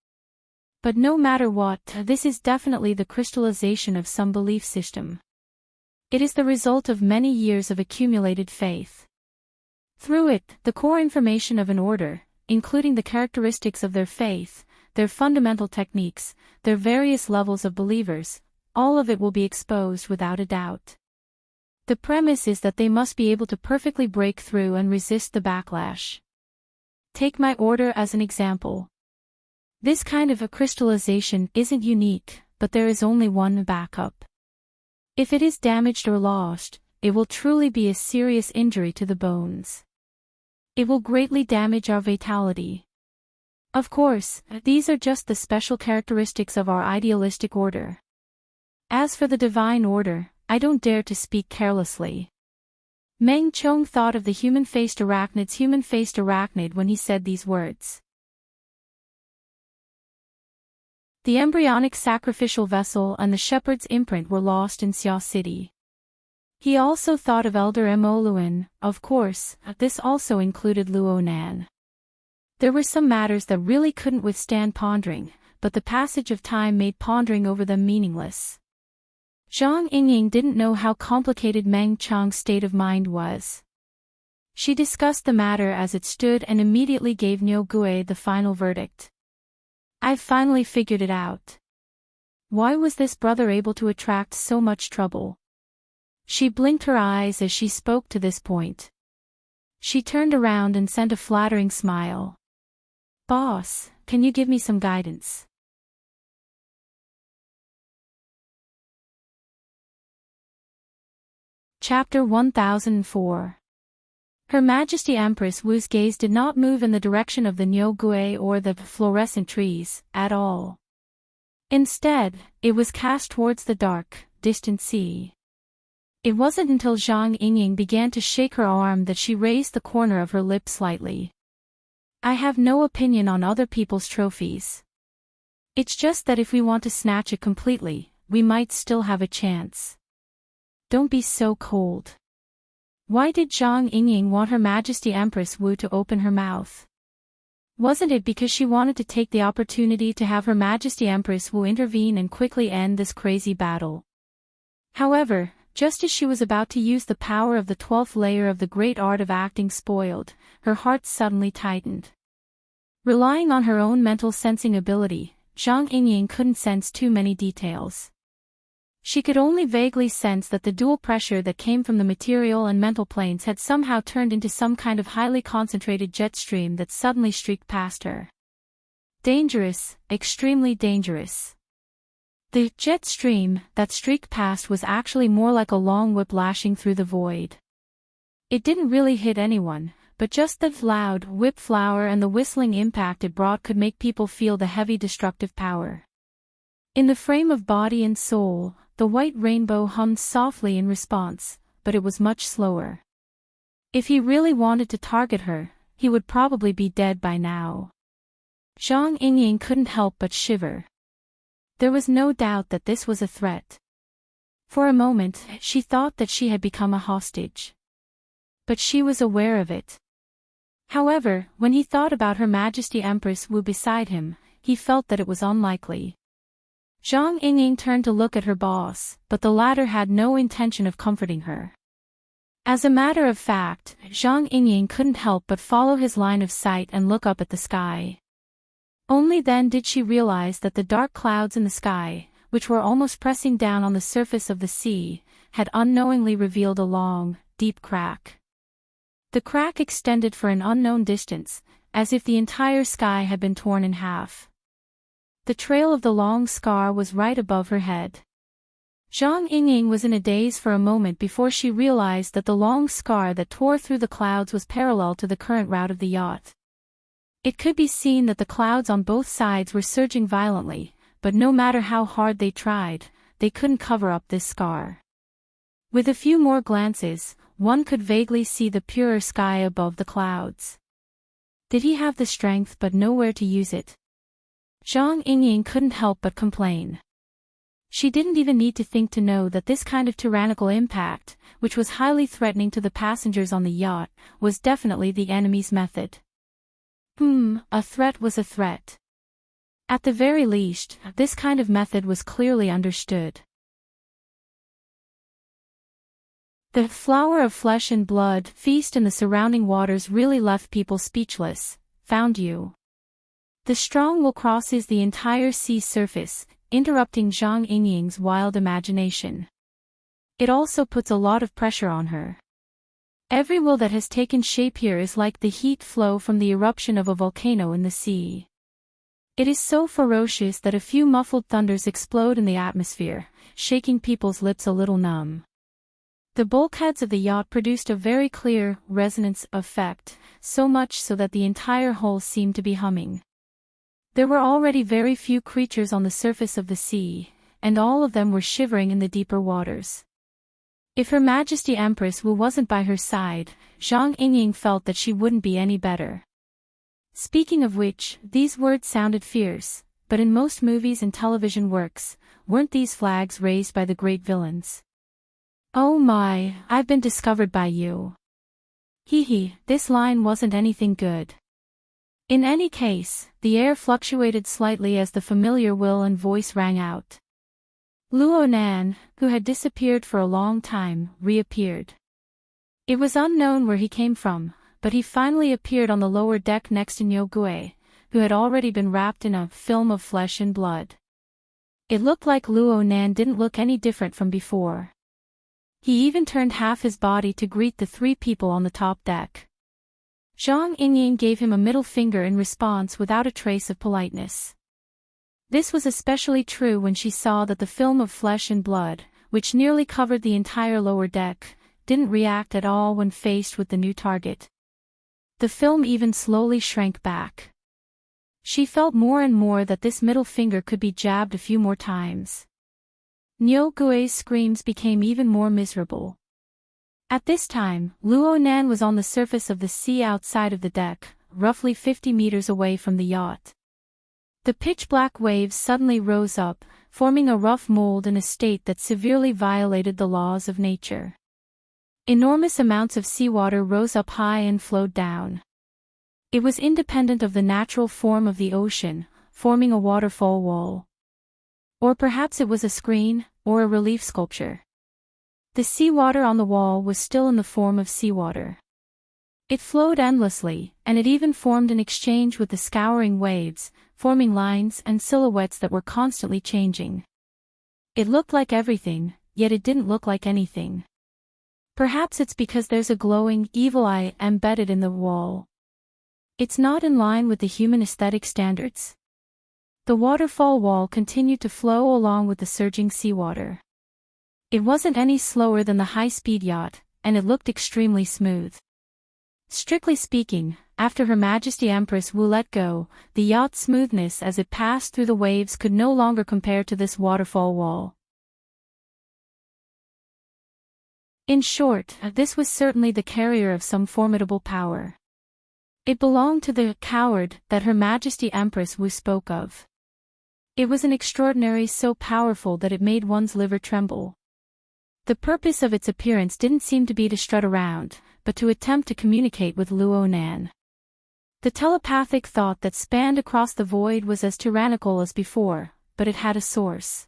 But no matter what, this is definitely the crystallization of some belief system. It is the result of many years of accumulated faith. Through it, the core information of an order, including the characteristics of their faith, their fundamental techniques, their various levels of believers, all of it will be exposed without a doubt. The premise is that they must be able to perfectly break through and resist the backlash. Take my order as an example. This kind of a crystallization isn't unique, but there is only one backup. If it is damaged or lost, it will truly be a serious injury to the bones. It will greatly damage our vitality. Of course, these are just the special characteristics of our idealistic order. As for the divine order, I don't dare to speak carelessly. Meng Chong thought of the human-faced arachnid when he said these words. The embryonic sacrificial vessel and the shepherd's imprint were lost in Xia City. He also thought of Elder Mo Luan, of course, this also included Luo Nan. There were some matters that really couldn't withstand pondering, but the passage of time made pondering over them meaningless. Zhang Yingying didn't know how complicated Meng Chong's state of mind was. She discussed the matter as it stood and immediately gave Niu Gui the final verdict. I've finally figured it out. Why was this brother able to attract so much trouble? She blinked her eyes as she spoke to this point. She turned around and sent a flattering smile. Boss, can you give me some guidance? Chapter 1004. Her Majesty Empress Wu's gaze did not move in the direction of the Niu Gui or the fluorescent trees, at all. Instead, it was cast towards the dark, distant sea. It wasn't until Zhang Yingying began to shake her arm that she raised the corner of her lip slightly. I have no opinion on other people's trophies. It's just that if we want to snatch it completely, we might still have a chance. Don't be so cold. Why did Zhang Yingying want Her Majesty Empress Wu to open her mouth? Wasn't it because she wanted to take the opportunity to have Her Majesty Empress Wu intervene and quickly end this crazy battle? However, just as she was about to use the power of the 12th layer of the great art of acting spoiled, her heart suddenly tightened. Relying on her own mental sensing ability, Zhang Yingying couldn't sense too many details. She could only vaguely sense that the dual pressure that came from the material and mental planes had somehow turned into some kind of highly concentrated jet stream that suddenly streaked past her. Dangerous, extremely dangerous. The jet stream that streaked past was actually more like a long whip lashing through the void. It didn't really hit anyone, but just the loud whip flower and the whistling impact it brought could make people feel the heavy destructive power. In the frame of body and soul, the white rainbow hummed softly in response, but it was much slower. If he really wanted to target her, he would probably be dead by now. Zhang Yingying couldn't help but shiver. There was no doubt that this was a threat. For a moment, she thought that she had become a hostage. But she was aware of it. However, when he thought about Her Majesty Empress Wu beside him, he felt that it was unlikely. Zhang Yingying turned to look at her boss, but the latter had no intention of comforting her. As a matter of fact, Zhang Yingying couldn't help but follow his line of sight and look up at the sky. Only then did she realize that the dark clouds in the sky, which were almost pressing down on the surface of the sea, had unknowingly revealed a long, deep crack. The crack extended for an unknown distance, as if the entire sky had been torn in half. The trail of the long scar was right above her head. Zhang Yingying was in a daze for a moment before she realized that the long scar that tore through the clouds was parallel to the current route of the yacht. It could be seen that the clouds on both sides were surging violently, but no matter how hard they tried, they couldn't cover up this scar. With a few more glances, one could vaguely see the purer sky above the clouds. Did he have the strength but nowhere to use it? Zhang Yingying couldn't help but complain. She didn't even need to think to know that this kind of tyrannical impact, which was highly threatening to the passengers on the yacht, was definitely the enemy's method. A threat was a threat. At the very least, this kind of method was clearly understood. The flower of flesh and blood feast in the surrounding waters really left people speechless. Found you. The strong will crosses the entire sea surface, interrupting Zhang Yingying's wild imagination. It also puts a lot of pressure on her. Every will that has taken shape here is like the heat flow from the eruption of a volcano in the sea. It is so ferocious that a few muffled thunders explode in the atmosphere, shaking people's lips a little numb. The bulkheads of the yacht produced a very clear resonance effect, so much so that the entire hull seemed to be humming. There were already very few creatures on the surface of the sea, and all of them were shivering in the deeper waters. If Her Majesty Empress Wu wasn't by her side, Zhang Yingying felt that she wouldn't be any better. Speaking of which, these words sounded fierce, but in most movies and television works, weren't these flags raised by the great villains? Oh my, I've been discovered by you. This line wasn't anything good. In any case, the air fluctuated slightly as the familiar will and voice rang out. Luo Nan, who had disappeared for a long time, reappeared. It was unknown where he came from, but he finally appeared on the lower deck next to Niu Gui, who had already been wrapped in a film of flesh and blood. It looked like Luo Nan didn't look any different from before. He even turned half his body to greet the three people on the top deck. Zhang Yingying gave him a middle finger in response without a trace of politeness. This was especially true when she saw that the film of flesh and blood, which nearly covered the entire lower deck, didn't react at all when faced with the new target. The film even slowly shrank back. She felt more and more that this middle finger could be jabbed a few more times. Niu Gui's screams became even more miserable. At this time, Luo Nan was on the surface of the sea outside of the deck, roughly 50 meters away from the yacht. The pitch-black waves suddenly rose up, forming a rough mold in a state that severely violated the laws of nature. Enormous amounts of seawater rose up high and flowed down. It was independent of the natural form of the ocean, forming a waterfall wall. Or perhaps it was a screen, or a relief sculpture. The seawater on the wall was still in the form of seawater. It flowed endlessly, and it even formed an exchange with the scouring waves, forming lines and silhouettes that were constantly changing. It looked like everything, yet it didn't look like anything. Perhaps it's because there's a glowing, evil eye embedded in the wall. It's not in line with the human aesthetic standards. The waterfall wall continued to flow along with the surging seawater. It wasn't any slower than the high-speed yacht, and it looked extremely smooth. Strictly speaking, after Her Majesty Empress Wu let go, the yacht's smoothness as it passed through the waves could no longer compare to this waterfall wall. In short, this was certainly the carrier of some formidable power. It belonged to the coward that Her Majesty Empress Wu spoke of. It was an extraordinary so powerful that it made one's liver tremble. The purpose of its appearance didn't seem to be to strut around, but to attempt to communicate with Luo Nan. The telepathic thought that spanned across the void was as tyrannical as before, but it had a source.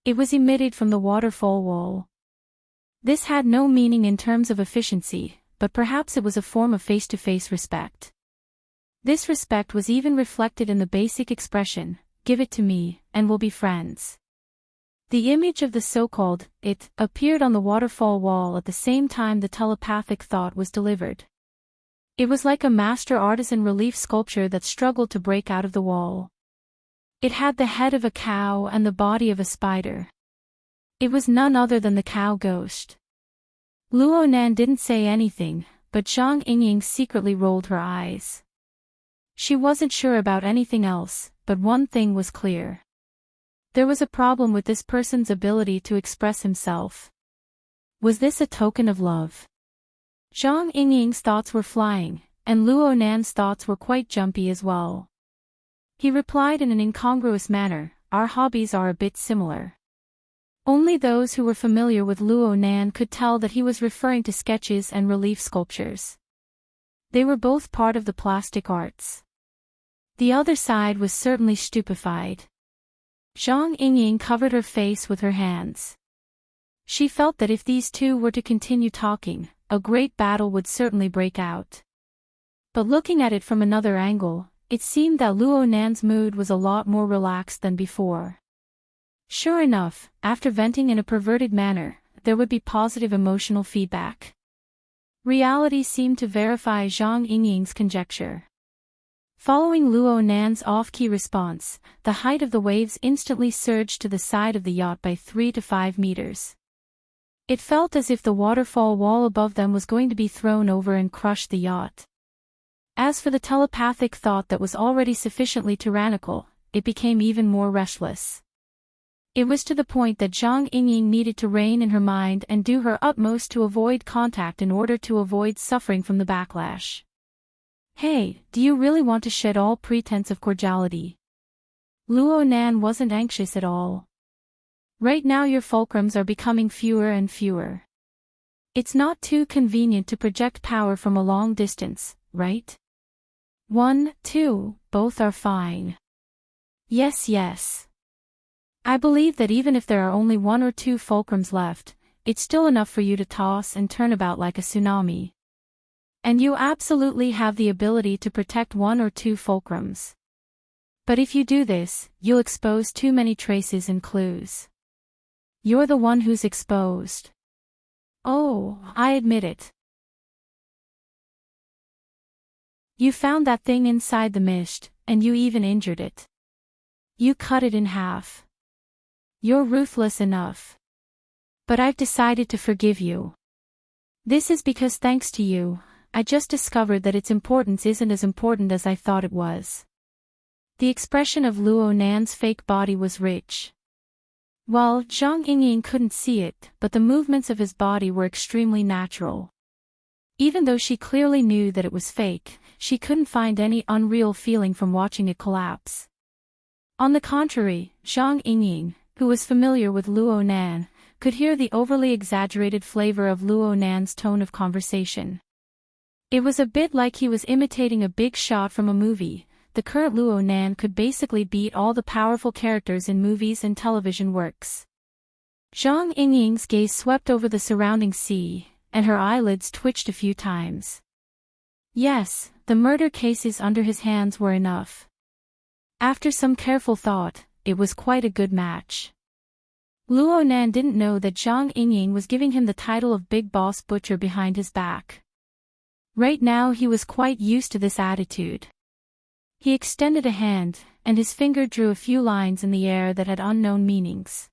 It was emitted from the waterfall wall. This had no meaning in terms of efficiency, but perhaps it was a form of face-to-face respect. This respect was even reflected in the basic expression, "Give it to me, and we'll be friends." The image of the so-called "it" appeared on the waterfall wall at the same time the telepathic thought was delivered. It was like a master artisan relief sculpture that struggled to break out of the wall. It had the head of a cow and the body of a spider. It was none other than the cow ghost. Luo Nan didn't say anything, but Zhang Yingying secretly rolled her eyes. She wasn't sure about anything else, but one thing was clear. There was a problem with this person's ability to express himself. Was this a token of love? Zhang Yingying's thoughts were flying, and Luo Nan's thoughts were quite jumpy as well. He replied in an incongruous manner, "Our hobbies are a bit similar." Only those who were familiar with Luo Nan could tell that he was referring to sketches and relief sculptures. They were both part of the plastic arts. The other side was certainly stupefied. Zhang Yingying covered her face with her hands. She felt that if these two were to continue talking, a great battle would certainly break out. But looking at it from another angle, it seemed that Luo Nan's mood was a lot more relaxed than before. Sure enough, after venting in a perverted manner, there would be positive emotional feedback. Reality seemed to verify Zhang Yingying's conjecture. Following Luo Nan's off-key response, the height of the waves instantly surged to the side of the yacht by 3 to 5 meters. It felt as if the waterfall wall above them was going to be thrown over and crush the yacht. As for the telepathic thought that was already sufficiently tyrannical, it became even more restless. It was to the point that Zhang Yingying needed to rein in her mind and do her utmost to avoid contact in order to avoid suffering from the backlash. "Hey, do you really want to shed all pretense of cordiality?" Luo Nan wasn't anxious at all. Right now your fulcrums are becoming fewer and fewer. It's not too convenient to project power from a long distance, right? 1, 2, both are fine. Yes, yes. I believe that even if there are only 1 or 2 fulcrums left, it's still enough for you to toss and turn about like a tsunami. And you absolutely have the ability to protect 1 or 2 fulcrums. But if you do this, you'll expose too many traces and clues. You're the one who's exposed. Oh, I admit it. You found that thing inside the mist, and you even injured it. You cut it in half. You're ruthless enough. But I've decided to forgive you. This is because thanks to you, I just discovered that its importance isn't as important as I thought it was. The expression of Luo Nan's fake body was rich. Well, Zhang Yingying couldn't see it, but the movements of his body were extremely natural. Even though she clearly knew that it was fake, she couldn't find any unreal feeling from watching it collapse. On the contrary, Zhang Yingying, who was familiar with Luo Nan, could hear the overly exaggerated flavor of Luo Nan's tone of conversation. It was a bit like he was imitating a big shot from a movie. The current Luo Nan could basically beat all the powerful characters in movies and television works. Zhang Yingying's gaze swept over the surrounding sea, and her eyelids twitched a few times. Yes, the murder cases under his hands were enough. After some careful thought, it was quite a good match. Luo Nan didn't know that Zhang Yingying was giving him the title of Big Boss Butcher behind his back. Right now he was quite used to this attitude. He extended a hand, and his finger drew a few lines in the air that had unknown meanings.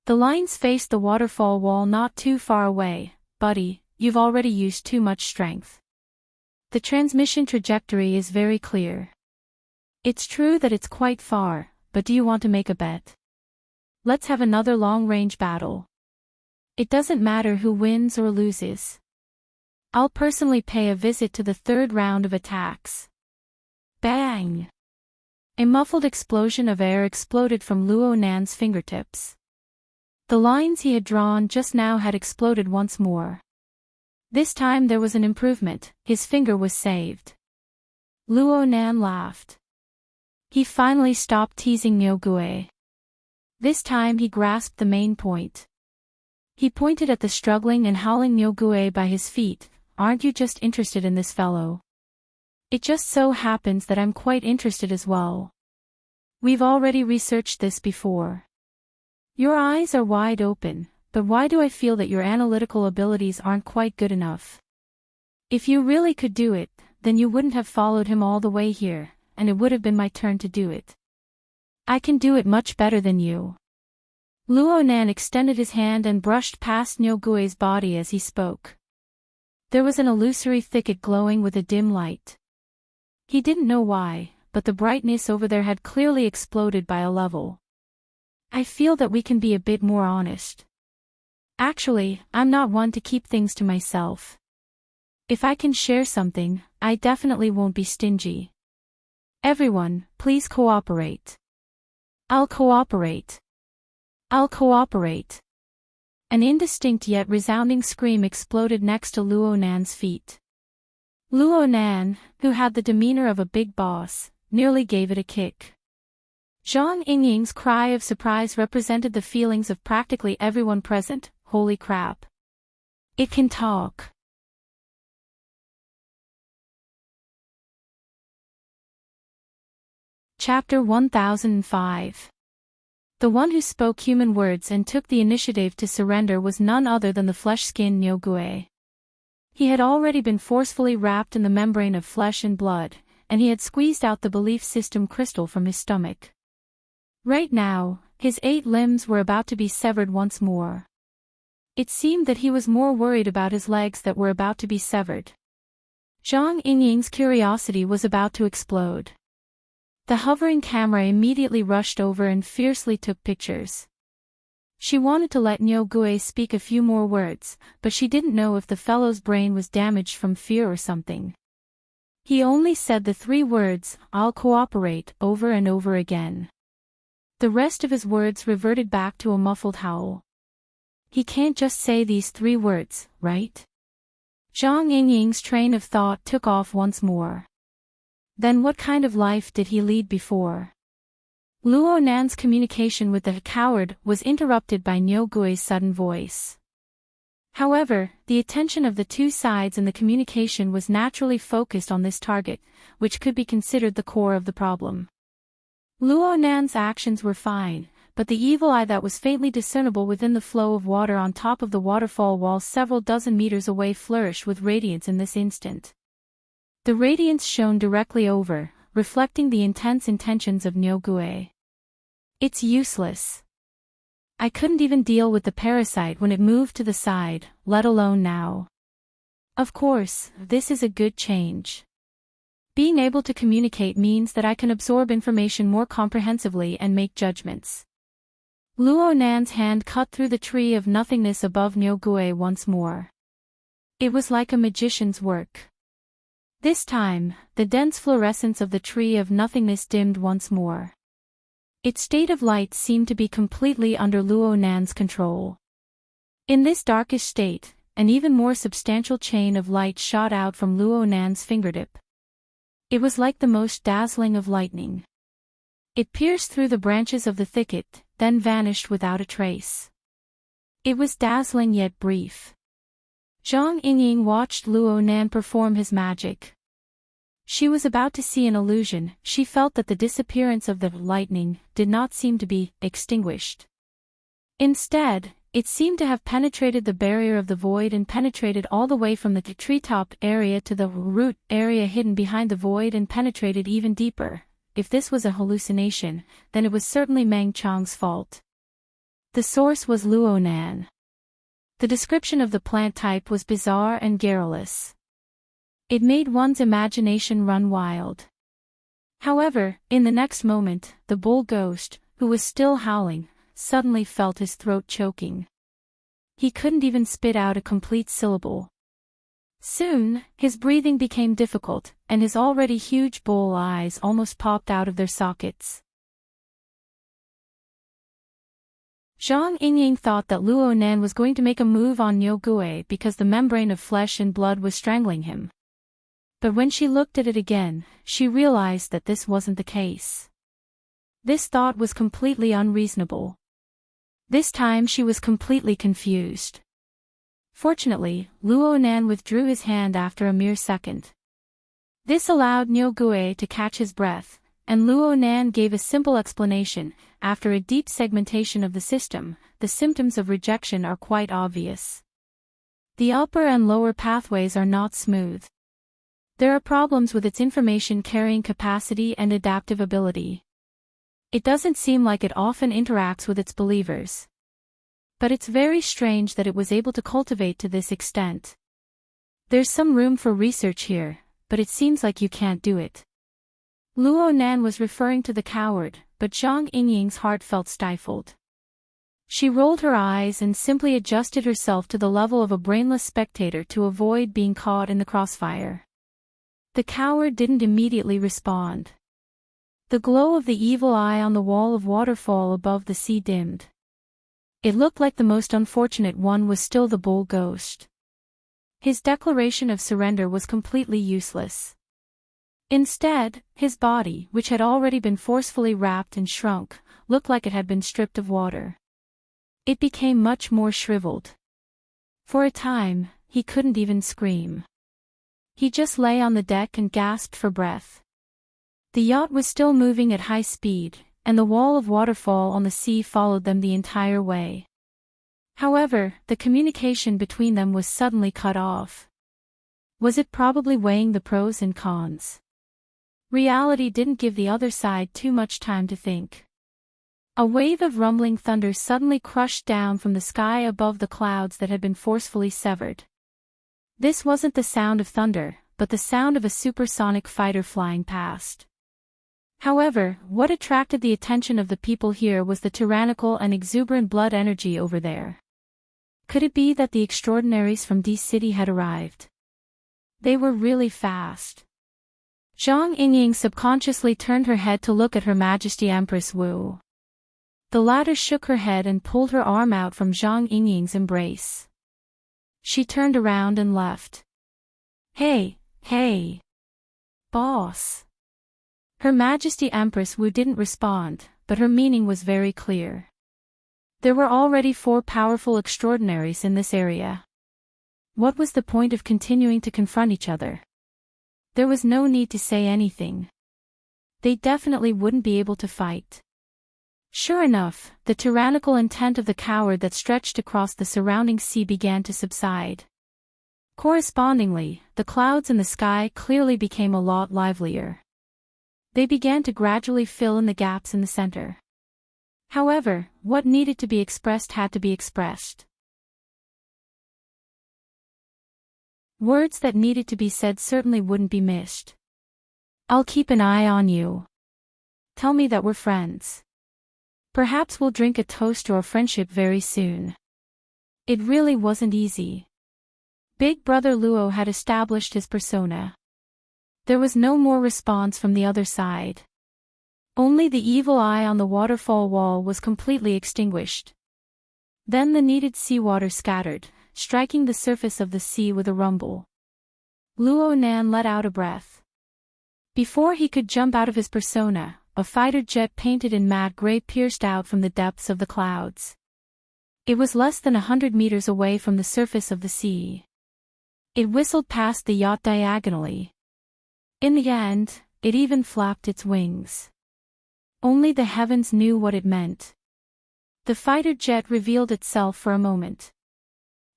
The lines faced the waterfall wall not too far away. Buddy, you've already used too much strength. The transmission trajectory is very clear. It's true that it's quite far, but do you want to make a bet? Let's have another long-range battle. It doesn't matter who wins or loses. I'll personally pay a visit to the 3rd round of attacks. Bang! A muffled explosion of air exploded from Luo Nan's fingertips. The lines he had drawn just now had exploded once more. This time there was an improvement, his finger was saved. Luo Nan laughed. He finally stopped teasing Niu Gui. This time he grasped the main point. He pointed at the struggling and howling Niu Gui by his feet. Aren't you just interested in this fellow? It just so happens that I'm quite interested as well. We've already researched this before. Your eyes are wide open, but why do I feel that your analytical abilities aren't quite good enough? If you really could do it, then you wouldn't have followed him all the way here, and it would have been my turn to do it. I can do it much better than you. Luo Nan extended his hand and brushed past Niu Gui's body as he spoke. There was an illusory thicket glowing with a dim light. He didn't know why, but the brightness over there had clearly exploded by a level. I feel that we can be a bit more honest. Actually, I'm not one to keep things to myself. If I can share something, I definitely won't be stingy. Everyone, please cooperate. I'll cooperate. I'll cooperate. An indistinct yet resounding scream exploded next to Luo Nan's feet. Luo Nan, who had the demeanor of a big boss, nearly gave it a kick. Zhang Yingying's cry of surprise represented the feelings of practically everyone present. Holy crap. It can talk. Chapter 1005. The one who spoke human words and took the initiative to surrender was none other than the flesh-skinned Niu Gui. He had already been forcefully wrapped in the membrane of flesh and blood, and he had squeezed out the belief system crystal from his stomach. Right now, his 8 limbs were about to be severed once more. It seemed that he was more worried about his legs that were about to be severed. Zhang Yingying's curiosity was about to explode. The hovering camera immediately rushed over and fiercely took pictures. She wanted to let Niu Gui speak a few more words, but she didn't know if the fellow's brain was damaged from fear or something. He only said the 3 words, "I'll cooperate," over and over again. The rest of his words reverted back to a muffled howl. He can't just say these 3 words, right? Zhang Yingying's train of thought took off once more. Then what kind of life did he lead before? Luo Nan's communication with the coward was interrupted by Niu Gui's sudden voice. However, the attention of the 2 sides in the communication was naturally focused on this target, which could be considered the core of the problem. Luo Nan's actions were fine, but the evil eye that was faintly discernible within the flow of water on top of the waterfall wall several dozen meters away flourished with radiance in this instant. The radiance shone directly over, reflecting the intense intentions of Niu Gui. It's useless. I couldn't even deal with the parasite when it moved to the side, let alone now. Of course, this is a good change. Being able to communicate means that I can absorb information more comprehensively and make judgments. Luo Nan's hand cut through the tree of nothingness above Niu Gui once more. It was like a magician's work. This time, the dense fluorescence of the tree of nothingness dimmed once more. Its state of light seemed to be completely under Luo Nan's control. In this darkish state, an even more substantial chain of light shot out from Luo Nan's fingertip. It was like the most dazzling of lightning. It pierced through the branches of the thicket, then vanished without a trace. It was dazzling yet brief. Zhang Yingying watched Luo Nan perform his magic. She was about to see an illusion. She felt that the disappearance of the lightning did not seem to be extinguished. Instead, it seemed to have penetrated the barrier of the void and penetrated all the way from the treetop area to the root area hidden behind the void and penetrated even deeper. If this was a hallucination, then it was certainly Meng Chang's fault. The source was Luo Nan. The description of the plant type was bizarre and garrulous. It made one's imagination run wild. However, in the next moment, the bull ghost, who was still howling, suddenly felt his throat choking. He couldn't even spit out a complete syllable. Soon, his breathing became difficult, and his already huge bull eyes almost popped out of their sockets. Zhang Yingying thought that Luo Nan was going to make a move on Niu Gui because the membrane of flesh and blood was strangling him. But when she looked at it again, she realized that this wasn't the case. This thought was completely unreasonable. This time she was completely confused. Fortunately, Luo Nan withdrew his hand after a mere second. This allowed Niu Gui to catch his breath, and Luo Nan gave a simple explanation. After a deep segmentation of the system, the symptoms of rejection are quite obvious. The upper and lower pathways are not smooth. There are problems with its information carrying capacity and adaptive ability. It doesn't seem like it often interacts with its believers. But it's very strange that it was able to cultivate to this extent. There's some room for research here, but it seems like you can't do it. Luo Nan was referring to the coward, but Zhang Yingying's heart felt stifled. She rolled her eyes and simply adjusted herself to the level of a brainless spectator to avoid being caught in the crossfire. The coward didn't immediately respond. The glow of the evil eye on the wall of waterfall above the sea dimmed. It looked like the most unfortunate one was still the bull ghost. His declaration of surrender was completely useless. Instead, his body, which had already been forcefully wrapped and shrunk, looked like it had been stripped of water. It became much more shriveled. For a time, he couldn't even scream. He just lay on the deck and gasped for breath. The yacht was still moving at high speed, and the wall of waterfall on the sea followed them the entire way. However, the communication between them was suddenly cut off. Was it probably weighing the pros and cons? Reality didn't give the other side too much time to think. A wave of rumbling thunder suddenly crushed down from the sky above the clouds that had been forcefully severed. This wasn't the sound of thunder, but the sound of a supersonic fighter flying past. However, what attracted the attention of the people here was the tyrannical and exuberant blood energy over there. Could it be that the extraordinaries from D City had arrived? They were really fast. Zhang Yingying subconsciously turned her head to look at Her Majesty Empress Wu. The latter shook her head and pulled her arm out from Zhang Yingying's embrace. She turned around and left. Hey, boss. Her Majesty Empress Wu didn't respond, but her meaning was very clear. There were already 4 powerful extraordinaries in this area. What was the point of continuing to confront each other? There was no need to say anything. They definitely wouldn't be able to fight. Sure enough, the tyrannical intent of the coward that stretched across the surrounding sea began to subside. Correspondingly, the clouds in the sky clearly became a lot livelier. They began to gradually fill in the gaps in the center. However, what needed to be expressed had to be expressed. Words that needed to be said certainly wouldn't be missed. I'll keep an eye on you. Tell me that we're friends. Perhaps we'll drink a toast to our friendship very soon. It really wasn't easy. Big Brother Luo had established his persona. There was no more response from the other side. Only the evil eye on the waterfall wall was completely extinguished. Then the needed seawater scattered, striking the surface of the sea with a rumble. Luo Nan let out a breath. Before he could jump out of his persona, a fighter jet painted in matte gray pierced out from the depths of the clouds. It was less than 100 meters away from the surface of the sea. It whistled past the yacht diagonally. In the end, it even flapped its wings. Only the heavens knew what it meant. The fighter jet revealed itself for a moment.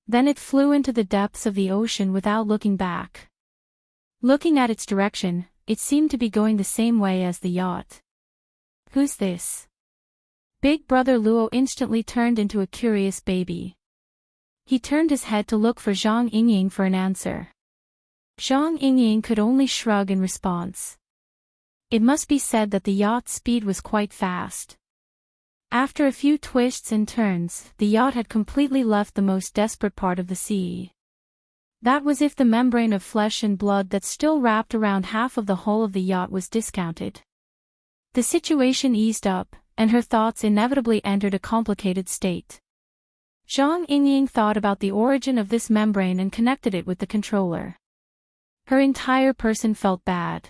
Then it flew into the depths of the ocean without looking back. Looking at its direction, it seemed to be going the same way as the yacht. Who's this? Big Brother Luo instantly turned into a curious baby. He turned his head to look for Zhang Yingying for an answer. Zhang Yingying could only shrug in response. It must be said that the yacht's speed was quite fast. After a few twists and turns, the yacht had completely left the most desperate part of the sea. That was if the membrane of flesh and blood that still wrapped around half of the hull of the yacht was discounted. The situation eased up, and her thoughts inevitably entered a complicated state. Zhang Yingying thought about the origin of this membrane and connected it with the controller. Her entire person felt bad.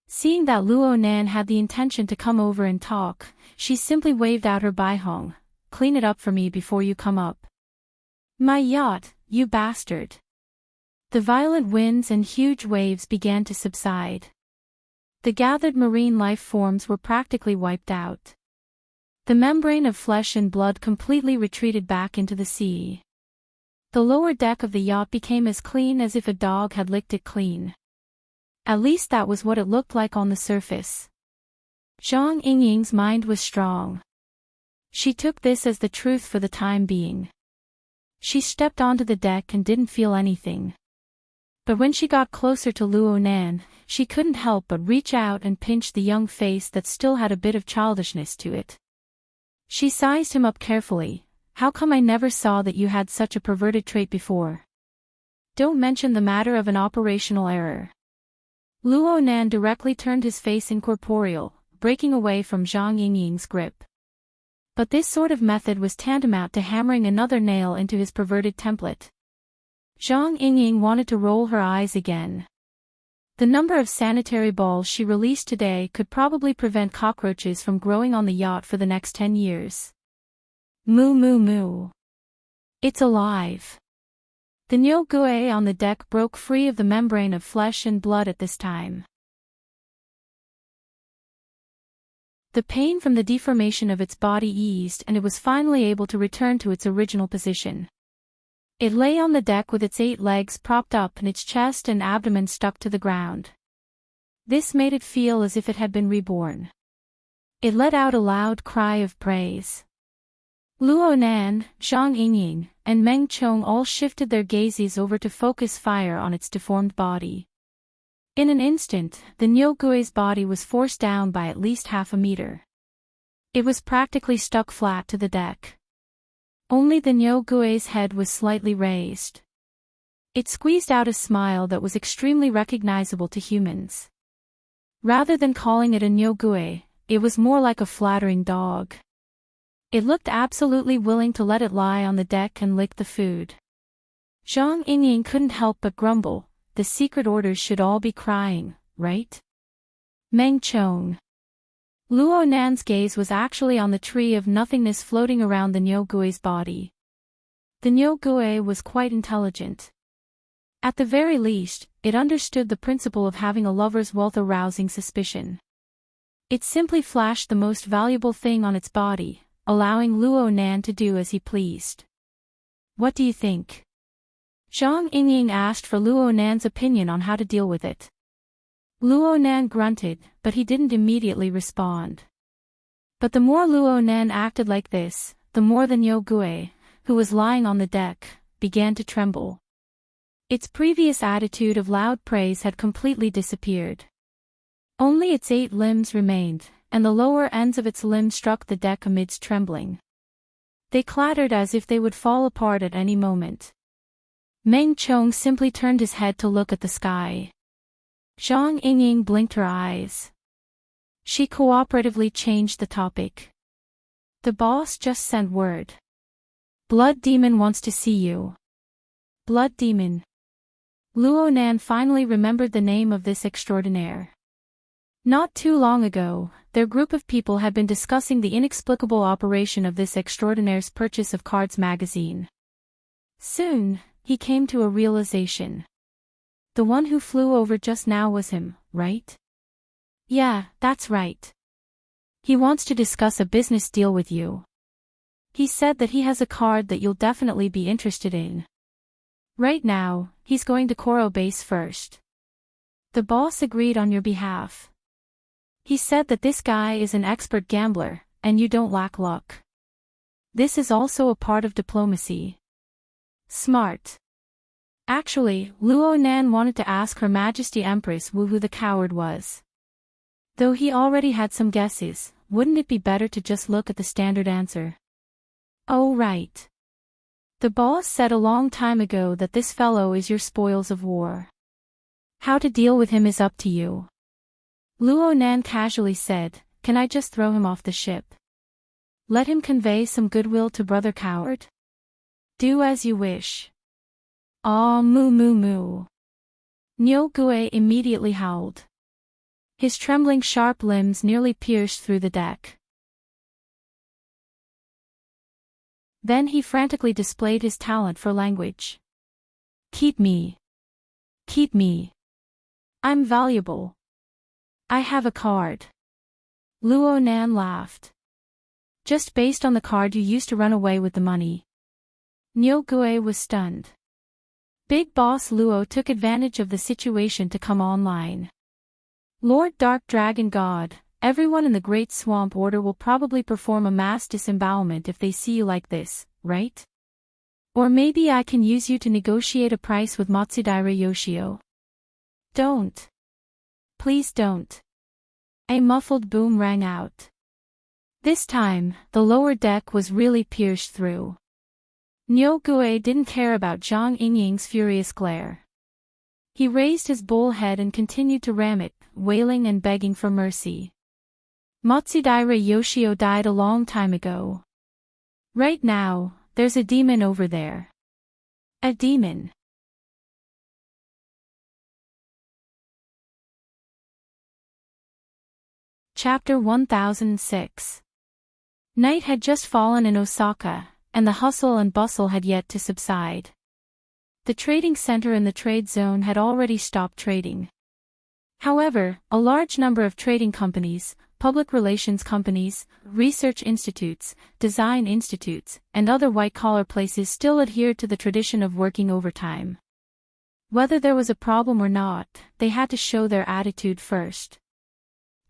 Seeing that Luo Nan had the intention to come over and talk, she simply waved out her Baihong, "Clean it up for me before you come up." "My yacht, you bastard." The violent winds and huge waves began to subside. The gathered marine life forms were practically wiped out. The membrane of flesh and blood completely retreated back into the sea. The lower deck of the yacht became as clean as if a dog had licked it clean. At least that was what it looked like on the surface. Zhang Yingying's mind was strong. She took this as the truth for the time being. She stepped onto the deck and didn't feel anything. But when she got closer to Luo Nan, she couldn't help but reach out and pinch the young face that still had a bit of childishness to it. She sized him up carefully. "How come I never saw that you had such a perverted trait before? Don't mention the matter of an operational error." Luo Nan directly turned his face incorporeal, breaking away from Zhang Yingying's grip. But this sort of method was tantamount to hammering another nail into his perverted template. Zhang Yingying wanted to roll her eyes again. The number of sanitary balls she released today could probably prevent cockroaches from growing on the yacht for the next 10 years. Moo moo moo. It's alive. The Niu Gui on the deck broke free of the membrane of flesh and blood at this time. The pain from the deformation of its body eased and it was finally able to return to its original position. It lay on the deck with its 8 legs propped up and its chest and abdomen stuck to the ground. This made it feel as if it had been reborn. It let out a loud cry of praise. Luo Nan, Zhang Yingying, and Meng Chong all shifted their gazes over to focus fire on its deformed body. In an instant, the Niu Gui's body was forced down by at least half a meter. It was practically stuck flat to the deck. Only the Niu Gui's head was slightly raised. It squeezed out a smile that was extremely recognizable to humans. Rather than calling it a Niu Gui, it was more like a flattering dog. It looked absolutely willing to let it lie on the deck and lick the food. Zhang Yingying couldn't help but grumble, "The secret orders should all be crying, right?" Meng Chong. Luo Nan's gaze was actually on the tree of nothingness floating around the Niu Gui's body. The Niu Gui was quite intelligent. At the very least, it understood the principle of having a lover's wealth arousing suspicion. It simply flashed the most valuable thing on its body, allowing Luo Nan to do as he pleased. "What do you think?" Zhang Yingying asked for Luo Nan's opinion on how to deal with it. Luo Nan grunted, but he didn't immediately respond. But the more Luo Nan acted like this, the more the Niu Gui, who was lying on the deck, began to tremble. Its previous attitude of loud praise had completely disappeared. Only its 8 limbs remained, and the lower ends of its limbs struck the deck amidst trembling. They clattered as if they would fall apart at any moment. Meng Chong simply turned his head to look at the sky. Zhang Yingying blinked her eyes. She cooperatively changed the topic. "The boss just sent word. Blood Demon wants to see you." Blood Demon. Luo Nan finally remembered the name of this extraordinaire. Not too long ago, their group of people had been discussing the inexplicable operation of this extraordinaire's purchase of Cards magazine. Soon, he came to a realization. The one who flew over just now was him, right? Yeah, that's right. He wants to discuss a business deal with you. He said that he has a card that you'll definitely be interested in. Right now, he's going to Koro Base first. The boss agreed on your behalf. He said that this guy is an expert gambler, and you don't lack luck. This is also a part of diplomacy. Smart. Actually, Luo Nan wanted to ask Her Majesty Empress Wu who the coward was. Though he already had some guesses, wouldn't it be better to just look at the standard answer? Oh right. The boss said a long time ago that this fellow is your spoils of war. How to deal with him is up to you. Luo Nan casually said, can I just throw him off the ship? Let him convey some goodwill to Brother Coward? Do as you wish. Ah, moo moo moo. Nyogue immediately howled. His trembling sharp limbs nearly pierced through the deck. Then he frantically displayed his talent for language. Keep me. Keep me. I'm valuable. I have a card. Luo Nan laughed. Just based on the card you used to run away with the money. Nyogue was stunned. Big Boss Luo took advantage of the situation to come online. Lord Dark Dragon God, everyone in the Great Swamp Order will probably perform a mass disembowelment if they see you like this, right? Or maybe I can use you to negotiate a price with Matsudaira Yoshio. Don't. Please don't. A muffled boom rang out. This time, the lower deck was really pierced through. Nyogue didn't care about Zhang Yingying's furious glare. He raised his bull head and continued to ram it, wailing and begging for mercy. Matsudaira Yoshio died a long time ago. Right now, there's a demon over there. A demon. Chapter 1006. Night had just fallen in Osaka, and the hustle and bustle had yet to subside. The trading center in the trade zone had already stopped trading. However, a large number of trading companies, public relations companies, research institutes, design institutes, and other white-collar places still adhered to the tradition of working overtime. Whether there was a problem or not, they had to show their attitude first.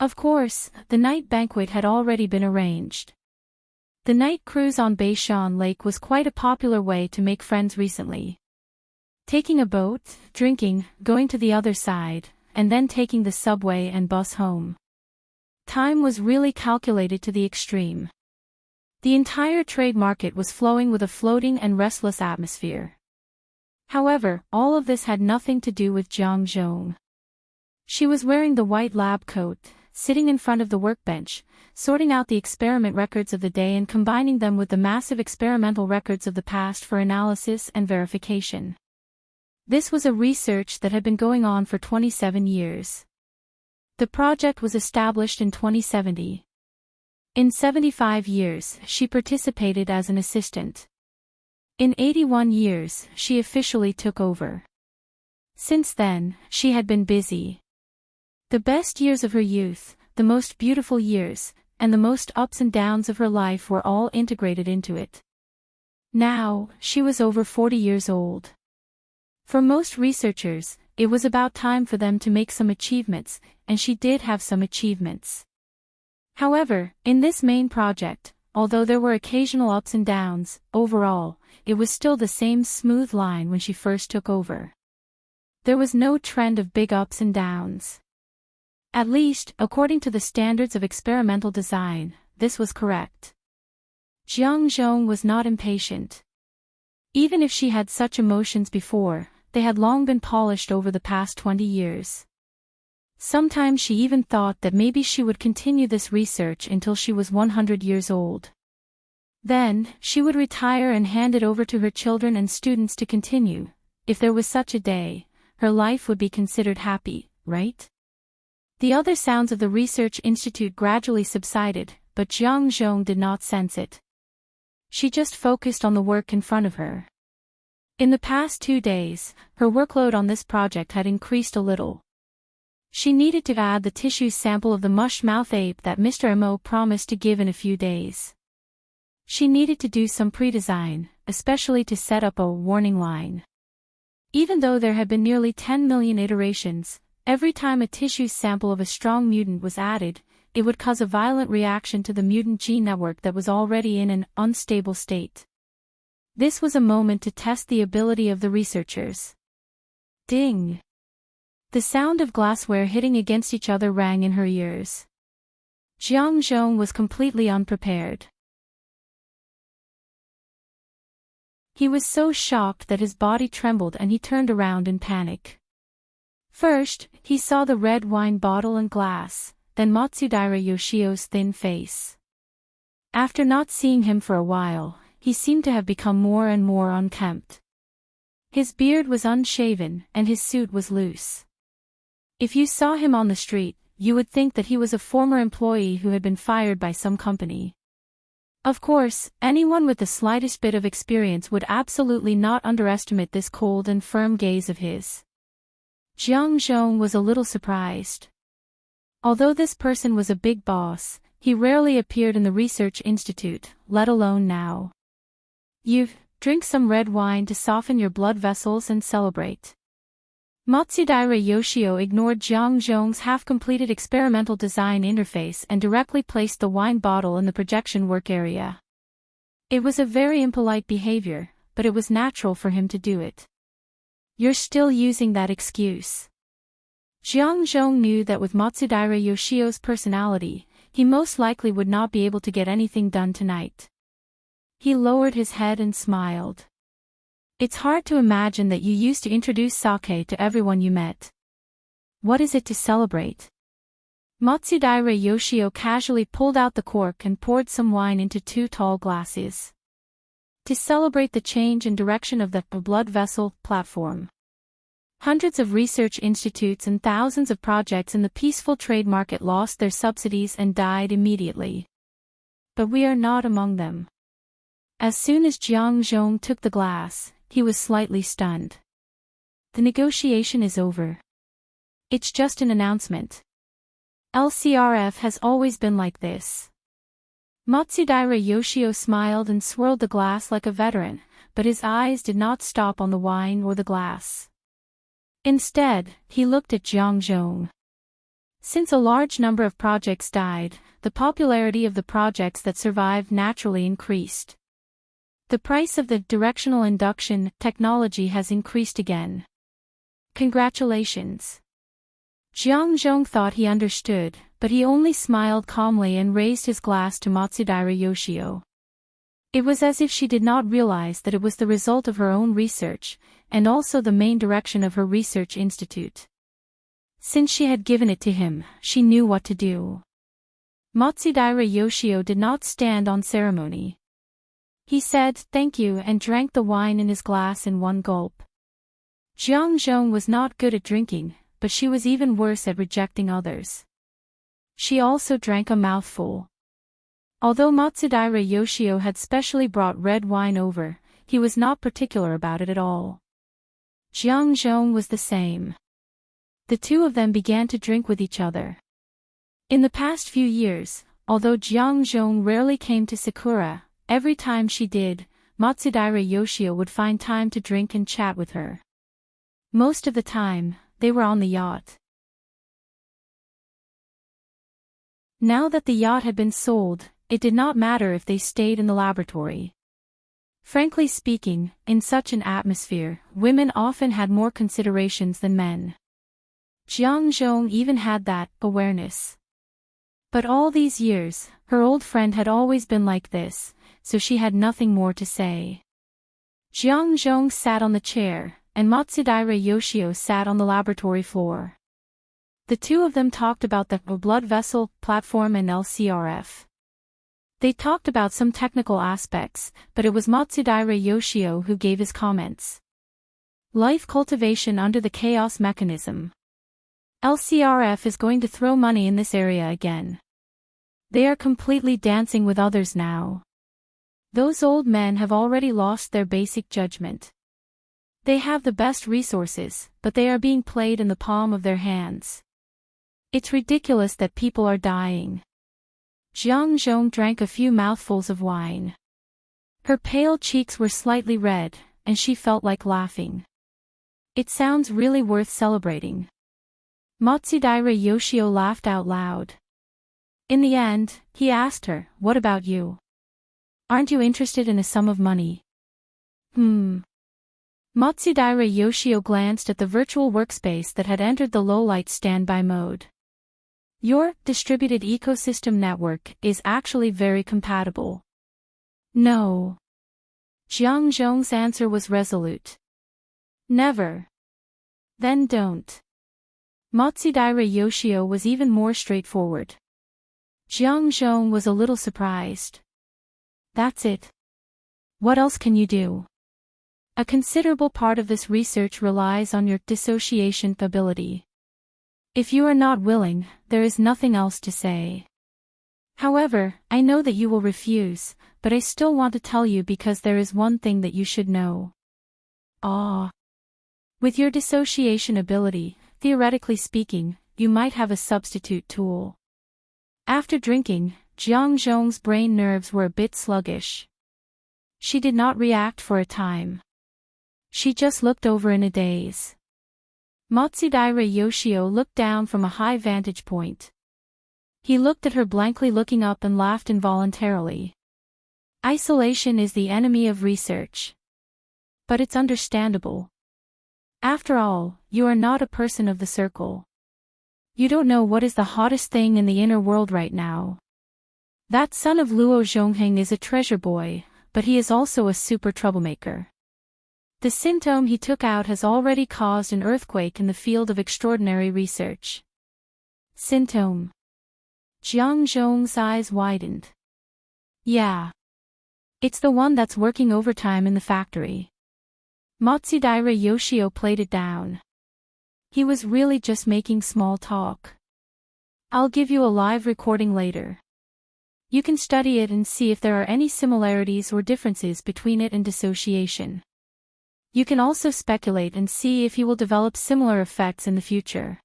Of course, the night banquet had already been arranged. The night cruise on Beishan Lake was quite a popular way to make friends recently. Taking a boat, drinking, going to the other side, and then taking the subway and bus home. Time was really calculated to the extreme. The entire trade market was flowing with a floating and restless atmosphere. However, all of this had nothing to do with Jiang Zhong. She was wearing the white lab coat, sitting in front of the workbench, sorting out the experiment records of the day and combining them with the massive experimental records of the past for analysis and verification. This was a research that had been going on for 27 years. The project was established in 2070. In 75 years, she participated as an assistant. In 81 years, she officially took over. Since then, she had been busy. The best years of her youth, the most beautiful years, and the most ups and downs of her life were all integrated into it. Now, she was over 40 years old. For most researchers, it was about time for them to make some achievements, and she did have some achievements. However, in this main project, although there were occasional ups and downs, overall, it was still the same smooth line when she first took over. There was no trend of big ups and downs. At least, according to the standards of experimental design, this was correct. Jiang Zhong was not impatient. Even if she had such emotions before, they had long been polished over the past 20 years. Sometimes she even thought that maybe she would continue this research until she was 100 years old. Then, she would retire and hand it over to her children and students to continue. If there was such a day, her life would be considered happy, right? The other sounds of the research institute gradually subsided, but Jiang Zhong did not sense it. She just focused on the work in front of her. In the past 2 days, her workload on this project had increased a little. She needed to add the tissue sample of the mush-mouth ape that Mr. Mo promised to give in a few days. She needed to do some pre-design, especially to set up a warning line. Even though there had been nearly 10 million iterations, every time a tissue sample of a strong mutant was added, it would cause a violent reaction to the mutant gene network that was already in an unstable state. This was a moment to test the ability of the researchers. Ding! The sound of glassware hitting against each other rang in her ears. Jiang Zhong was completely unprepared. He was so shocked that his body trembled and he turned around in panic. First, he saw the red wine bottle and glass, then Matsudaira Yoshio's thin face. After not seeing him for a while, he seemed to have become more and more unkempt. His beard was unshaven and his suit was loose. If you saw him on the street, you would think that he was a former employee who had been fired by some company. Of course, anyone with the slightest bit of experience would absolutely not underestimate this cold and firm gaze of his. Jiang Zhong was a little surprised. Although this person was a big boss, he rarely appeared in the research institute, let alone now. You drink some red wine to soften your blood vessels and celebrate. Matsudaira Yoshio ignored Jiang Zhong's half-completed experimental design interface and directly placed the wine bottle in the projection work area. It was a very impolite behavior, but it was natural for him to do it. You're still using that excuse. Jiang Zhong knew that with Matsudaira Yoshio's personality, he most likely would not be able to get anything done tonight. He lowered his head and smiled. It's hard to imagine that you used to introduce sake to everyone you met. What is it to celebrate? Matsudaira Yoshio casually pulled out the cork and poured some wine into 2 tall glasses. To celebrate the change in direction of the blood vessel platform. Hundreds of research institutes and thousands of projects in the peaceful trade market lost their subsidies and died immediately. But we are not among them. As soon as Jiang Zhong took the glass, he was slightly stunned. The negotiation is over. It's just an announcement. LCRF has always been like this. Matsudaira Yoshio smiled and swirled the glass like a veteran, but his eyes did not stop on the wine or the glass. Instead, he looked at Jiang Zhong. Since a large number of projects died, the popularity of the projects that survived naturally increased. The price of the directional induction technology has increased again. Congratulations. Jiang Zhong thought he understood, but he only smiled calmly and raised his glass to Matsudaira Yoshio. It was as if she did not realize that it was the result of her own research, and also the main direction of her research institute. Since she had given it to him, she knew what to do. Matsudaira Yoshio did not stand on ceremony. He said thank you and drank the wine in his glass in one gulp. Jiang Zhong was not good at drinking, but she was even worse at rejecting others. She also drank a mouthful. Although Matsudaira Yoshio had specially brought red wine over, he was not particular about it at all. Jiang Zhong was the same. The two of them began to drink with each other. In the past few years, although Jiang Zhong rarely came to Sakura, every time she did, Matsudaira Yoshio would find time to drink and chat with her. Most of the time, they were on the yacht. Now that the yacht had been sold, it did not matter if they stayed in the laboratory. Frankly speaking, in such an atmosphere, women often had more considerations than men. Jiang Zhong even had that awareness. But all these years, her old friend had always been like this, so she had nothing more to say. Jiang Zhong sat on the chair, and Matsudaira Yoshio sat on the laboratory floor. The two of them talked about the blood vessel platform and LCRF. They talked about some technical aspects, but it was Matsudaira Yoshio who gave his comments. Life cultivation under the chaos mechanism. LCRF is going to throw money in this area again. They are completely dancing with others now. Those old men have already lost their basic judgment. They have the best resources, but they are being played in the palm of their hands. It's ridiculous that people are dying. Jiang Zhong drank a few mouthfuls of wine. Her pale cheeks were slightly red, and she felt like laughing. It sounds really worth celebrating. Matsudaira Yoshio laughed out loud. In the end, he asked her, "What about you? Aren't you interested in a sum of money?" Matsudaira Yoshio glanced at the virtual workspace that had entered the low-light standby mode. Your distributed ecosystem network is actually very compatible. No. Jiang Zhong's answer was resolute. Never. Then don't. Matsudaira Yoshio was even more straightforward. Jiang Zhong was a little surprised. That's it. What else can you do? A considerable part of this research relies on your dissociation ability. If you are not willing, there is nothing else to say. However, I know that you will refuse, but I still want to tell you because there is one thing that you should know. With your dissociation ability, theoretically speaking, you might have a substitute tool. After drinking, Jiang Zhong's brain nerves were a bit sluggish. She did not react for a time. She just looked over in a daze. Matsudaira Yoshio looked down from a high vantage point. He looked at her blankly, looking up, and laughed involuntarily. Isolation is the enemy of research. But it's understandable. After all, you are not a person of the circle. You don't know what is the hottest thing in the inner world right now. That son of Luo Zhongheng is a treasure boy, but he is also a super troublemaker. The symptom he took out has already caused an earthquake in the field of extraordinary research. Symptom. Jiang Zhong's eyes widened. Yeah. It's the one that's working overtime in the factory. Matsudaira Yoshio played it down. He was really just making small talk. I'll give you a live recording later. You can study it and see if there are any similarities or differences between it and dissociation. You can also speculate and see if you will develop similar effects in the future.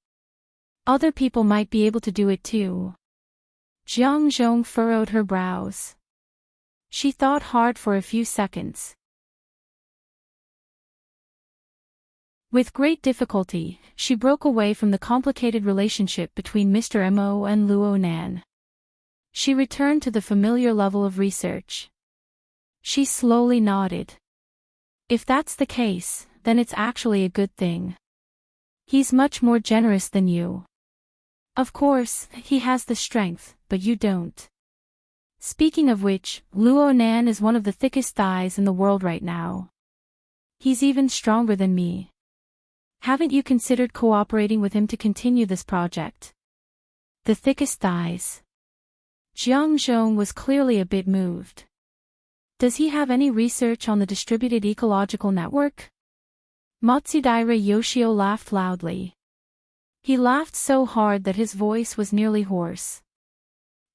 Other people might be able to do it too. Jiang Zhong furrowed her brows. She thought hard for a few seconds. With great difficulty, she broke away from the complicated relationship between Mr. Mo and Luo Nan. She returned to the familiar level of research. She slowly nodded. If that's the case, then it's actually a good thing. He's much more generous than you. Of course, he has the strength, but you don't. Speaking of which, Luo Nan is one of the thickest thighs in the world right now. He's even stronger than me. Haven't you considered cooperating with him to continue this project? The thickest thighs. Jiang Zhong was clearly a bit moved. Does he have any research on the distributed ecological network? Matsudaira Yoshio laughed loudly. He laughed so hard that his voice was nearly hoarse.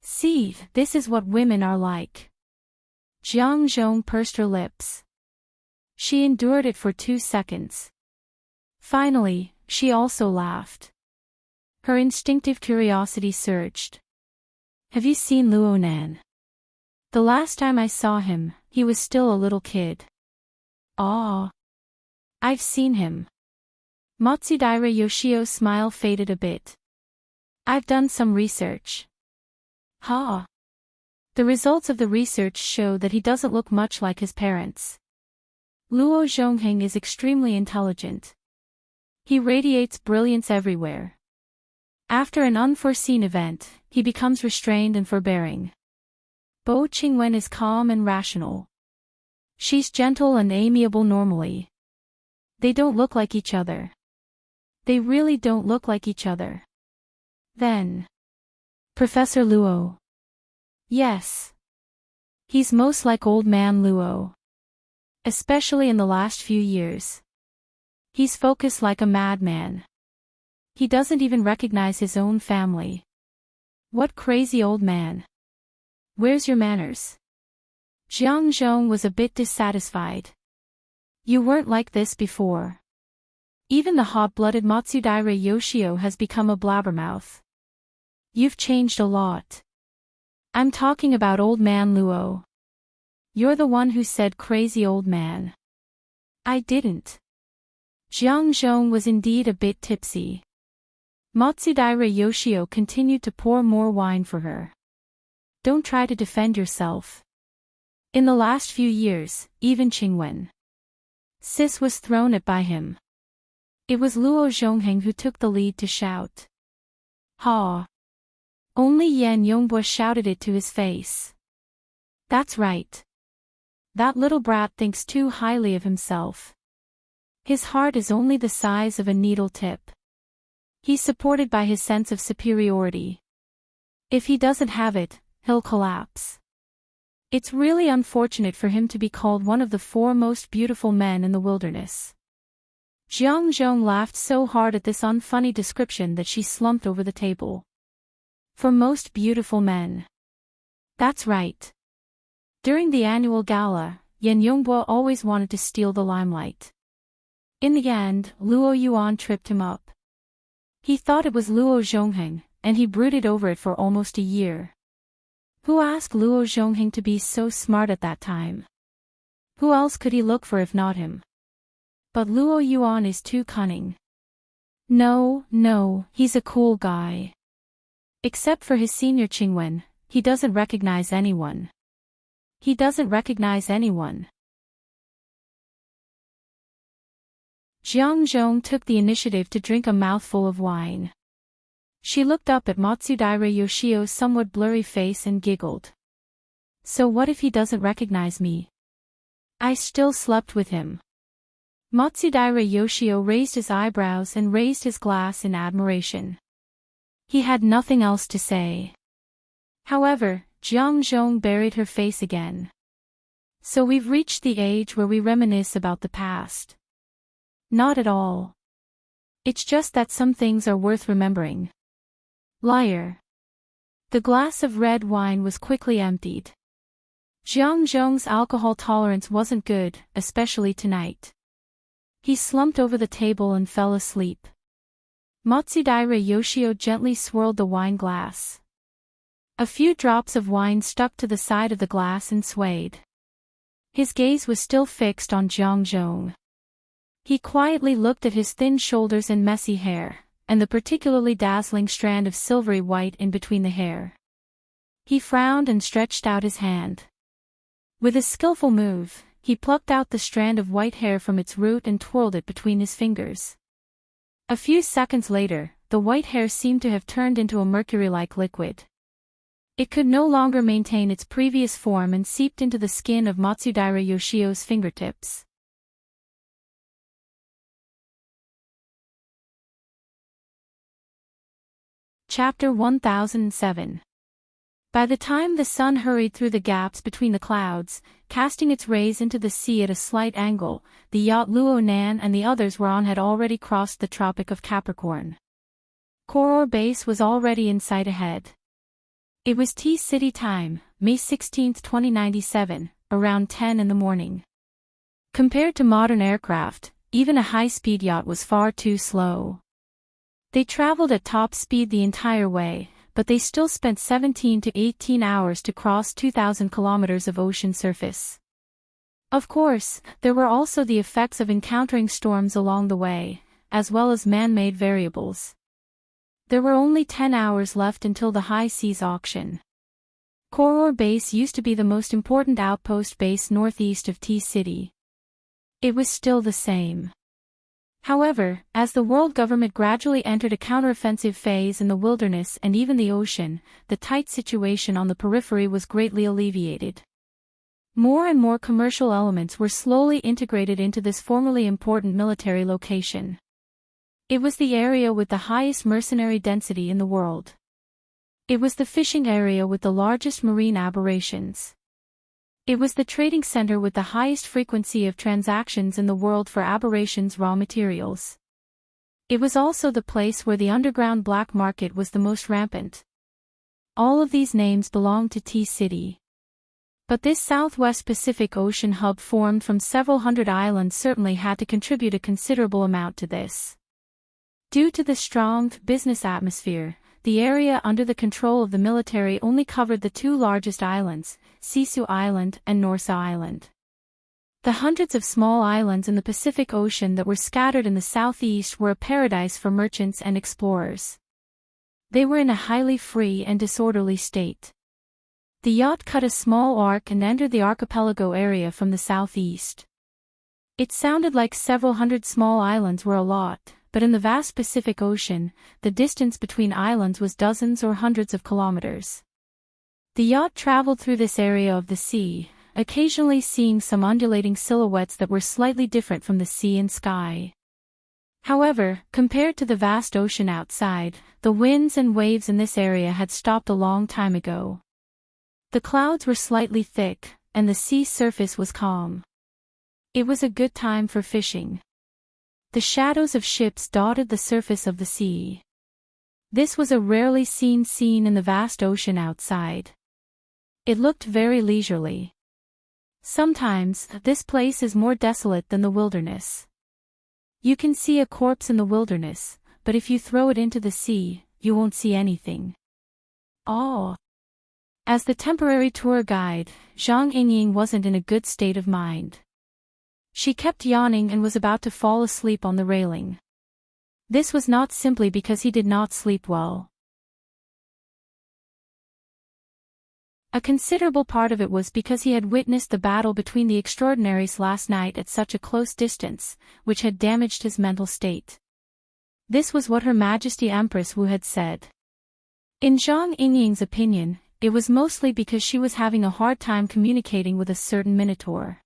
See, this is what women are like. Jiang Zhong pursed her lips. She endured it for 2 seconds. Finally, she also laughed. Her instinctive curiosity surged. Have you seen Luo Nan? The last time I saw him, he was still a little kid. I've seen him. Matsudaira Yoshio's smile faded a bit. I've done some research. The results of the research show that he doesn't look much like his parents. Luo Zhongheng is extremely intelligent. He radiates brilliance everywhere. After an unforeseen event, he becomes restrained and forbearing. Bo Qingwen is calm and rational. She's gentle and amiable normally. They don't look like each other. They really don't look like each other. Then. Professor Luo. Yes. He's most like old man Luo. Especially in the last few years. He's focused like a madman. He doesn't even recognize his own family. What crazy old man. Where's your manners? Jiang Zhong was a bit dissatisfied. You weren't like this before. Even the hot-blooded Matsudaira Yoshio has become a blabbermouth. You've changed a lot. I'm talking about old man Luo. You're the one who said crazy old man. I didn't. Jiang Zhong was indeed a bit tipsy. Matsudaira Yoshio continued to pour more wine for her. Don't try to defend yourself. In the last few years, even Qingwen Sis was thrown at by him. It was Luo Zhongheng who took the lead to shout. Only Yan Yongbua shouted it to his face. That's right. That little brat thinks too highly of himself. His heart is only the size of a needle tip. He's supported by his sense of superiority. If he doesn't have it, he'll collapse. It's really unfortunate for him to be called one of the 4 most beautiful men in the wilderness. Jiang Zhong laughed so hard at this unfunny description that she slumped over the table. For most beautiful men. That's right. During the annual gala, Yan Yongbo always wanted to steal the limelight. In the end, Luo Yuan tripped him up. He thought it was Luo Zhongheng, and he brooded over it for almost a year. Who asked Luo Zhongheng to be so smart at that time? Who else could he look for if not him? But Luo Yuan is too cunning. No, he's a cool guy. Except for his senior Qingwen, he doesn't recognize anyone. Jiang Zhong took the initiative to drink a mouthful of wine. She looked up at Matsudaira Yoshio's somewhat blurry face and giggled. So what if he doesn't recognize me? I still slept with him. Matsudaira Yoshio raised his eyebrows and raised his glass in admiration. He had nothing else to say. However, Jiang Zhong buried her face again. So we've reached the age where we reminisce about the past. Not at all. It's just that some things are worth remembering. Liar. The glass of red wine was quickly emptied. Jiang Zhong's alcohol tolerance wasn't good, especially tonight. He slumped over the table and fell asleep. Matsudaira Yoshio gently swirled the wine glass. A few drops of wine stuck to the side of the glass and swayed. His gaze was still fixed on Jiang Zhong. He quietly looked at his thin shoulders and messy hair, and the particularly dazzling strand of silvery white in between the hair. He frowned and stretched out his hand. With a skillful move, he plucked out the strand of white hair from its root and twirled it between his fingers. A few seconds later, the white hair seemed to have turned into a mercury-like liquid. It could no longer maintain its previous form and seeped into the skin of Matsudaira Yoshio's fingertips. Chapter 1007. By the time the sun hurried through the gaps between the clouds, casting its rays into the sea at a slight angle, the yacht Luo Nan and the others were on had already crossed the Tropic of Capricorn. Koror base was already in sight ahead. It was T-City time, May 16, 2097, around 10 in the morning. Compared to modern aircraft, even a high-speed yacht was far too slow. They traveled at top speed the entire way, but they still spent 17 to 18 hours to cross 2,000 kilometers of ocean surface. Of course, there were also the effects of encountering storms along the way, as well as man-made variables. There were only 10 hours left until the high seas auction. Koror base used to be the most important outpost base northeast of T-City. It was still the same. However, as the world government gradually entered a counteroffensive phase in the wilderness and even the ocean, the tight situation on the periphery was greatly alleviated. More and more commercial elements were slowly integrated into this formerly important military location. It was the area with the highest mercenary density in the world. It was the fishing area with the largest marine aberrations. It was the trading center with the highest frequency of transactions in the world for aberrations raw materials. It was also the place where the underground black market was the most rampant. All of these names belonged to T-City. But this Southwest Pacific Ocean hub formed from several hundred islands certainly had to contribute a considerable amount to this. Due to the strong business atmosphere, the area under the control of the military only covered the 2 largest islands, Sisu Island and Norsa Island. The hundreds of small islands in the Pacific Ocean that were scattered in the southeast were a paradise for merchants and explorers. They were in a highly free and disorderly state. The yacht cut a small arc and entered the archipelago area from the southeast. It sounded like several hundred small islands were a lot, but in the vast Pacific Ocean, the distance between islands was dozens or hundreds of kilometers. The yacht traveled through this area of the sea, occasionally seeing some undulating silhouettes that were slightly different from the sea and sky. However, compared to the vast ocean outside, the winds and waves in this area had stopped a long time ago. The clouds were slightly thick, and the sea surface was calm. It was a good time for fishing. The shadows of ships dotted the surface of the sea. This was a rarely seen scene in the vast ocean outside. It looked very leisurely. Sometimes, this place is more desolate than the wilderness. You can see a corpse in the wilderness, but if you throw it into the sea, you won't see anything. Oh! As the temporary tour guide, Zhang Yingying wasn't in a good state of mind. She kept yawning and was about to fall asleep on the railing. This was not simply because he did not sleep well. A considerable part of it was because he had witnessed the battle between the extraordinaries last night at such a close distance, which had damaged his mental state. This was what Her Majesty Empress Wu had said. In Zhang Yingying's opinion, it was mostly because she was having a hard time communicating with a certain minotaur.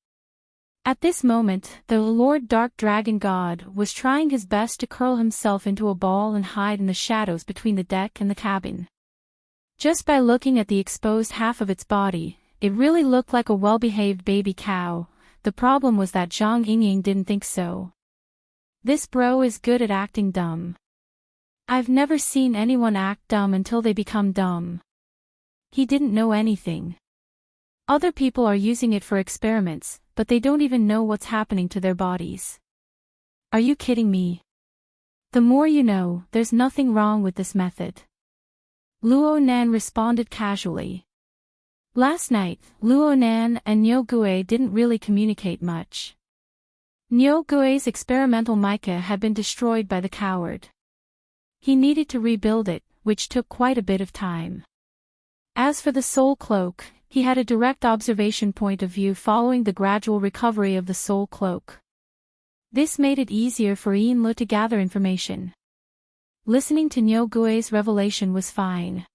At this moment, the Lord Dark Dragon God was trying his best to curl himself into a ball and hide in the shadows between the deck and the cabin. Just by looking at the exposed half of its body, it really looked like a well-behaved baby cow. The problem was that Zhang Yingying didn't think so. This bro is good at acting dumb. I've never seen anyone act dumb until they become dumb. He didn't know anything. Other people are using it for experiments, but they don't even know what's happening to their bodies. Are you kidding me? The more you know, there's nothing wrong with this method. Luo Nan responded casually. Last night, Luo Nan and Niu Gui didn't really communicate much. Niu Gui's experimental mica had been destroyed by the coward. He needed to rebuild it, which took quite a bit of time. As for the soul cloak, he had a direct observation point of view following the gradual recovery of the soul cloak. This made it easier for Yin Lu to gather information. Listening to Niu Gui's revelation was fine.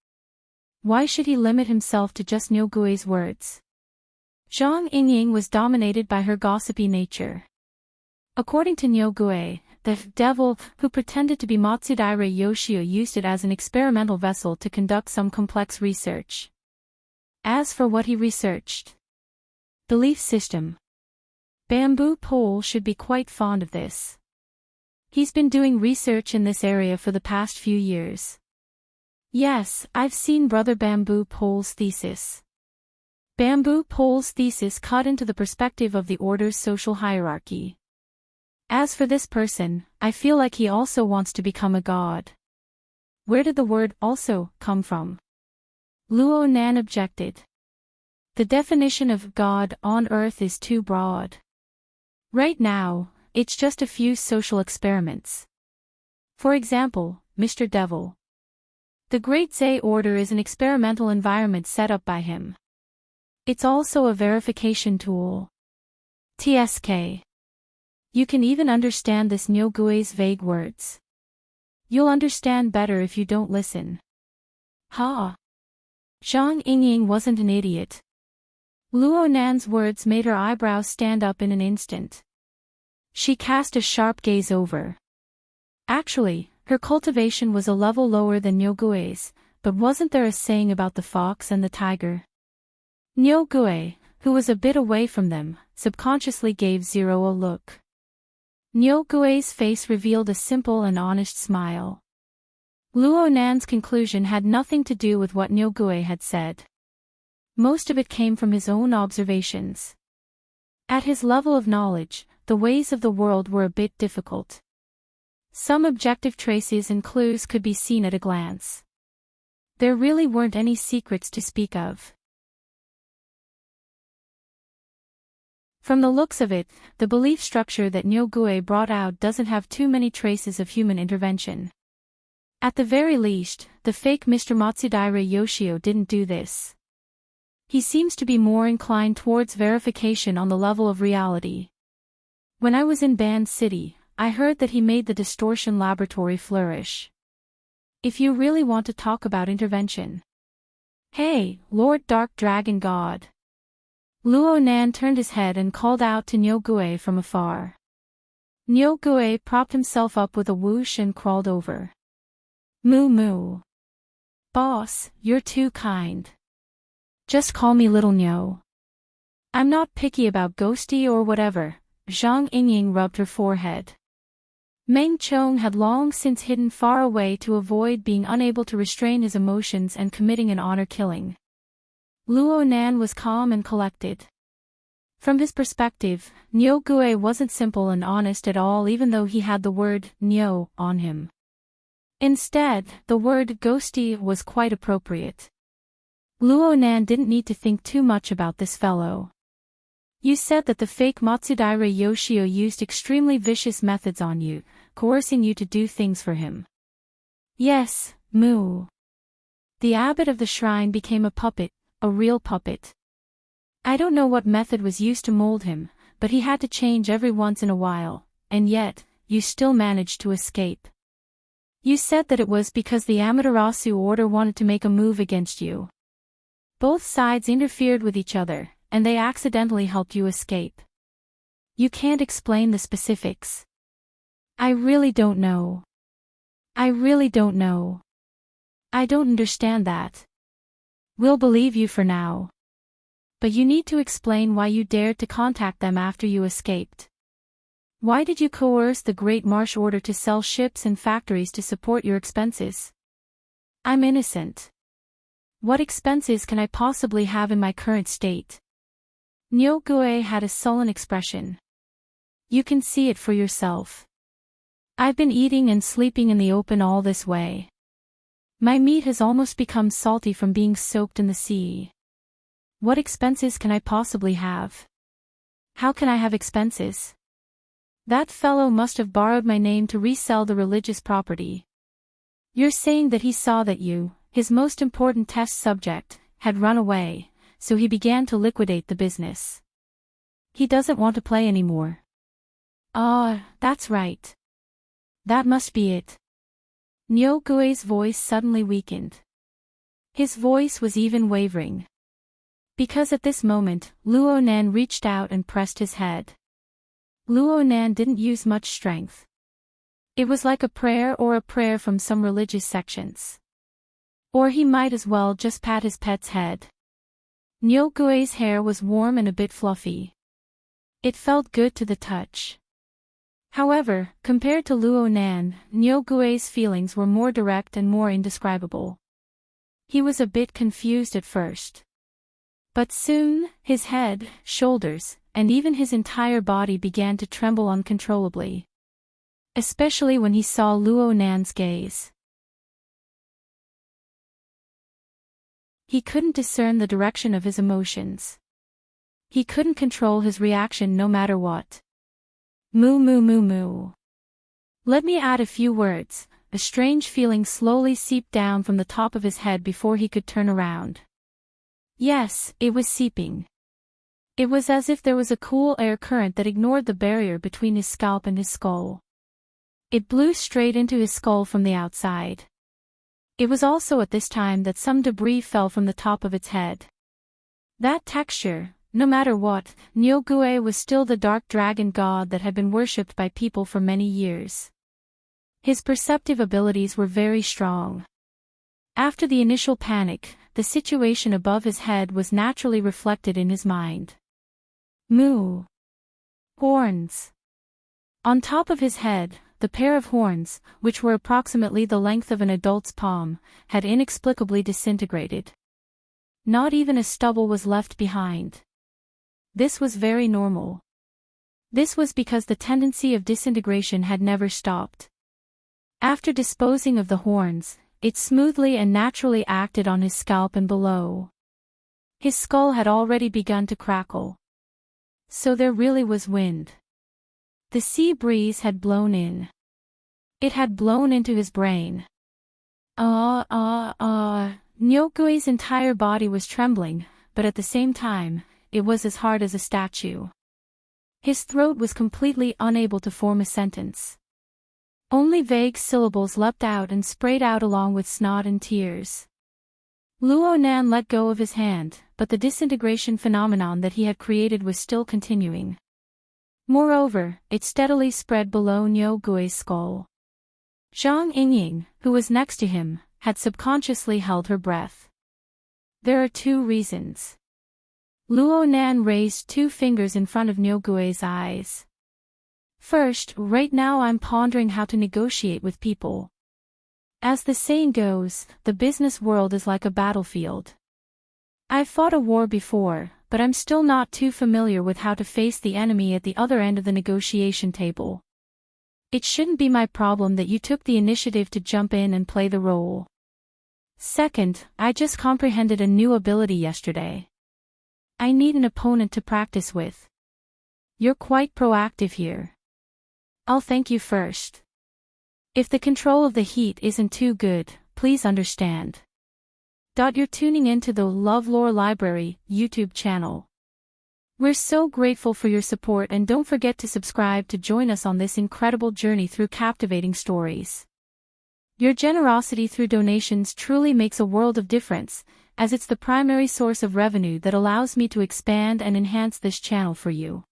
Why should he limit himself to just Niu Gui's words? Zhang Yingying was dominated by her gossipy nature. According to Niu Gui, the devil who pretended to be Matsudaira Yoshio used it as an experimental vessel to conduct some complex research. As for what he researched, belief system. Bamboo Pole should be quite fond of this. He's been doing research in this area for the past few years. Yes, I've seen Brother Bamboo Pole's thesis. Bamboo Pole's thesis cut into the perspective of the order's social hierarchy. As for this person, I feel like he also wants to become a god. Where did the word "also" come from? Luo Nan objected. The definition of God on Earth is too broad. Right now, it's just a few social experiments. For example, Mr. Devil. The Great Zay Order is an experimental environment set up by him. It's also a verification tool. TSK. You can even understand this Niu Gui's vague words. You'll understand better if you don't listen. Ha! Zhang Yingying wasn't an idiot. Luo Nan's words made her eyebrows stand up in an instant. She cast a sharp gaze over. Actually, her cultivation was a level lower than Niu Gui's, but wasn't there a saying about the fox and the tiger? Niu Gui, who was a bit away from them, subconsciously gave Zero a look. Niu Gui's face revealed a simple and honest smile. Luo Nan's conclusion had nothing to do with what Niu Gui had said. Most of it came from his own observations. At his level of knowledge, the ways of the world were a bit difficult. Some objective traces and clues could be seen at a glance. There really weren't any secrets to speak of. From the looks of it, the belief structure that Niu Gui brought out doesn't have too many traces of human intervention. At the very least, the fake Mr. Matsudaira Yoshio didn't do this. He seems to be more inclined towards verification on the level of reality. When I was in Band City, I heard that he made the distortion laboratory flourish. If you really want to talk about intervention. Hey, Lord Dark Dragon God. Luo Nan turned his head and called out to Niu Gui from afar. Nyogue propped himself up with a whoosh and crawled over. Moo moo. Boss, you're too kind. Just call me Little Nyo. I'm not picky about ghosty or whatever. Zhang Yingying rubbed her forehead. Meng Chong had long since hidden far away to avoid being unable to restrain his emotions and committing an honor killing. Luo Nan was calm and collected. From his perspective, Nyo Gue wasn't simple and honest at all, even though he had the word Nyo on him. Instead, the word ghosty was quite appropriate. Luo Nan didn't need to think too much about this fellow. You said that the fake Matsudaira Yoshio used extremely vicious methods on you, coercing you to do things for him. Yes, moo. The abbot of the shrine became a puppet, a real puppet. I don't know what method was used to mold him, but he had to change every once in a while, and yet, you still managed to escape. You said that it was because the Amaterasu order wanted to make a move against you. Both sides interfered with each other, and they accidentally helped you escape. You can't explain the specifics. I really don't know. I really don't know. I don't understand that. We'll believe you for now. But you need to explain why you dared to contact them after you escaped. Why did you coerce the Great Marsh Order to sell ships and factories to support your expenses? I'm innocent. What expenses can I possibly have in my current state? Nyo Gue had a sullen expression. You can see it for yourself. I've been eating and sleeping in the open all this way. My meat has almost become salty from being soaked in the sea. What expenses can I possibly have? How can I have expenses? That fellow must have borrowed my name to resell the religious property. You're saying that he saw that you, his most important test subject, had run away, so he began to liquidate the business. He doesn't want to play anymore. Ah, that's right. That must be it. Nyo Gue's voice suddenly weakened. His voice was even wavering. Because at this moment, Luo Nan reached out and pressed his head. Luo Nan didn't use much strength. It was like a prayer from some religious sections. Or he might as well just pat his pet's head. Nyo Gue's hair was warm and a bit fluffy. It felt good to the touch. However, compared to Luo Nan, Nyo Gue's feelings were more direct and more indescribable. He was a bit confused at first. But soon, his head, shoulders, and even his entire body began to tremble uncontrollably. Especially when he saw Luo Nan's gaze. He couldn't discern the direction of his emotions. He couldn't control his reaction no matter what. Moo moo moo moo. Let me add a few words. A strange feeling slowly seeped down from the top of his head before he could turn around. Yes, it was seeping. It was as if there was a cool air current that ignored the barrier between his scalp and his skull. It blew straight into his skull from the outside. It was also at this time that some debris fell from the top of its head. That texture, no matter what, Nyo Gue was still the dark dragon god that had been worshipped by people for many years. His perceptive abilities were very strong. After the initial panic, the situation above his head was naturally reflected in his mind. Moo. Horns. On top of his head, the pair of horns, which were approximately the length of an adult's palm, had inexplicably disintegrated. Not even a stubble was left behind. This was very normal. This was because the tendency of disintegration had never stopped. After disposing of the horns, it smoothly and naturally acted on his scalp and below. His skull had already begun to crackle. So there really was wind. The sea breeze had blown in. It had blown into his brain. Nyo Gue's entire body was trembling, but at the same time, it was as hard as a statue. His throat was completely unable to form a sentence. Only vague syllables leapt out and sprayed out along with snot and tears. Luo Nan let go of his hand, but the disintegration phenomenon that he had created was still continuing. Moreover, it steadily spread below Niu Gui's skull. Zhang Yingying, who was next to him, had subconsciously held her breath. There are 2 reasons. Luo Nan raised 2 fingers in front of Niu Gui's eyes. First, right now I'm pondering how to negotiate with people. As the saying goes, the business world is like a battlefield. I've fought a war before, but I'm still not too familiar with how to face the enemy at the other end of the negotiation table. It shouldn't be my problem that you took the initiative to jump in and play the role. Second, I just comprehended a new ability yesterday. I need an opponent to practice with. You're quite proactive here. I'll thank you first. If the control of the heat isn't too good, please understand. You're tuning into the LoveLore Library YouTube channel. We're so grateful for your support, and don't forget to subscribe to join us on this incredible journey through captivating stories. Your generosity through donations truly makes a world of difference, as it's the primary source of revenue that allows me to expand and enhance this channel for you.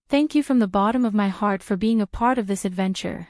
Thank you from the bottom of my heart for being a part of this adventure.